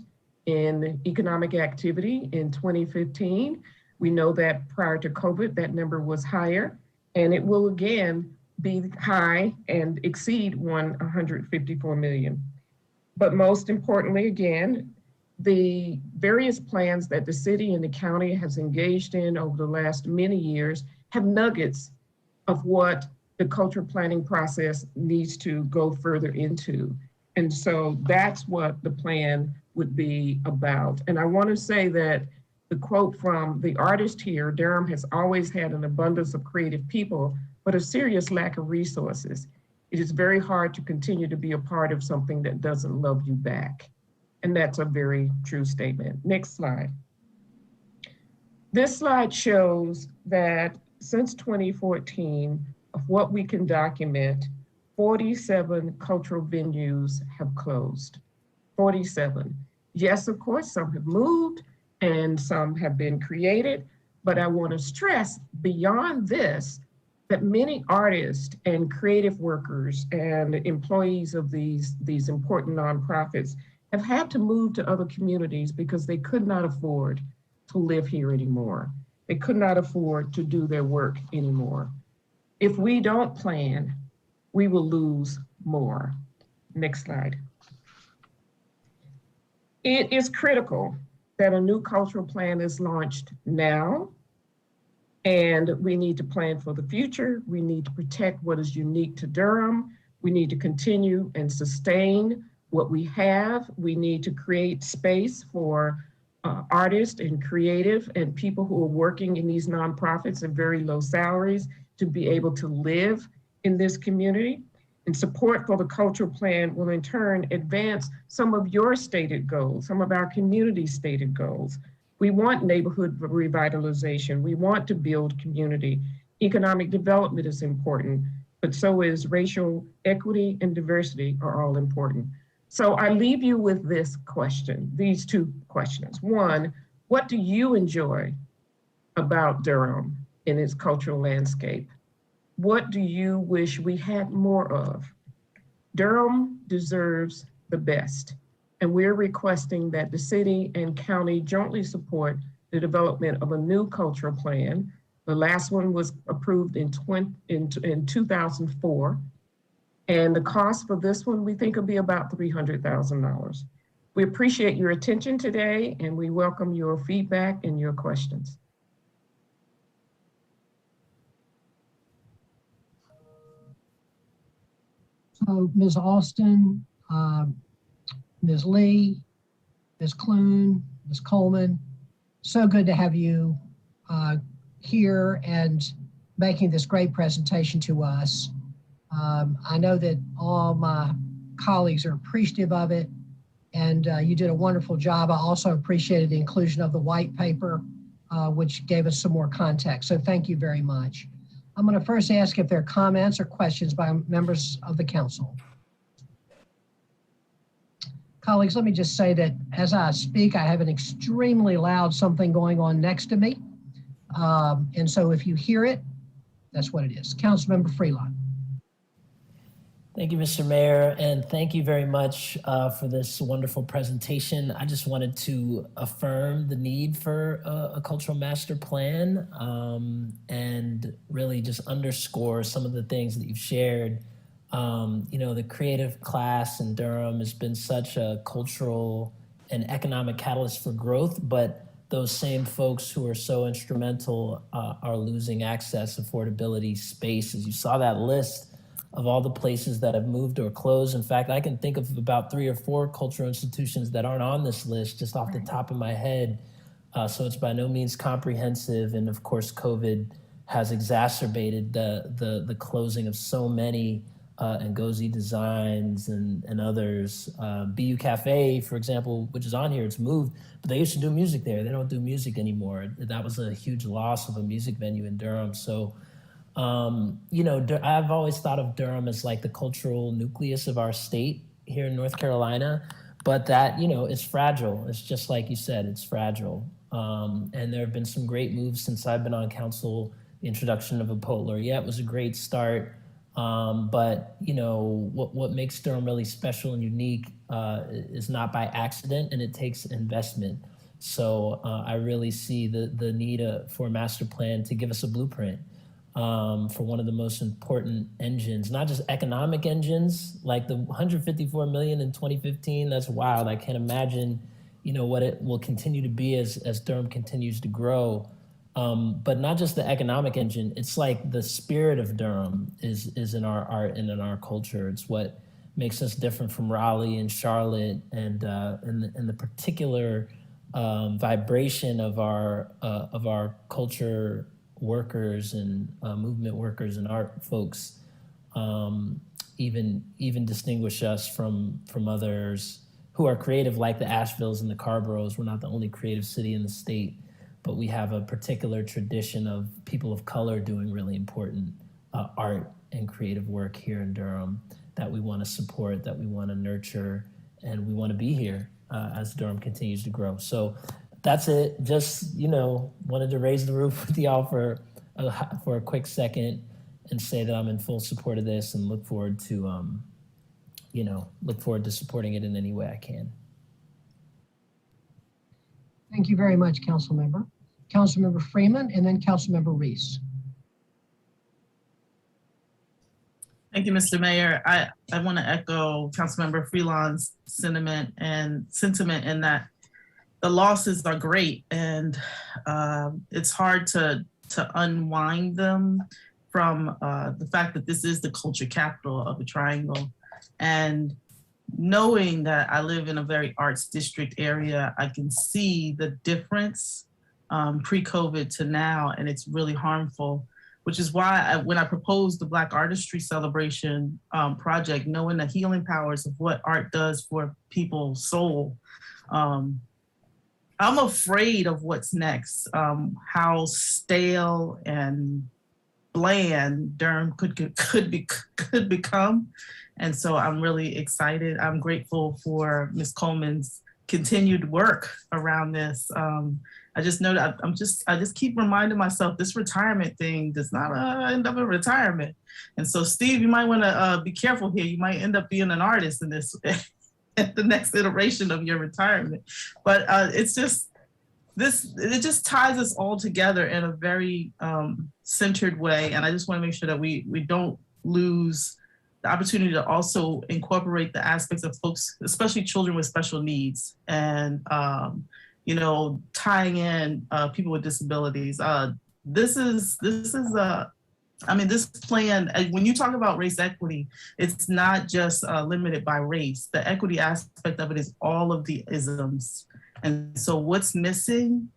S7: in economic activity in 2015. We know that prior to COVID, that number was higher, and it will again be high and exceed 154 million. But most importantly, again, the various plans that the city and the county has engaged in over the last many years have nuggets of what the cultural planning process needs to go further into. And so that's what the plan would be about. And I want to say that the quote from the artist here, Durham has always had an abundance of creative people, but a serious lack of resources. It is very hard to continue to be a part of something that doesn't love you back. And that's a very true statement. Next slide. This slide shows that since 2014, of what we can document, 47 cultural venues have closed. 47. Yes, of course, some have moved and some have been created, but I want to stress beyond this that many artists and creative workers and employees of these important nonprofits have had to move to other communities because they could not afford to live here anymore. They could not afford to do their work anymore. If we don't plan, we will lose more. Next slide. It is critical that a new cultural plan is launched now, and we need to plan for the future. We need to protect what is unique to Durham. We need to continue and sustain what we have. We need to create space for artists and creative and people who are working in these nonprofits at very low salaries to be able to live in this community. And support for the cultural plan will in turn advance some of your stated goals, some of our community stated goals. We want neighborhood revitalization. We want to build community. Economic development is important, but so is racial equity and diversity are all important. So I leave you with this question, these two questions. One, what do you enjoy about Durham in its cultural landscape? What do you wish we had more of? Durham deserves the best, and we're requesting that the city and county jointly support the development of a new cultural plan. The last one was approved in 2004, and the cost for this one we think will be about $300,000. We appreciate your attention today, and we welcome your feedback and your questions.
S2: So Ms. Austin, Ms. Lee, Ms. Clune, Ms. Coleman, so good to have you here and making this great presentation to us. I know that all my colleagues are appreciative of it, and you did a wonderful job. I also appreciated the inclusion of the white paper, which gave us some more context. So thank you very much. I'm going to first ask if there are comments or questions by members of the council. Colleagues, let me just say that as I speak, I have an extremely loud something going on next to me. And so if you hear it, that's what it is. Councilmember Freelon.
S18: Thank you, Mr. Mayor, and thank you very much for this wonderful presentation. I just wanted to affirm the need for a cultural master plan and really just underscore some of the things that you've shared. You know, the creative class in Durham has been such a cultural and economic catalyst for growth, but those same folks who are so instrumental are losing access, affordability, space. As you saw that list of all the places that have moved or closed. In fact, I can think of about 3 or 4 cultural institutions that aren't on this list just off the top of my head. So it's by no means comprehensive. And of course, COVID has exacerbated the closing of so many, and Ngozi Designs and others. BU Cafe, for example, which is on here, it's moved, but they used to do music there. They don't do music anymore. That was a huge loss of a music venue in Durham. So you know, I've always thought of Durham as like the cultural nucleus of our state here in North Carolina, but that, you know, it's fragile. It's just like you said, it's fragile. And there have been some great moves since I've been on council. The introduction of a poet laureate was a great start. But, you know, what makes Durham really special and unique is not by accident, and it takes investment. So I really see the need for a master plan to give us a blueprint. For one of the most important engines, not just economic engines, like the 154 million in 2015, that's wild. I can't imagine, you know, what it will continue to be as Durham continues to grow. But not just the economic engine, it's like the spirit of Durham is in our art and in our culture. It's what makes us different from Raleigh and Charlotte and the particular vibration of our culture workers and movement workers and art folks even distinguish us from others who are creative, like the Ashevilles and the Carboroughs. We're not the only creative city in the state, but we have a particular tradition of people of color doing really important art and creative work here in Durham that we want to support, that we want to nurture, and we want to be here as Durham continues to grow. So that's it. Just, you know, wanted to raise the roof with y'all for a quick second and say that I'm in full support of this and look forward to, you know, supporting it in any way I can.
S2: Thank you very much, Councilmember. Councilmember Freeman, and then Councilmember Reese.
S9: Thank you, Mr. Mayor. I want to echo Councilmember Freelon's sentiment in that the losses are great, and it's hard to unwind them from the fact that this is the culture capital of the Triangle. And knowing that I live in a very arts district area, I can see the difference pre-COVID to now, and it's really harmful, which is why when I proposed the Black Artistry Celebration project, knowing the healing powers of what art does for people's soul, I'm afraid of what's next, how stale and bland Durham could become. And so I'm really excited. I'm grateful for Ms. Coleman's continued work around this. I just know that I just keep reminding myself this retirement thing does not end up in retirement. And so Steve, you might want to be careful here. You might end up being an artist in this at the next iteration of your retirement. But it's just it just ties us all together in a very centered way. And I just want to make sure that we don't lose the opportunity to also incorporate the aspects of folks, especially children with special needs, and tying in people with disabilities. This plan, when you talk about race equity, it's not just limited by race. The equity aspect of it is all of the isms. And so what's missing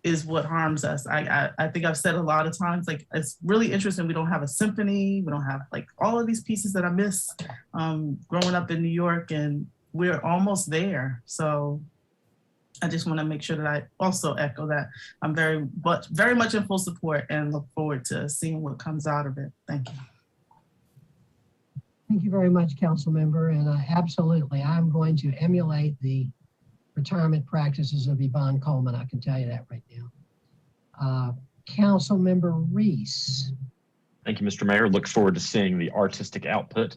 S9: is what harms us. I think I've said a lot of times, like, it's really interesting. We don't have a symphony. We don't have like all of these pieces that I miss growing up in New York, and we're almost there. So I just want to make sure that I also echo that I'm very much in full support and look forward to seeing what comes out of it. Thank you.
S2: Thank you very much, Council Member. And absolutely, I'm going to emulate the retirement practices of Yvonne Coleman. I can tell you that right now. Council Member Reese.
S1: Thank you, Mr. Mayor. Look forward to seeing the artistic output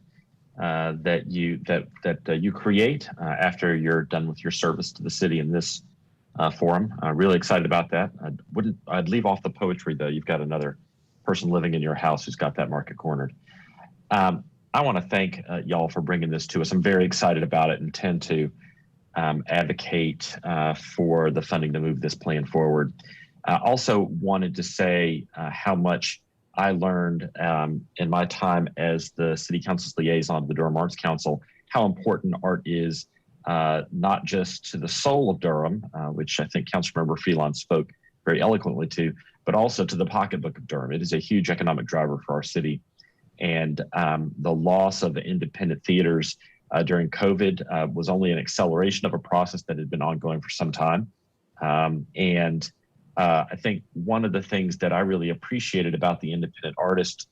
S1: that you create after you're done with your service to the city in this forum. Really excited about that. I'd leave off the poetry though. You've got another person living in your house who's got that market cornered. I want to thank y'all for bringing this to us. I'm very excited about it and intend to advocate for the funding to move this plan forward. I also wanted to say how much I learned in my time as the City Council's liaison to the Durham Arts Council, how important art is not just to the soul of Durham, which I think Councilmember Phelan spoke very eloquently to, but also to the pocketbook of Durham. It is a huge economic driver for our city. And the loss of the independent theaters during COVID was only an acceleration of a process that had been ongoing for some time. I think one of the things that I really appreciated about the independent artist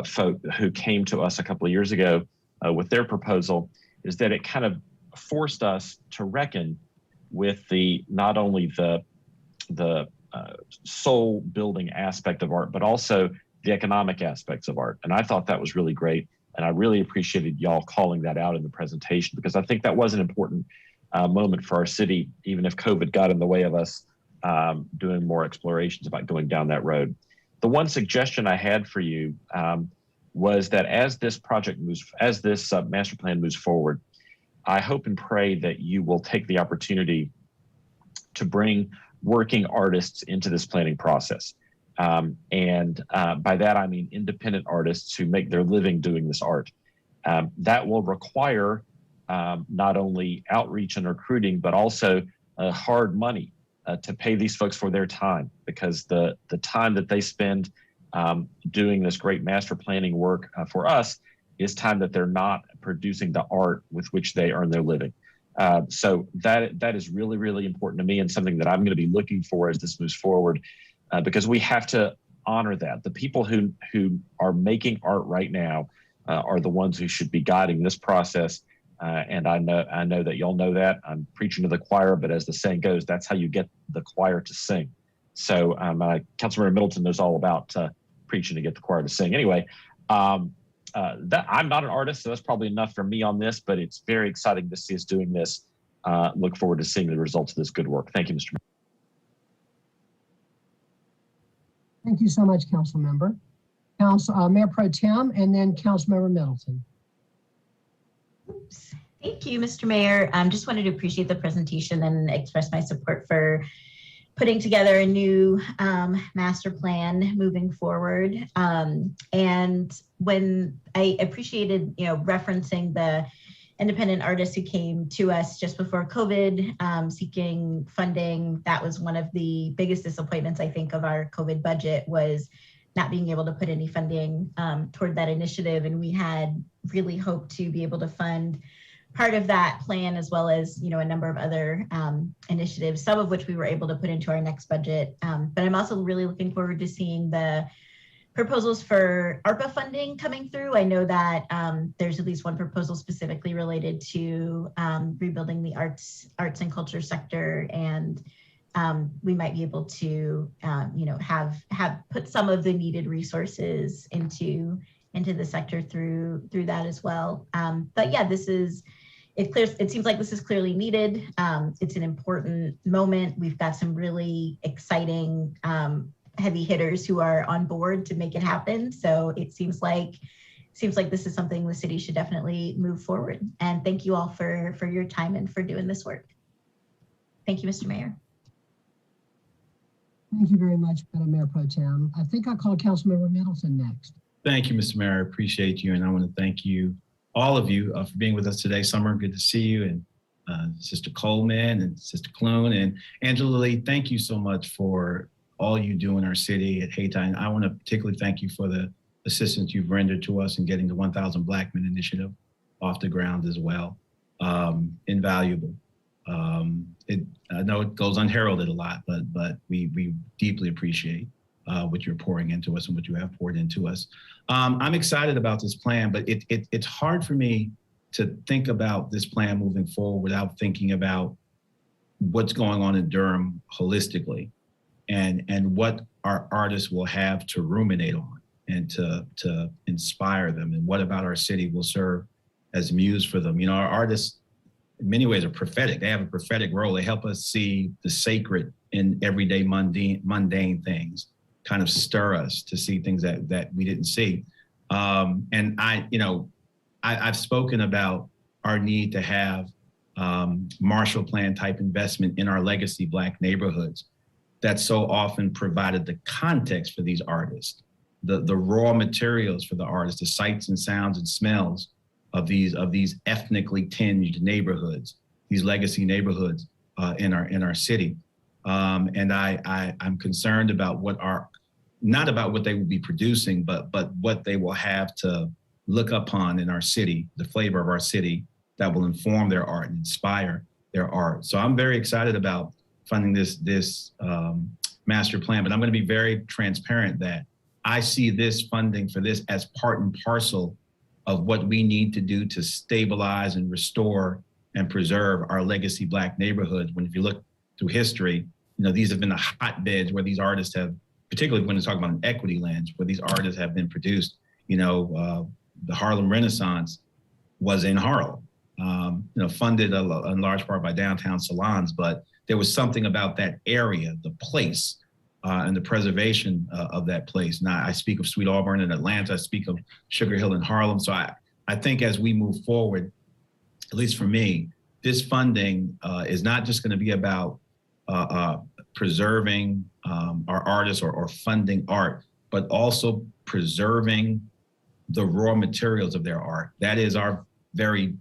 S1: folk who came to us a couple of years ago with their proposal is that it kind of forced us to reckon with not only the soul building aspect of art, but also the economic aspects of art. And I thought that was really great. And I really appreciated y'all calling that out in the presentation, because I think that was an important moment for our city, even if COVID got in the way of us doing more explorations about going down that road. The one suggestion I had for you was that as this master plan moves forward, I hope and pray that you will take the opportunity to bring working artists into this planning process. By that, I mean independent artists who make their living doing this art. That will require not only outreach and recruiting, but also hard money to pay these folks for their time, because the time that they spend doing this great master planning work for us is time that they're not producing the art with which they earn their living. So that is really, really important to me, and something that I'm going to be looking for as this moves forward, because we have to honor that. The people who are making art right now are the ones who should be guiding this process. And I know that y'all know that. I'm preaching to the choir, but as the saying goes, that's how you get the choir to sing. So Councilmember Middleton knows all about preaching to get the choir to sing. Anyway, I'm not an artist, so that's probably enough for me on this, but it's very exciting to see us doing this. Look forward to seeing the results of this good work. Thank you, Mr. Mayor.
S2: Thank you so much, Council Member. Mayor Pro Tem, and then Councilmember Middleton.
S3: Oops. Thank you, Mr. Mayor. Just wanted to appreciate the presentation and express my support for putting together a new master plan moving forward. And when I appreciated, referencing the independent artists who came to us just before COVID seeking funding, that was one of the biggest disappointments, I think, of our COVID budget, was not being able to put any funding toward that initiative. And we had really hoped to be able to fund part of that plan, as well as, a number of other initiatives, some of which we were able to put into our next budget. But I'm also really looking forward to seeing the proposals for ARPA funding coming through. I know that there's at least one proposal specifically related to rebuilding the arts and culture sector, and we might be able to, have put some of the needed resources into the sector through that as well. But yeah, it seems like this is clearly needed. It's an important moment. We've got some really exciting heavy hitters who are on board to make it happen. So it seems like seems like this is something the city should definitely move forward. And thank you all for your time and for doing this work. Thank you, Mr. Mayor.
S2: Thank you very much, Madam Mayor Pro Tem. I think I'll call Councilmember Middleton next.
S6: Thank you, Mr. Mayor. I appreciate you. And I want to thank you, all of you, for being with us today. Summer, good to see you. And Sister Coleman and Sister Clune and Angela Lee, thank you so much for all you do in our city at Haiti. And I want to particularly thank you for the assistance you've rendered to us in getting the 1,000 Black Men initiative off the ground as well. Invaluable. I know it goes unheralded a lot, but we deeply appreciate what you're pouring into us and what you have poured into us. I'm excited about this plan, but it's hard for me to think about this plan moving forward without thinking about what's going on in Durham holistically and what our artists will have to ruminate on and to inspire them, and what about our city will serve as muse for them. You know, our artists in many ways are prophetic. They have a prophetic role. They help us see the sacred in everyday mundane things, kind of stir us to see things that we didn't see. And I've spoken about our need to have Marshall Plan type investment in our legacy Black neighborhoods that so often provided the context for these artists, the raw materials for the artists, the sights and sounds and smells of these ethnically tinged neighborhoods, these legacy neighborhoods in our city. And I'm concerned about not about what they will be producing, but what they will have to look upon in our city, the flavor of our city that will inform their art and inspire their art. So I'm very excited about funding this master plan, but I'm going to be very transparent that I see this funding for this as part and parcel of what we need to do to stabilize and restore and preserve our legacy Black neighborhoods. When if you look through history, these have been the hotbeds where these artists have, particularly when you talk about an equity lens, where these artists have been produced. The Harlem Renaissance was in Harlem, funded in large part by downtown salons, but there was something about that area, the place, and the preservation of that place. Now, I speak of Sweet Auburn in Atlanta, I speak of Sugar Hill in Harlem. So I think as we move forward, at least for me, this funding is not just gonna be about preserving our artists or funding art, but also preserving the raw materials of their art. That is our very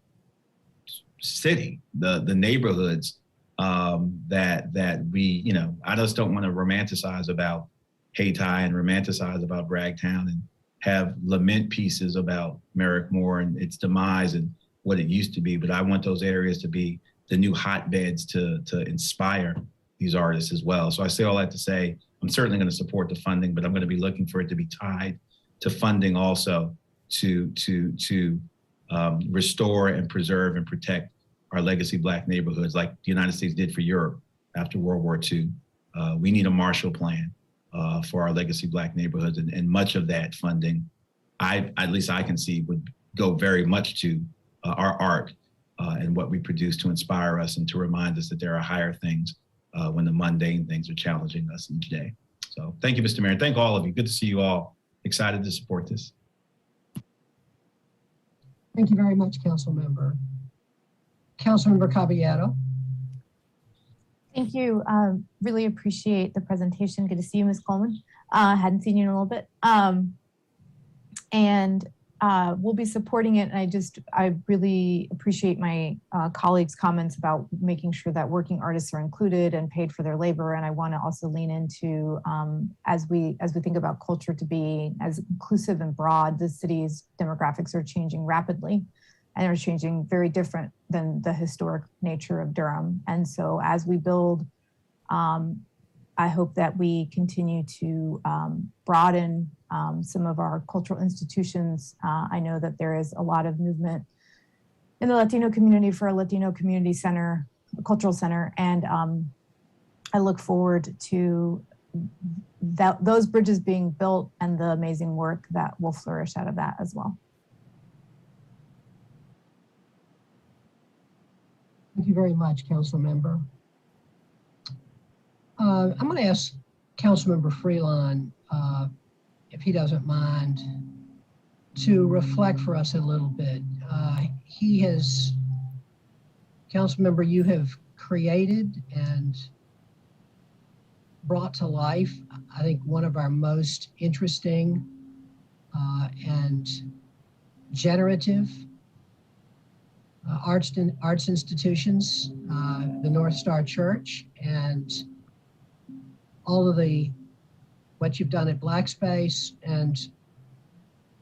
S6: city, the neighborhoods that we, I just don't want to romanticize about Hayti and romanticize about Bragtown and have lament pieces about Merrickmore and its demise and what it used to be. But I want those areas to be the new hotbeds to inspire these artists as well. So I say all that to say, I'm certainly going to support the funding, but I'm going to be looking for it to be tied to funding also to restore and preserve and protect our legacy Black neighborhoods like the United States did for Europe after World War II. We need a Marshall Plan for our legacy Black neighborhoods, and much of that funding, at least I can see, would go very much to our art and what we produce to inspire us and to remind us that there are higher things when the mundane things are challenging us each day. So thank you, Mr. Mayor. Thank all of you. Good to see you all. Excited to support this.
S2: Thank you very much, Councilmember. Councilmember Caballero.
S4: Thank you. Really appreciate the presentation. Good to see you, Ms. Coleman. Hadn't seen you in a little bit. And we'll be supporting it. And I really appreciate my colleagues' comments about making sure that working artists are included and paid for their labor. And I want to also lean into, as we think about culture to be as inclusive and broad, the city's demographics are changing rapidly. And they're changing very different than the historic nature of Durham. And so as we build, I hope that we continue to broaden some of our cultural institutions. I know that there is a lot of movement in the Latino community for a Latino community center, a cultural center. And I look forward to those bridges being built and the amazing work that will flourish out of that as well.
S2: Thank you very much, Councilmember. I'm going to ask Councilmember Freelon if he doesn't mind to reflect for us a little bit. He has, council member, you have created and brought to life, I think, one of our most interesting and generative arts institutions, the North Star Church, and all of what you've done at Black Space. And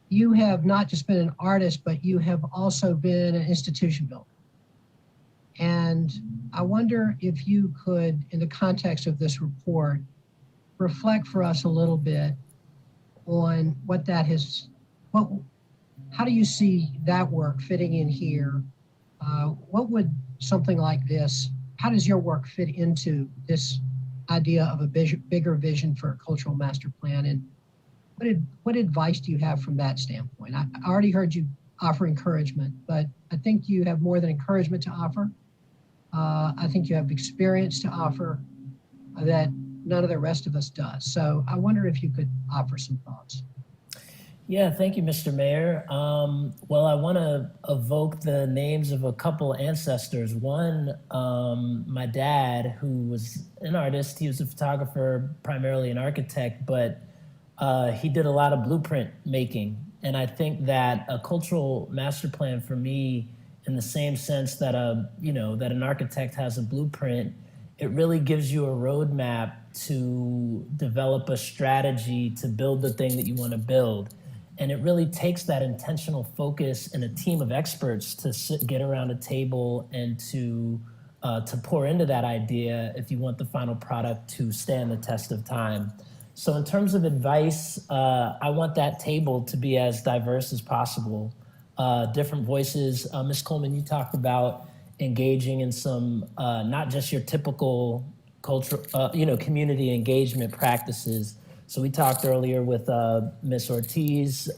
S2: you have not just been an artist, but you have also been an institution builder. And I wonder if you could, in the context of this report, reflect for us a little bit on what that has, how do you see that work fitting in here? What would something like this, how does your work fit into this idea of a bigger vision for a cultural master plan? And what advice do you have from that standpoint? I already heard you offer encouragement, but I think you have more than encouragement to offer. I think you have experience to offer that none of the rest of us does. So I wonder if you could offer some thoughts.
S18: Yeah, thank you, Mr. Mayor. Well, I want to evoke the names of a couple ancestors. One, my dad, who was an artist. He was a photographer, primarily an architect, but he did a lot of blueprint making. And I think that a cultural master plan for me, in the same sense that that an architect has a blueprint, it really gives you a roadmap to develop a strategy to build the thing that you want to build. And it really takes that intentional focus and a team of experts to get around a table and to pour into that idea if you want the final product to stand the test of time. So in terms of advice, I want that table to be as diverse as possible. Different voices. Ms. Coleman, you talked about engaging in some, not just your typical cultural, community engagement practices. So we talked earlier with Ms. Ortiz,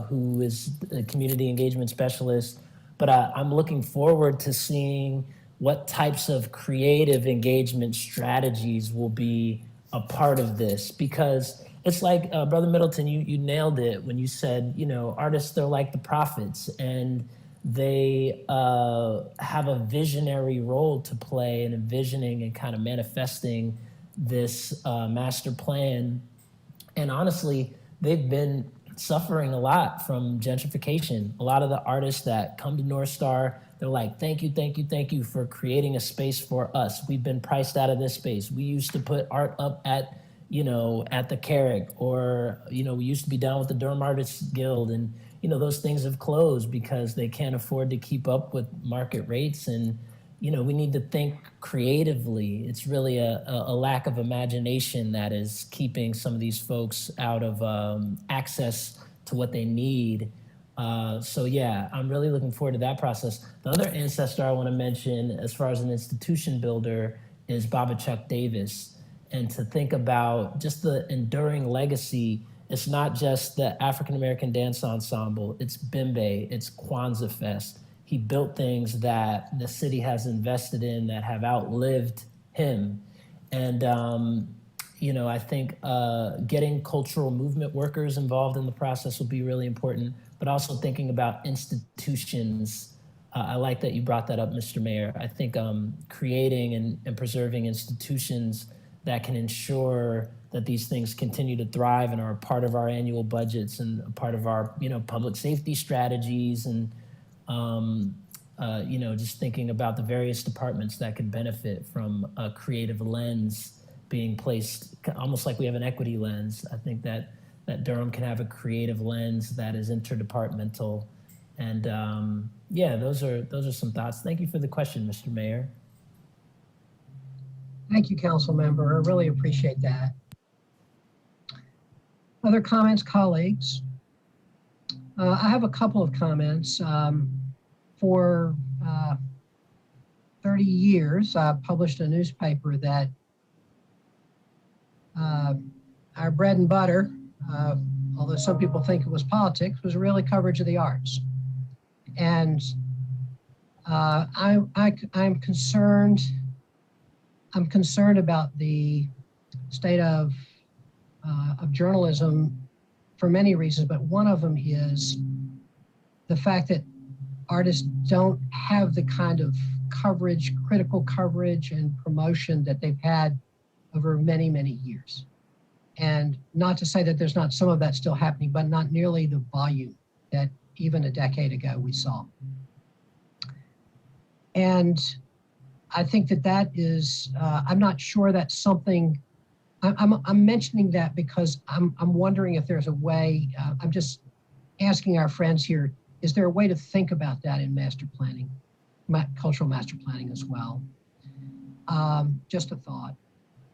S18: who is a community engagement specialist, but I'm looking forward to seeing what types of creative engagement strategies will be a part of this, because it's like, Brother Middleton, you nailed it when you said, artists, they're like the prophets, and they have a visionary role to play in envisioning and kind of manifesting this master plan. And honestly, they've been suffering a lot from gentrification. A lot of the artists that come to North Star, they're like, thank you for creating a space for us. We've been priced out of this space. We used to put art up at the Carrick, or, we used to be down with the Durham Artists Guild, and, those things have closed because they can't afford to keep up with market rates. And, we need to think creatively. It's really a lack of imagination that is keeping some of these folks out of access to what they need. So yeah, I'm really looking forward to that process. The other ancestor I want to mention, as far as an institution builder, is Baba Chuck Davis. And to think about just the enduring legacy, it's not just the African American Dance Ensemble, it's Bimbe, it's Kwanzaa Fest. He built things that the city has invested in that have outlived him. And, I think getting cultural movement workers involved in the process will be really important, but also thinking about institutions. I like that you brought that up, Mr. Mayor. I think creating and preserving institutions that can ensure that these things continue to thrive and are a part of our annual budgets and a part of our, public safety strategies, and, just thinking about the various departments that could benefit from a creative lens being placed, almost like we have an equity lens. I think that Durham can have a creative lens that is interdepartmental. And those are some thoughts. Thank you for the question, Mr. Mayor.
S2: Thank you, council member. I really appreciate that. Other comments, colleagues? I have a couple of comments. For 30 years, I published a newspaper that our bread and butter, although some people think it was politics, was really coverage of the arts. And I'm concerned about the state of journalism for many reasons, but one of them is the fact that artists don't have the kind of coverage, critical coverage and promotion that they've had over many, many years. And not to say that there's not some of that still happening, but not nearly the volume that even a decade ago we saw. And I think that that is, I'm not sure that's something, I'm mentioning that because I'm wondering if there's a way, I'm just asking our friends here, is there a way to think about that in master planning, cultural master planning as well? Just a thought.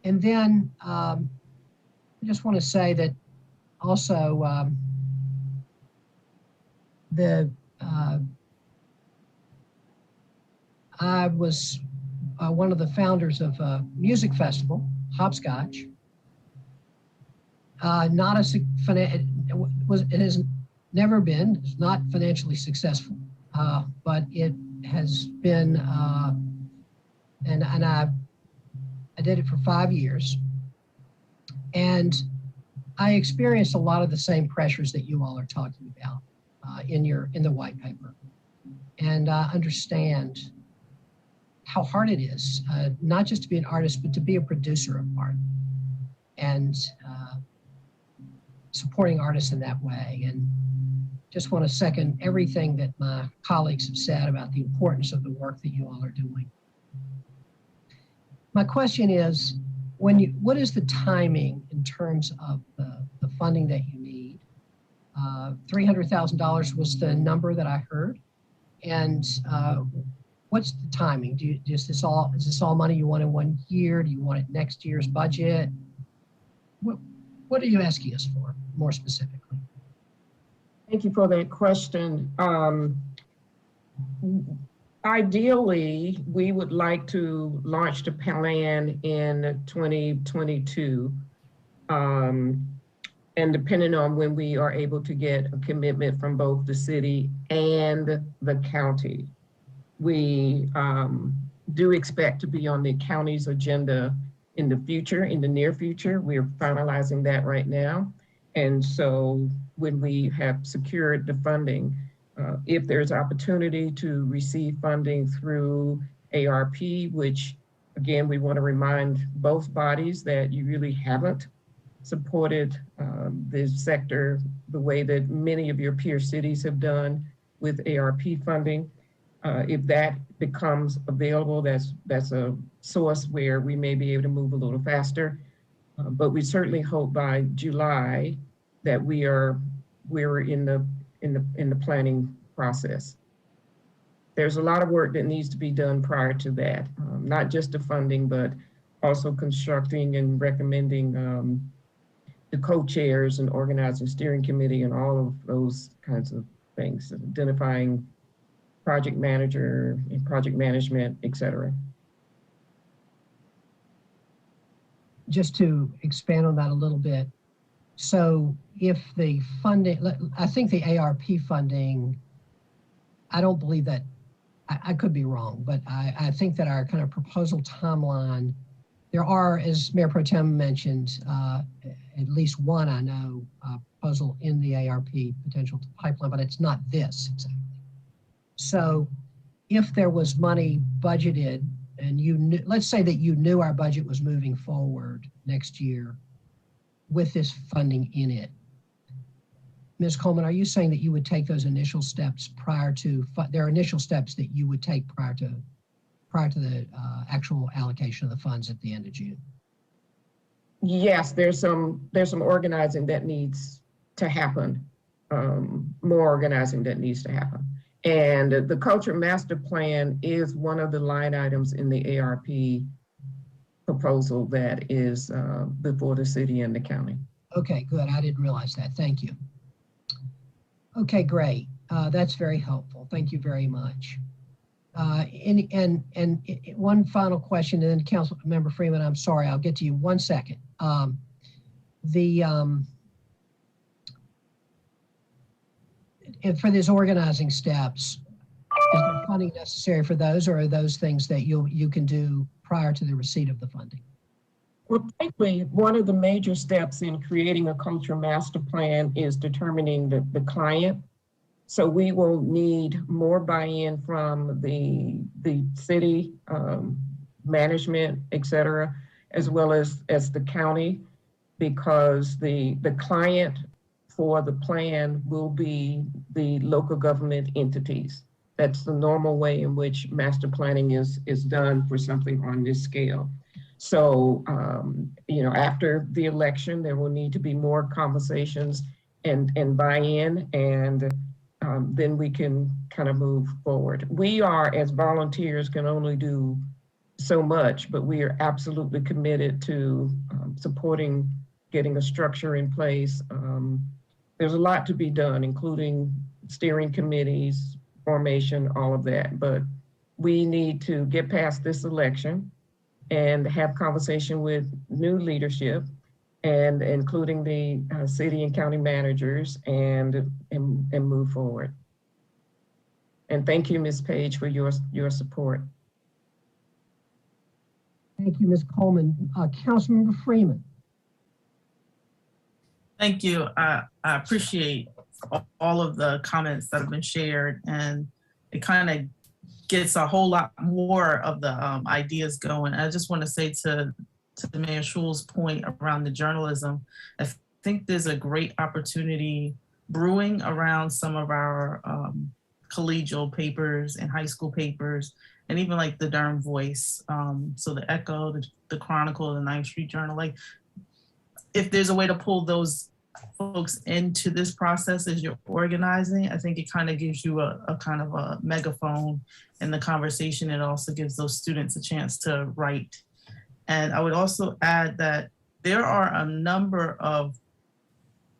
S2: And then I just want to say that also I was one of the founders of a music festival, Hopscotch. Not a it has never been, it's not financially successful, but it has been, and I did it for 5 years, and I experienced a lot of the same pressures that you all are talking about in the white paper, and I understand how hard it is, not just to be an artist, but to be a producer of art, and supporting artists in that way. And just want to second everything that my colleagues have said about the importance of the work that you all are doing. My question is, what is the timing in terms of the funding that you need? $300,000 was the number that I heard. And what's the timing? Is this all money you want in 1 year? Do you want it next year's budget? What are you asking us for, more specifically?
S7: Thank you for that question. Ideally, we would like to launch the plan in 2022. And depending on when we are able to get a commitment from both the city and the county, we do expect to be on the county's agenda in the future, in the near future. We're finalizing that right now. And so when we have secured the funding, if there's opportunity to receive funding through ARP, which again, we want to remind both bodies that you really haven't supported this sector the way that many of your peer cities have done with ARP funding. If that becomes available, that's a source where we may be able to move a little faster. But we certainly hope by July that we're in the planning process. There's a lot of work that needs to be done prior to that, not just the funding, but also constructing and recommending the co-chairs and organizing steering committee and all of those kinds of things, identifying project manager and project management, et cetera.
S2: Just to expand on that a little bit. So if the funding, I think the ARP funding, I don't believe that, I could be wrong, but I think that our kind of proposal timeline, there are, as Mayor Pro Tem mentioned, at least one, I know, proposal in the ARP potential pipeline, but it's not this exactly. So if there was money budgeted and you knew, let's say that you knew our budget was moving forward next year with this funding in it, Ms. Coleman, are you saying that you would take those initial steps prior to, there are initial steps that you would take prior to the actual allocation of the funds at the end of June?
S7: Yes, there's some organizing that needs to happen, more organizing that needs to happen. And the Culture Master Plan is one of the line items in the ARP proposal that is before the city and the county.
S2: Okay, good. I didn't realize that. Thank you. Okay, great. That's very helpful. Thank you very much. And one final question, and then Council Member Freeman, I'm sorry, I'll get to you 1 second. And for these organizing steps, is there funding necessary for those, or are those things that you can do prior to the receipt of the funding?
S7: Well, frankly, one of the major steps in creating a culture master plan is determining the client So we will need more buy-in from the city management, et cetera, as well as the county, because the client for the plan will be the local government entities. That's the normal way in which master planning is done for something on this scale. So, after the election, there will need to be more conversations and buy-in, and then we can kind of move forward. We are, as volunteers, can only do so much, but we are absolutely committed to supporting getting a structure in place. There's a lot to be done, including steering committees, formation, all of that. But we need to get past this election and have conversation with new leadership, and including the city and county managers, and move forward. And thank you, Ms. Page, for your support.
S2: Thank you, Ms. Coleman. Councilmember Freeman.
S9: Thank you. I appreciate all of the comments that have been shared, and it kind of gets a whole lot more of the ideas going. I just want to say to Mayor Schul's point around the journalism, I think there's a great opportunity brewing around some of our collegial papers and high school papers, and even like the Durham Voice. So the Echo, the Chronicle, the 9th Street Journal, like if there's a way to pull those folks into this process as you're organizing, I think it kind of gives you a kind of a megaphone in the conversation. It also gives those students a chance to write. And I would also add that there are a number of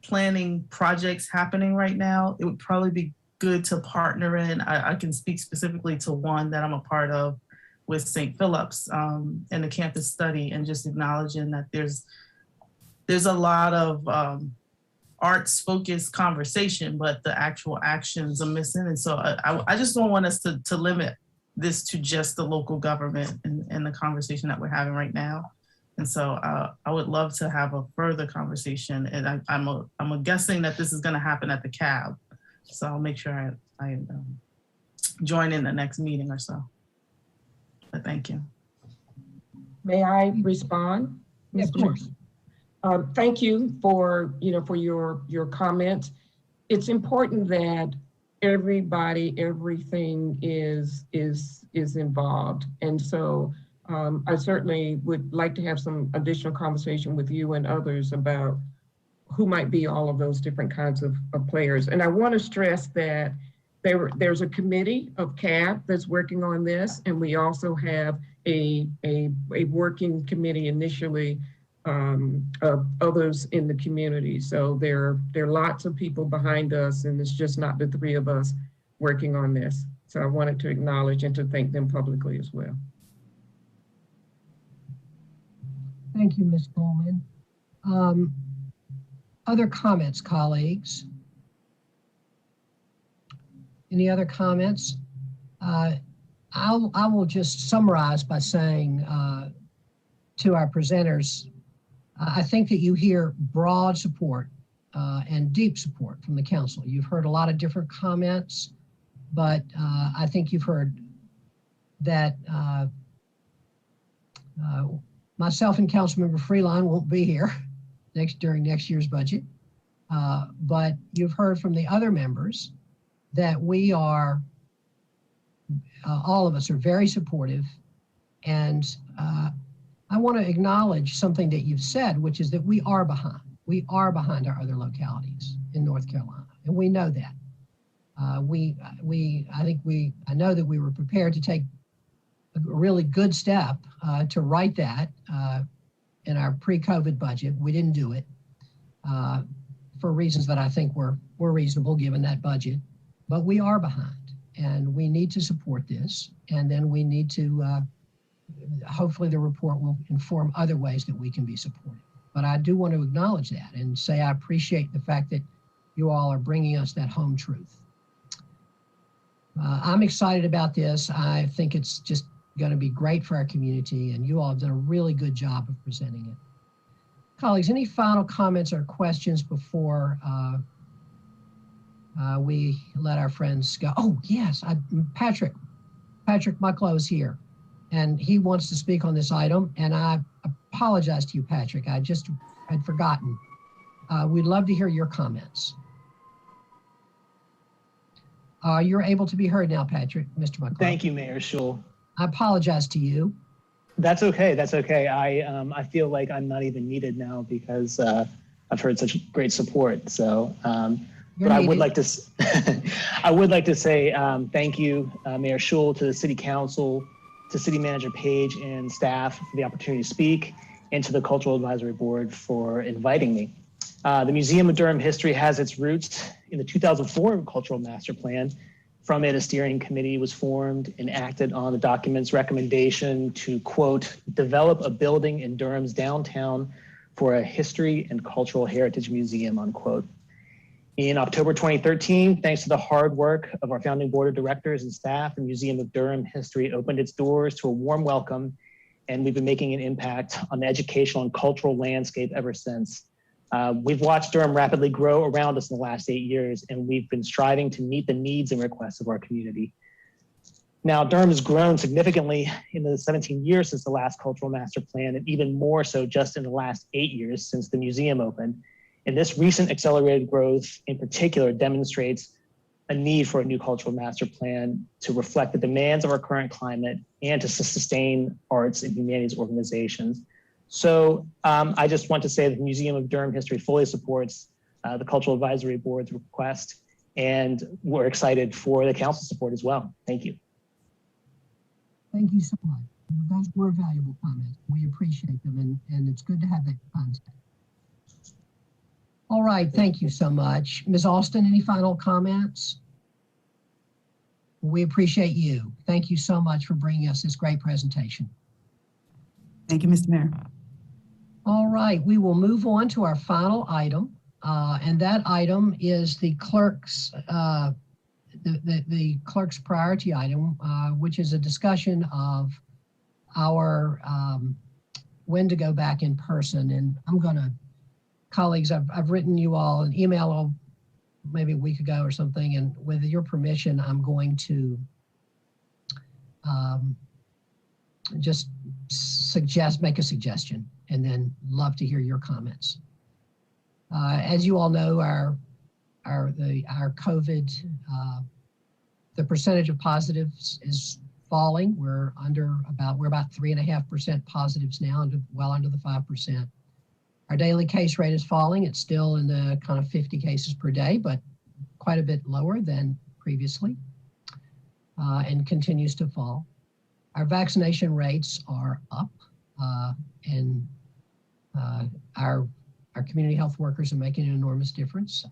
S9: planning projects happening right now. It would probably be good to partner in. I can speak specifically to one that I'm a part of with St. Philip's and the campus study, and just acknowledging that there's a lot of arts-focused conversation, but the actual actions are missing. And so I just don't want us to limit this to just the local government and the conversation that we're having right now. And so I would love to have a further conversation. And I'm guessing that this is going to happen at the CAB. So I'll make sure I join in the next meeting or so. But thank you.
S7: May I respond?
S2: Yeah, of course.
S7: Thank you for your comments. It's important that everybody, everything is involved, and so I certainly would like to have some additional conversation with you and others about who might be all of those different kinds of players. And I want to stress that there's a committee of CAB that's working on this, and we also have a working committee initially of others in the community. So there are lots of people behind us, and it's just not the three of us working on this. So I wanted to acknowledge and to thank them publicly as well.
S2: Thank you, Ms. Coleman. Other comments, colleagues? Any other comments? I will just summarize by saying to our presenters, I think that you hear broad support and deep support from the council. You've heard a lot of different comments, but I think you've heard that myself and Councilmember Freeline won't be here during next year's budget, but you've heard from the other members that we are, all of us are very supportive, and I want to acknowledge something that you've said, which is that we are behind. We are behind our other localities in North Carolina, and we know that. I know that we were prepared to take a really good step to write that in our pre-COVID budget. We didn't do it for reasons that I think were reasonable given that budget, but we are behind, and we need to support this, and then we need to hopefully the report will inform other ways that we can be supportive. But I do want to acknowledge that and say I appreciate the fact that you all are bringing us that home truth. I'm excited about this. I think it's just going to be great for our community, and you all have done a really good job of presenting it. Colleagues, any final comments or questions before we let our friends go. Oh, yes, Patrick Mucklow is here, and he wants to speak on this item, and I apologize to you, Patrick. I'd forgotten. We'd love to hear your comments. You're able to be heard now, Patrick, Mr. Mucklow.
S5: Thank you, Mayor Schul.
S2: I apologize to you.
S5: That's okay. That's okay. I feel like I'm not even needed now because I've heard such great support. So, but I would like to say thank you, Mayor Schul, to the City Council, to City Manager Page and staff for the opportunity to speak, and to the Cultural Advisory Board for inviting me. The Museum of Durham History has its roots in the 2004 Cultural Master Plan. From it, a steering committee was formed and acted on the document's recommendation to, quote, develop a building in Durham's downtown for a history and cultural heritage museum, unquote. In October 2013, thanks to the hard work of our founding board of directors and staff, the Museum of Durham History opened its doors to a warm welcome, and we've been making an impact on the educational and cultural landscape ever since. We've watched Durham rapidly grow around us in the last 8 years, and we've been striving to meet the needs and requests of our community. Now, Durham has grown significantly in the 17 years since the last Cultural Master Plan, and even more so just in the last 8 years since the museum opened. And this recent accelerated growth in particular demonstrates a need for a new Cultural Master Plan to reflect the demands of our current climate and to sustain arts and humanities organizations. So I just want to say that the Museum of Durham History fully supports the Cultural Advisory Board's request, and we're excited for the council support as well. Thank you.
S2: Thank you so much. Those were valuable comments. We appreciate them, and it's good to have that contact. All right, thank you so much. Ms. Austin, any final comments? We appreciate you. Thank you so much for bringing us this great presentation.
S21: Thank you, Mr. Mayor.
S2: All right, we will move on to our final item, and that item is the clerk's the clerk's priority item, which is a discussion of our when to go back in person. And I'm gonna, colleagues, I've written you all an email maybe a week ago or something, and with your permission, I'm going to just make a suggestion, and then love to hear your comments. As you all know, our COVID, the percentage of positives is falling. We're about 3.5% positives now, well under the 5%. Our daily case rate is falling. It's still in the kind of 50 cases per day, but quite a bit lower than previously, and continues to fall. Our vaccination rates are up, and our community health workers are making an enormous difference.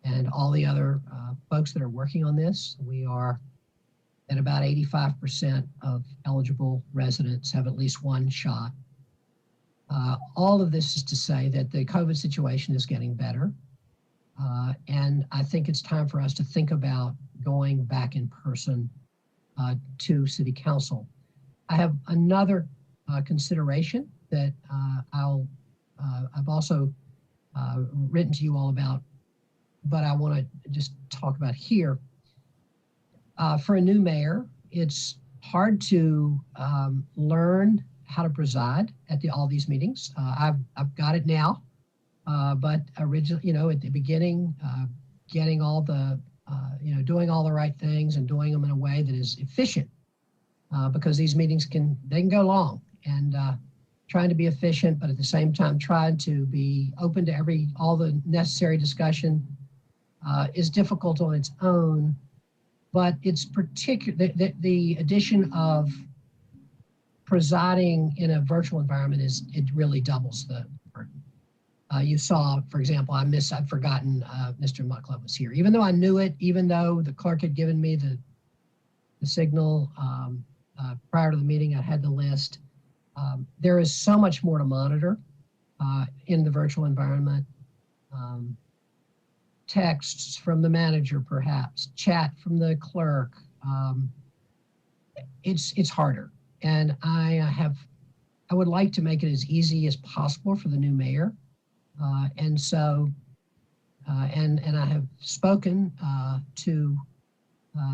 S2: And all the other folks that are working on this, we are at about 85% of eligible residents have at least one shot. All of this is to say that the COVID situation is getting better. And I think it's time for us to think about going back in person to City Council. I have another consideration that I've also written to you all about, but I want to just talk about here. For a new mayor, it's hard to learn how to preside at all these meetings. I've got it now, but originally, at the beginning, getting all the, doing all the right things and doing them in a way that is efficient, because these meetings can go long, and trying to be efficient, but at the same time trying to be open to all the necessary discussion is difficult on its own. But it's the addition of presiding in a virtual environment it really doubles the burden. You saw, for example, I'd forgotten Mr. Mucklow was here. Even though I knew it, even though the clerk had given me the signal prior to the meeting, I had the list. There is so much more to monitor in the virtual environment. Texts from the manager, perhaps, chat from the clerk. It's harder. And I would like to make it as easy as possible for the new mayor. And so and I have spoken to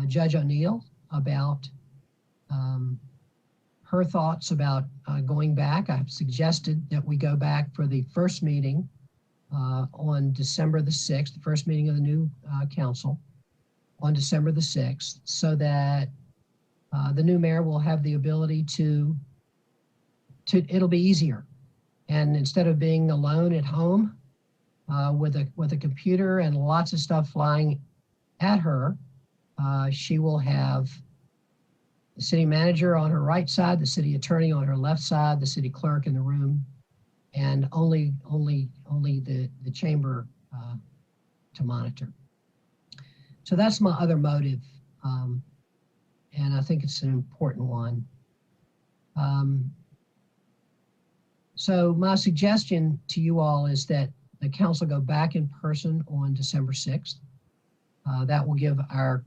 S2: Judge O'Neill about her thoughts about going back. I've suggested that we go back for the first meeting on December the 6th, the first meeting of the new council on December the 6th, so that the new mayor will have the ability to it'll be easier. And instead of being alone at home with a computer and lots of stuff flying at her, she will have the city manager on her right side, the city attorney on her left side, the city clerk in the room, and only the chamber to monitor. So that's my other motive, and I think it's an important one. So my suggestion to you all is that the council go back in person on December 6th. That will give our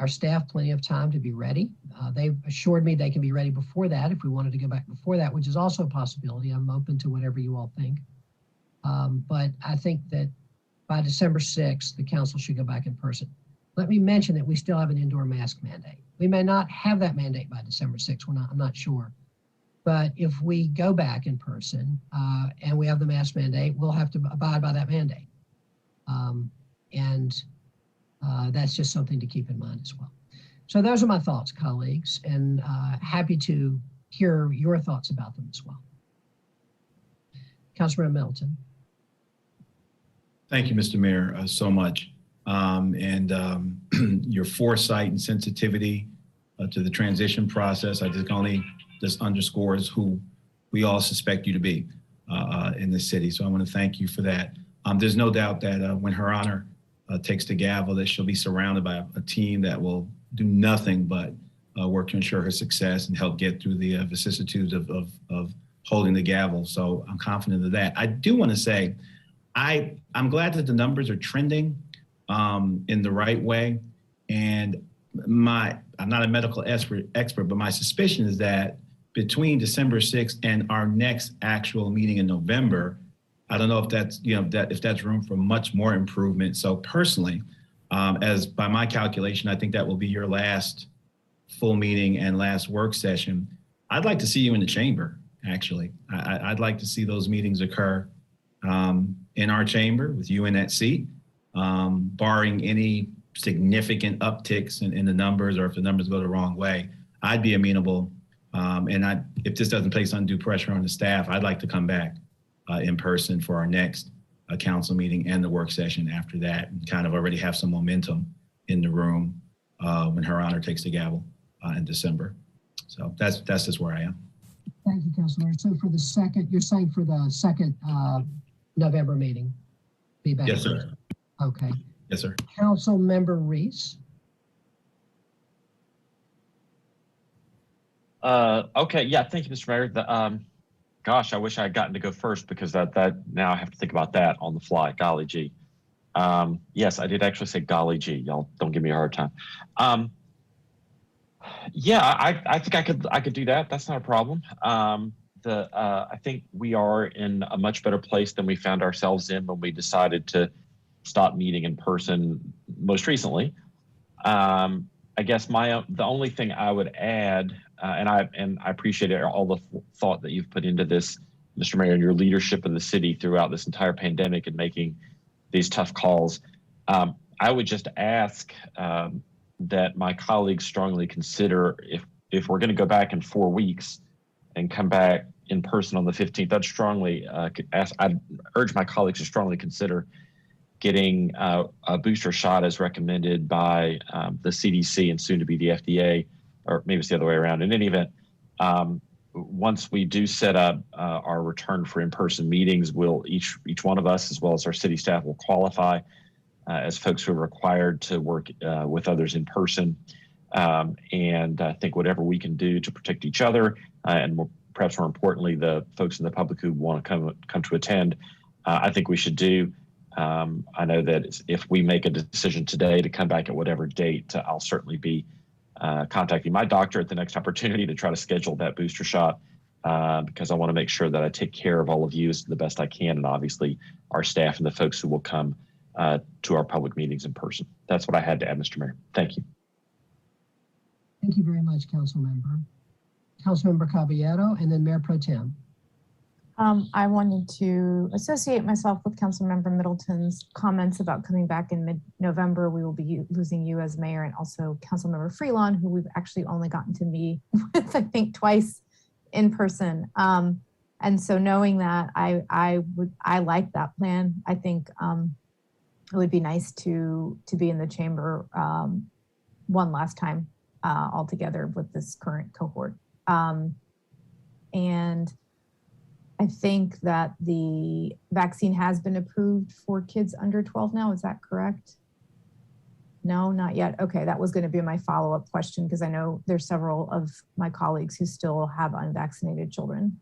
S2: staff plenty of time to be ready. They've assured me they can be ready before that if we wanted to go back before that, which is also a possibility. I'm open to whatever you all think. But I think that by December 6th, the council should go back in person. Let me mention that we still have an indoor mask mandate. We may not have that mandate by December 6th. I'm not sure. But if we go back in person and we have the mask mandate, we'll have to abide by that mandate. That's just something to keep in mind as well. So those are my thoughts, colleagues, and happy to hear your thoughts about them as well. Councilmember Middleton.
S6: Thank you, Mr. Mayor, so much. Your foresight and sensitivity to the transition process, I just underscores who we all suspect you to be in this city. So I want to thank you for that. There's no doubt that when Her Honor takes the gavel, that she'll be surrounded by a team that will do nothing but work to ensure her success and help get through the vicissitudes of holding the gavel. So I'm confident of that. I do want to say, I'm glad that the numbers are trending in the right way. And I'm not a medical expert, but my suspicion is that between December 6th and our next actual meeting in November, I don't know if that's, if that's room for much more improvement. So personally, as by my calculation, I think that will be your last full meeting and last work session. I'd like to see you in the chamber, actually. I'd like to see those meetings occur in our chamber with you in that seat, barring any significant upticks in the numbers, or if the numbers go the wrong way. I'd be amenable. If this doesn't place undue pressure on the staff, I'd like to come back in person for our next council meeting and the work session after that, and kind of already have some momentum in the room when Her Honor takes the gavel in December. So that's just where I am.
S2: Thank you, Councilor. So for the second, you're saying for the second November meeting, be back?
S6: Yes, sir.
S2: Okay.
S6: Yes, sir.
S2: Council Member Reese.
S1: Okay, yeah, thank you, Mr. Mayor. Gosh, I wish I had gotten to go first, because that now I have to think about that on the fly. Golly gee. Yes, I did actually say golly gee. Y'all don't give me a hard time. Yeah, I think I could do that. That's not a problem. I think we are in a much better place than we found ourselves in when we decided to stop meeting in person most recently. I guess the only thing I would add, and I appreciate all the thought that you've put into this, Mr. Mayor, and your leadership of the city throughout this entire pandemic and making these tough calls. I would just ask that my colleagues strongly consider, if we're going to go back in 4 weeks and come back in person on the 15th, I'd urge my colleagues to strongly consider getting a booster shot as recommended by the CDC and soon to be the FDA, or maybe it's the other way around. In any event, once we do set up our return for in-person meetings, each one of us, as well as our city staff, will qualify as folks who are required to work with others in person. And I think whatever we can do to protect each other, and perhaps more importantly, the folks in the public who want to come to attend, I think we should do. I know that if we make a decision today to come back at whatever date, I'll certainly be contacting my doctor at the next opportunity to try to schedule that booster shot, because I want to make sure that I take care of all of you as the best I can, and obviously our staff and the folks who will come to our public meetings in person. That's what I had to add, Mr. Mayor. Thank you.
S2: Thank you very much, Councilmember. Councilmember Caballero, and then Mayor Pro Tem.
S4: I wanted to associate myself with Councilmember Middleton's comments about coming back in mid-November. We will be losing you as mayor, and also Councilmember Freelon, who we've actually only gotten to meet with, I think, twice in person. And so knowing that, I like that plan. I think it would be nice to be in the chamber one last time all together with this current cohort. And I think that the vaccine has been approved for kids under 12 now. Is that correct? No, not yet. Okay, that was going to be my follow-up question, because I know there's several of my colleagues who still have unvaccinated children.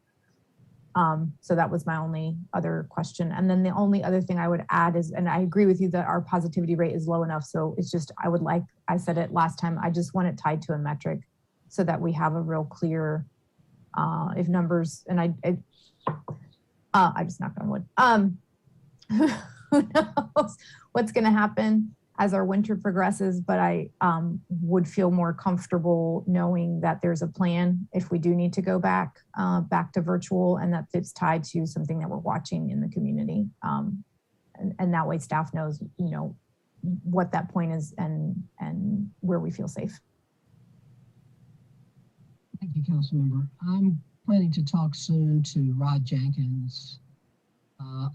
S4: So that was my only other question. And then the only other thing I would add is, and I agree with you that our positivity rate is low enough. So it's just, I would like, I said it last time, I just want it tied to a metric so that we have a real clear, if numbers, and I just knocked on wood. Who knows what's going to happen as our winter progresses, but I would feel more comfortable knowing that there's a plan if we do need to go back to virtual, and that it's tied to something that we're watching in the community. And that way staff knows, you know, what that point is and where we feel safe.
S2: Thank you, Councilmember. I'm planning to talk soon to Rod Jenkins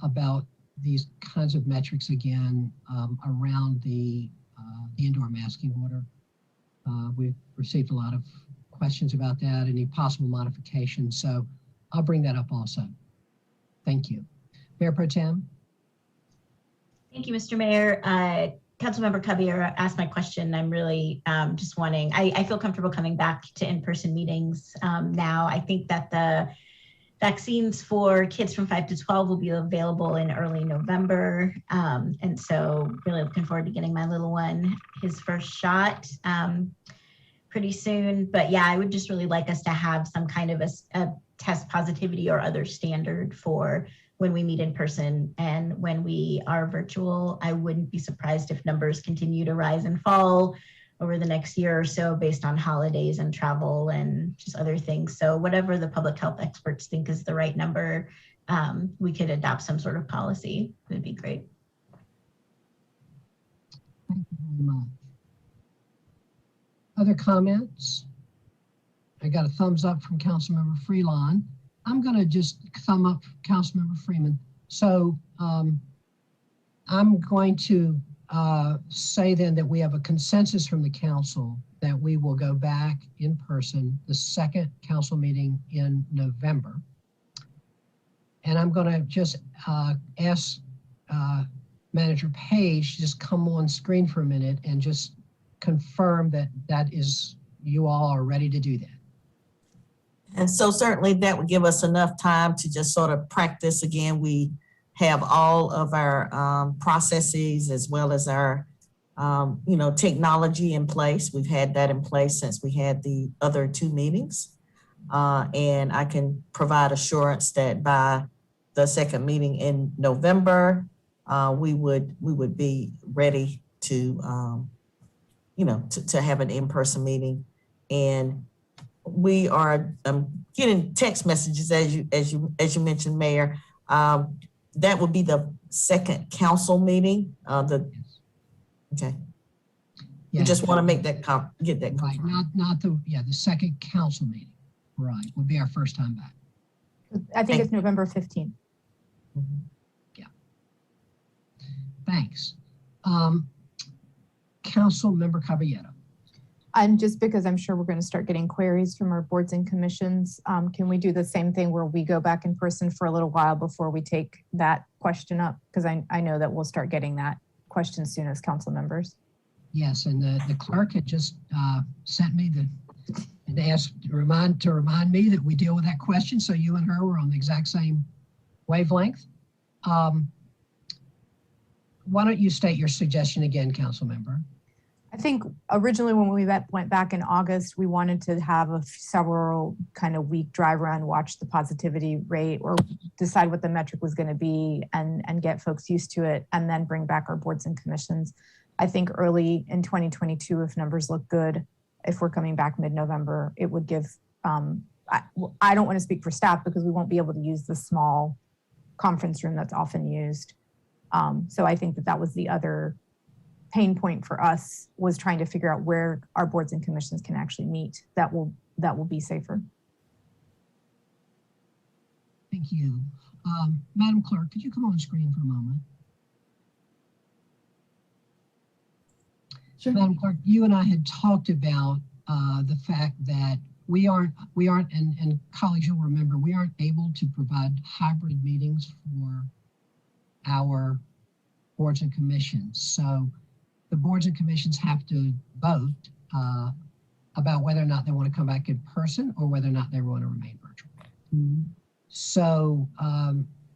S2: about these kinds of metrics again around the indoor masking order. We've received a lot of questions about that, any possible modifications. So I'll bring that up also. Thank you. Mayor Pro Tem.
S3: Thank you, Mr. Mayor. Councilmember Caballero asked my question. I'm really just wanting, I feel comfortable coming back to in-person meetings now. I think that the vaccines for kids from 5 to 12 will be available in early November. And so really looking forward to getting my little one his first shot pretty soon. But yeah, I would just really like us to have some kind of a test positivity or other standard for when we meet in person and when we are virtual. I wouldn't be surprised if numbers continue to rise and fall over the next year or so based on holidays and travel and just other things. So whatever the public health experts think is the right number, we could adopt some sort of policy. It would be great.
S2: Thank you very much. Other comments? I got a thumbs up from Councilmember Freelon. I'm going to just thumb up Councilmember Freeman. So I'm going to say then that we have a consensus from the council that we will go back in person the second council meeting in November. And I'm going to just ask Manager Page to just come on screen for a minute and just confirm that that is, you all are ready to do that.
S10: And so certainly that would give us enough time to just sort of practice again. We have all of our processes as well as our, technology in place. We've had that in place since we had the other two meetings. And I can provide assurance that by the second meeting in November, we would be ready to, to have an in-person meeting. And we are getting text messages as you mentioned, Mayor. That would be the second council meeting. Okay.
S2: Yeah,
S10: you just want to make that get that
S2: right. Not the second council meeting. Right, would be our first time back.
S4: I think it's November 15th.
S2: Mm-hmm. Yeah. Thanks. Council Member Caballero.
S4: And just because I'm sure we're going to start getting queries from our boards and commissions, can we do the same thing where we go back in person for a little while before we take that question up? Because I know that we'll start getting that question soon as council members.
S2: Yes, and the clerk had just sent me and asked to remind me that we deal with that question. So you and her were on the exact same wavelength. Why don't you state your suggestion again, council member?
S4: I think originally when we went back in August, we wanted to have several kind of week drive around, watch the positivity rate or decide what the metric was going to be and get folks used to it and then bring back our boards and commissions. I think early in 2022, if numbers look good, if we're coming back mid-November, it would give, I don't want to speak for staff because we won't be able to use the small conference room that's often used. So I think that was the other pain point for us, was trying to figure out where our boards and commissions can actually meet that will be safer.
S2: Thank you. Madam Clerk, could you come on screen for a moment? Sure. Madam Clerk, you and I had talked about the fact that we aren't, and colleagues, you'll remember, we aren't able to provide hybrid meetings for our boards and commissions. So the boards and commissions have to vote about whether or not they want to come back in person or whether or not they want to remain virtual. Mm-hmm. So,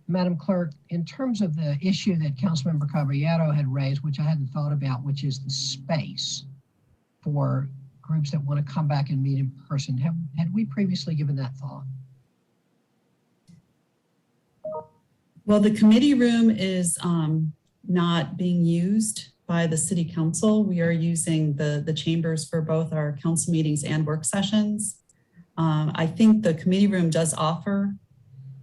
S2: Madam Clerk, in terms of the issue that Councilmember Caballero had raised, which I hadn't thought about, which is the space for groups that want to come back and meet in person, had we previously given that thought?
S8: Well, the committee room is not being used by the City Council. We are using the chambers for both our council meetings and work sessions. I think the committee room does offer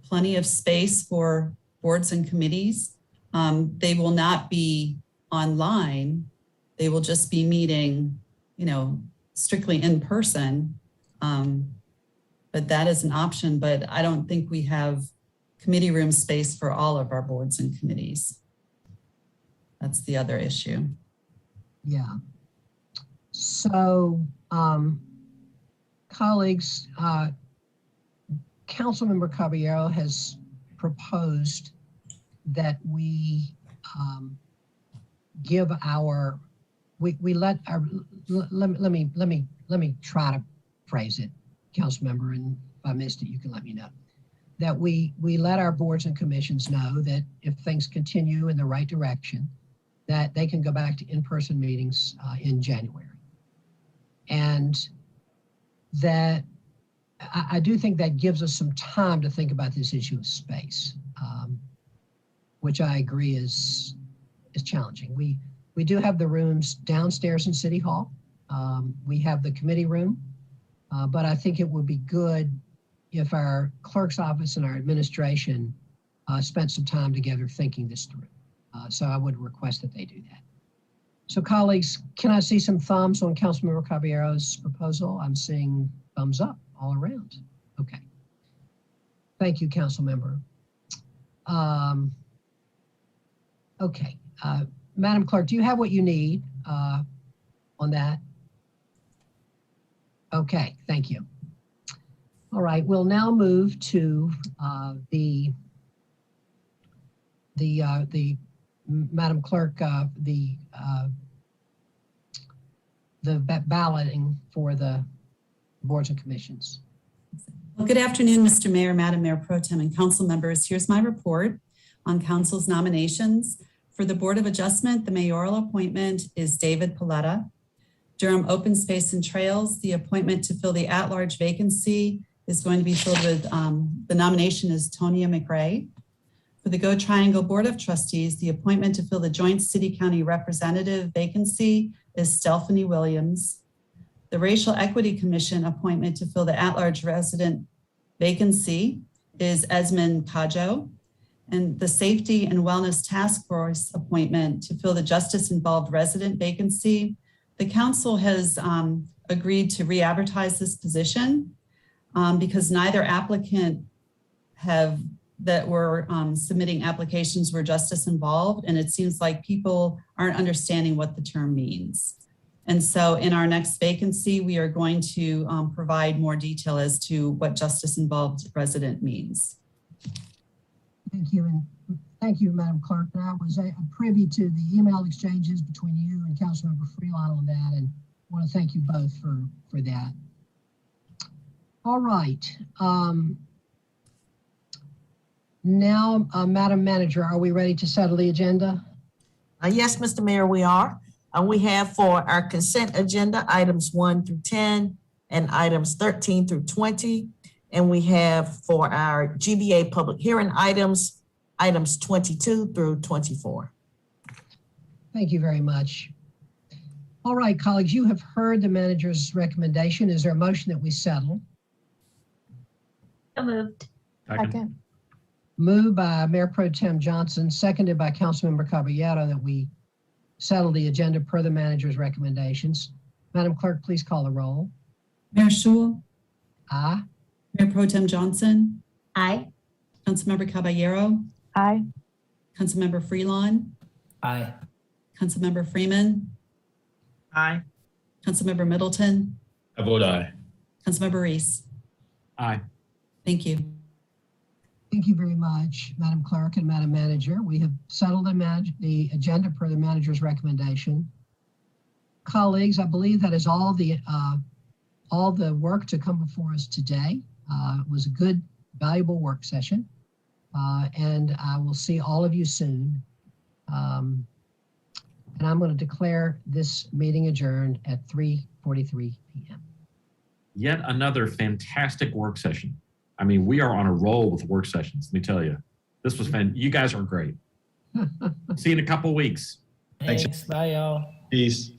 S8: plenty of space for boards and committees. They will not be online. They will just be meeting, strictly in person. But that is an option, but I don't think we have committee room space for all of our boards and committees. That's the other issue.
S2: Yeah. So, colleagues, Councilmember Caballero has proposed that we give our, we let our, let me try to phrase it, Councilmember, and if I missed it, you can let me know. That we let our boards and commissions know that if things continue in the right direction, that they can go back to in-person meetings in January. And that I do think that gives us some time to think about this issue of space, which I agree is challenging. We do have the rooms downstairs in City Hall. We have the committee room, but I think it would be good if our clerk's office and our administration spent some time together thinking this through. So I would request that they do that. So colleagues, can I see some thumbs on Councilmember Caballero's proposal? I'm seeing thumbs up all around. Okay. Thank you, Councilmember. Okay. Madam Clerk, do you have what you need on that? Okay, thank you. All right, we'll now move to the Madam Clerk, the balloting for the boards and commissions.
S8: Well, good afternoon, Mr. Mayor, Madam Mayor Pro Tem, and council members. Here's my report on council's nominations. For the Board of Adjustment, the mayoral appointment is David Paletta. Durham Open Space and Trails, the appointment to fill the at-large vacancy is going to be filled with, the nomination is Tonya McRae. For the Go Triangle Board of Trustees, the appointment to fill the joint city-county representative vacancy is Stephanie Williams. The Racial Equity Commission appointment to fill the at-large resident vacancy is Esmond Kajo. And the Safety and Wellness Task Force appointment to fill the justice-involved resident vacancy, the council has agreed to re-advertise this position because neither applicant that were submitting applications were justice involved, and it seems like people aren't understanding what the term means. And so in our next vacancy, we are going to provide more detail as to what justice involved resident means.
S2: Thank you, and thank you, Madam Clerk. And I was privy to the email exchanges between you and Councilmember Freelon on that, and I want to thank you both for that. All right. Now, Madam Manager, are we ready to settle the agenda?
S10: Yes, Mr. Mayor, we are. We have for our consent agenda, items 1 through 10 and items 13 through 20. And we have for our GBA public hearing items, items 22 through 24.
S2: Thank you very much. All right, colleagues, you have heard the manager's recommendation. Is there a motion that we settle?
S3: So moved.
S4: Second.
S2: Moved by Mayor Pro Tem Johnson, seconded by Councilmember Caballero, that we settle the agenda per the manager's recommendations. Madam Clerk, please call the roll.
S8: Mayor Schul,
S2: Aye.
S8: Mayor Pro Tem Johnson,
S3: Aye.
S8: Councilmember Caballero,
S4: Aye.
S8: Councilmember Freelon,
S18: Aye.
S8: Councilmember Freeman,
S9: Aye.
S8: Councilmember Middleton,
S6: I vote aye.
S8: Councilmember Reese.
S19: Aye.
S8: Thank you.
S2: Thank you very much, Madam Clerk and Madam Manager. We have settled the agenda per the manager's recommendation. Colleagues, I believe that is all the work to come before us today. It was a good, valuable work session, and I will see all of you soon. And I'm going to declare this meeting adjourned at 3:43 p.m.
S11: Yet another fantastic work session. I mean, we are on a roll with work sessions. Let me tell you, this was fun. You guys are great. See you in a couple weeks.
S18: Thanks. Bye, y'all.
S6: Peace.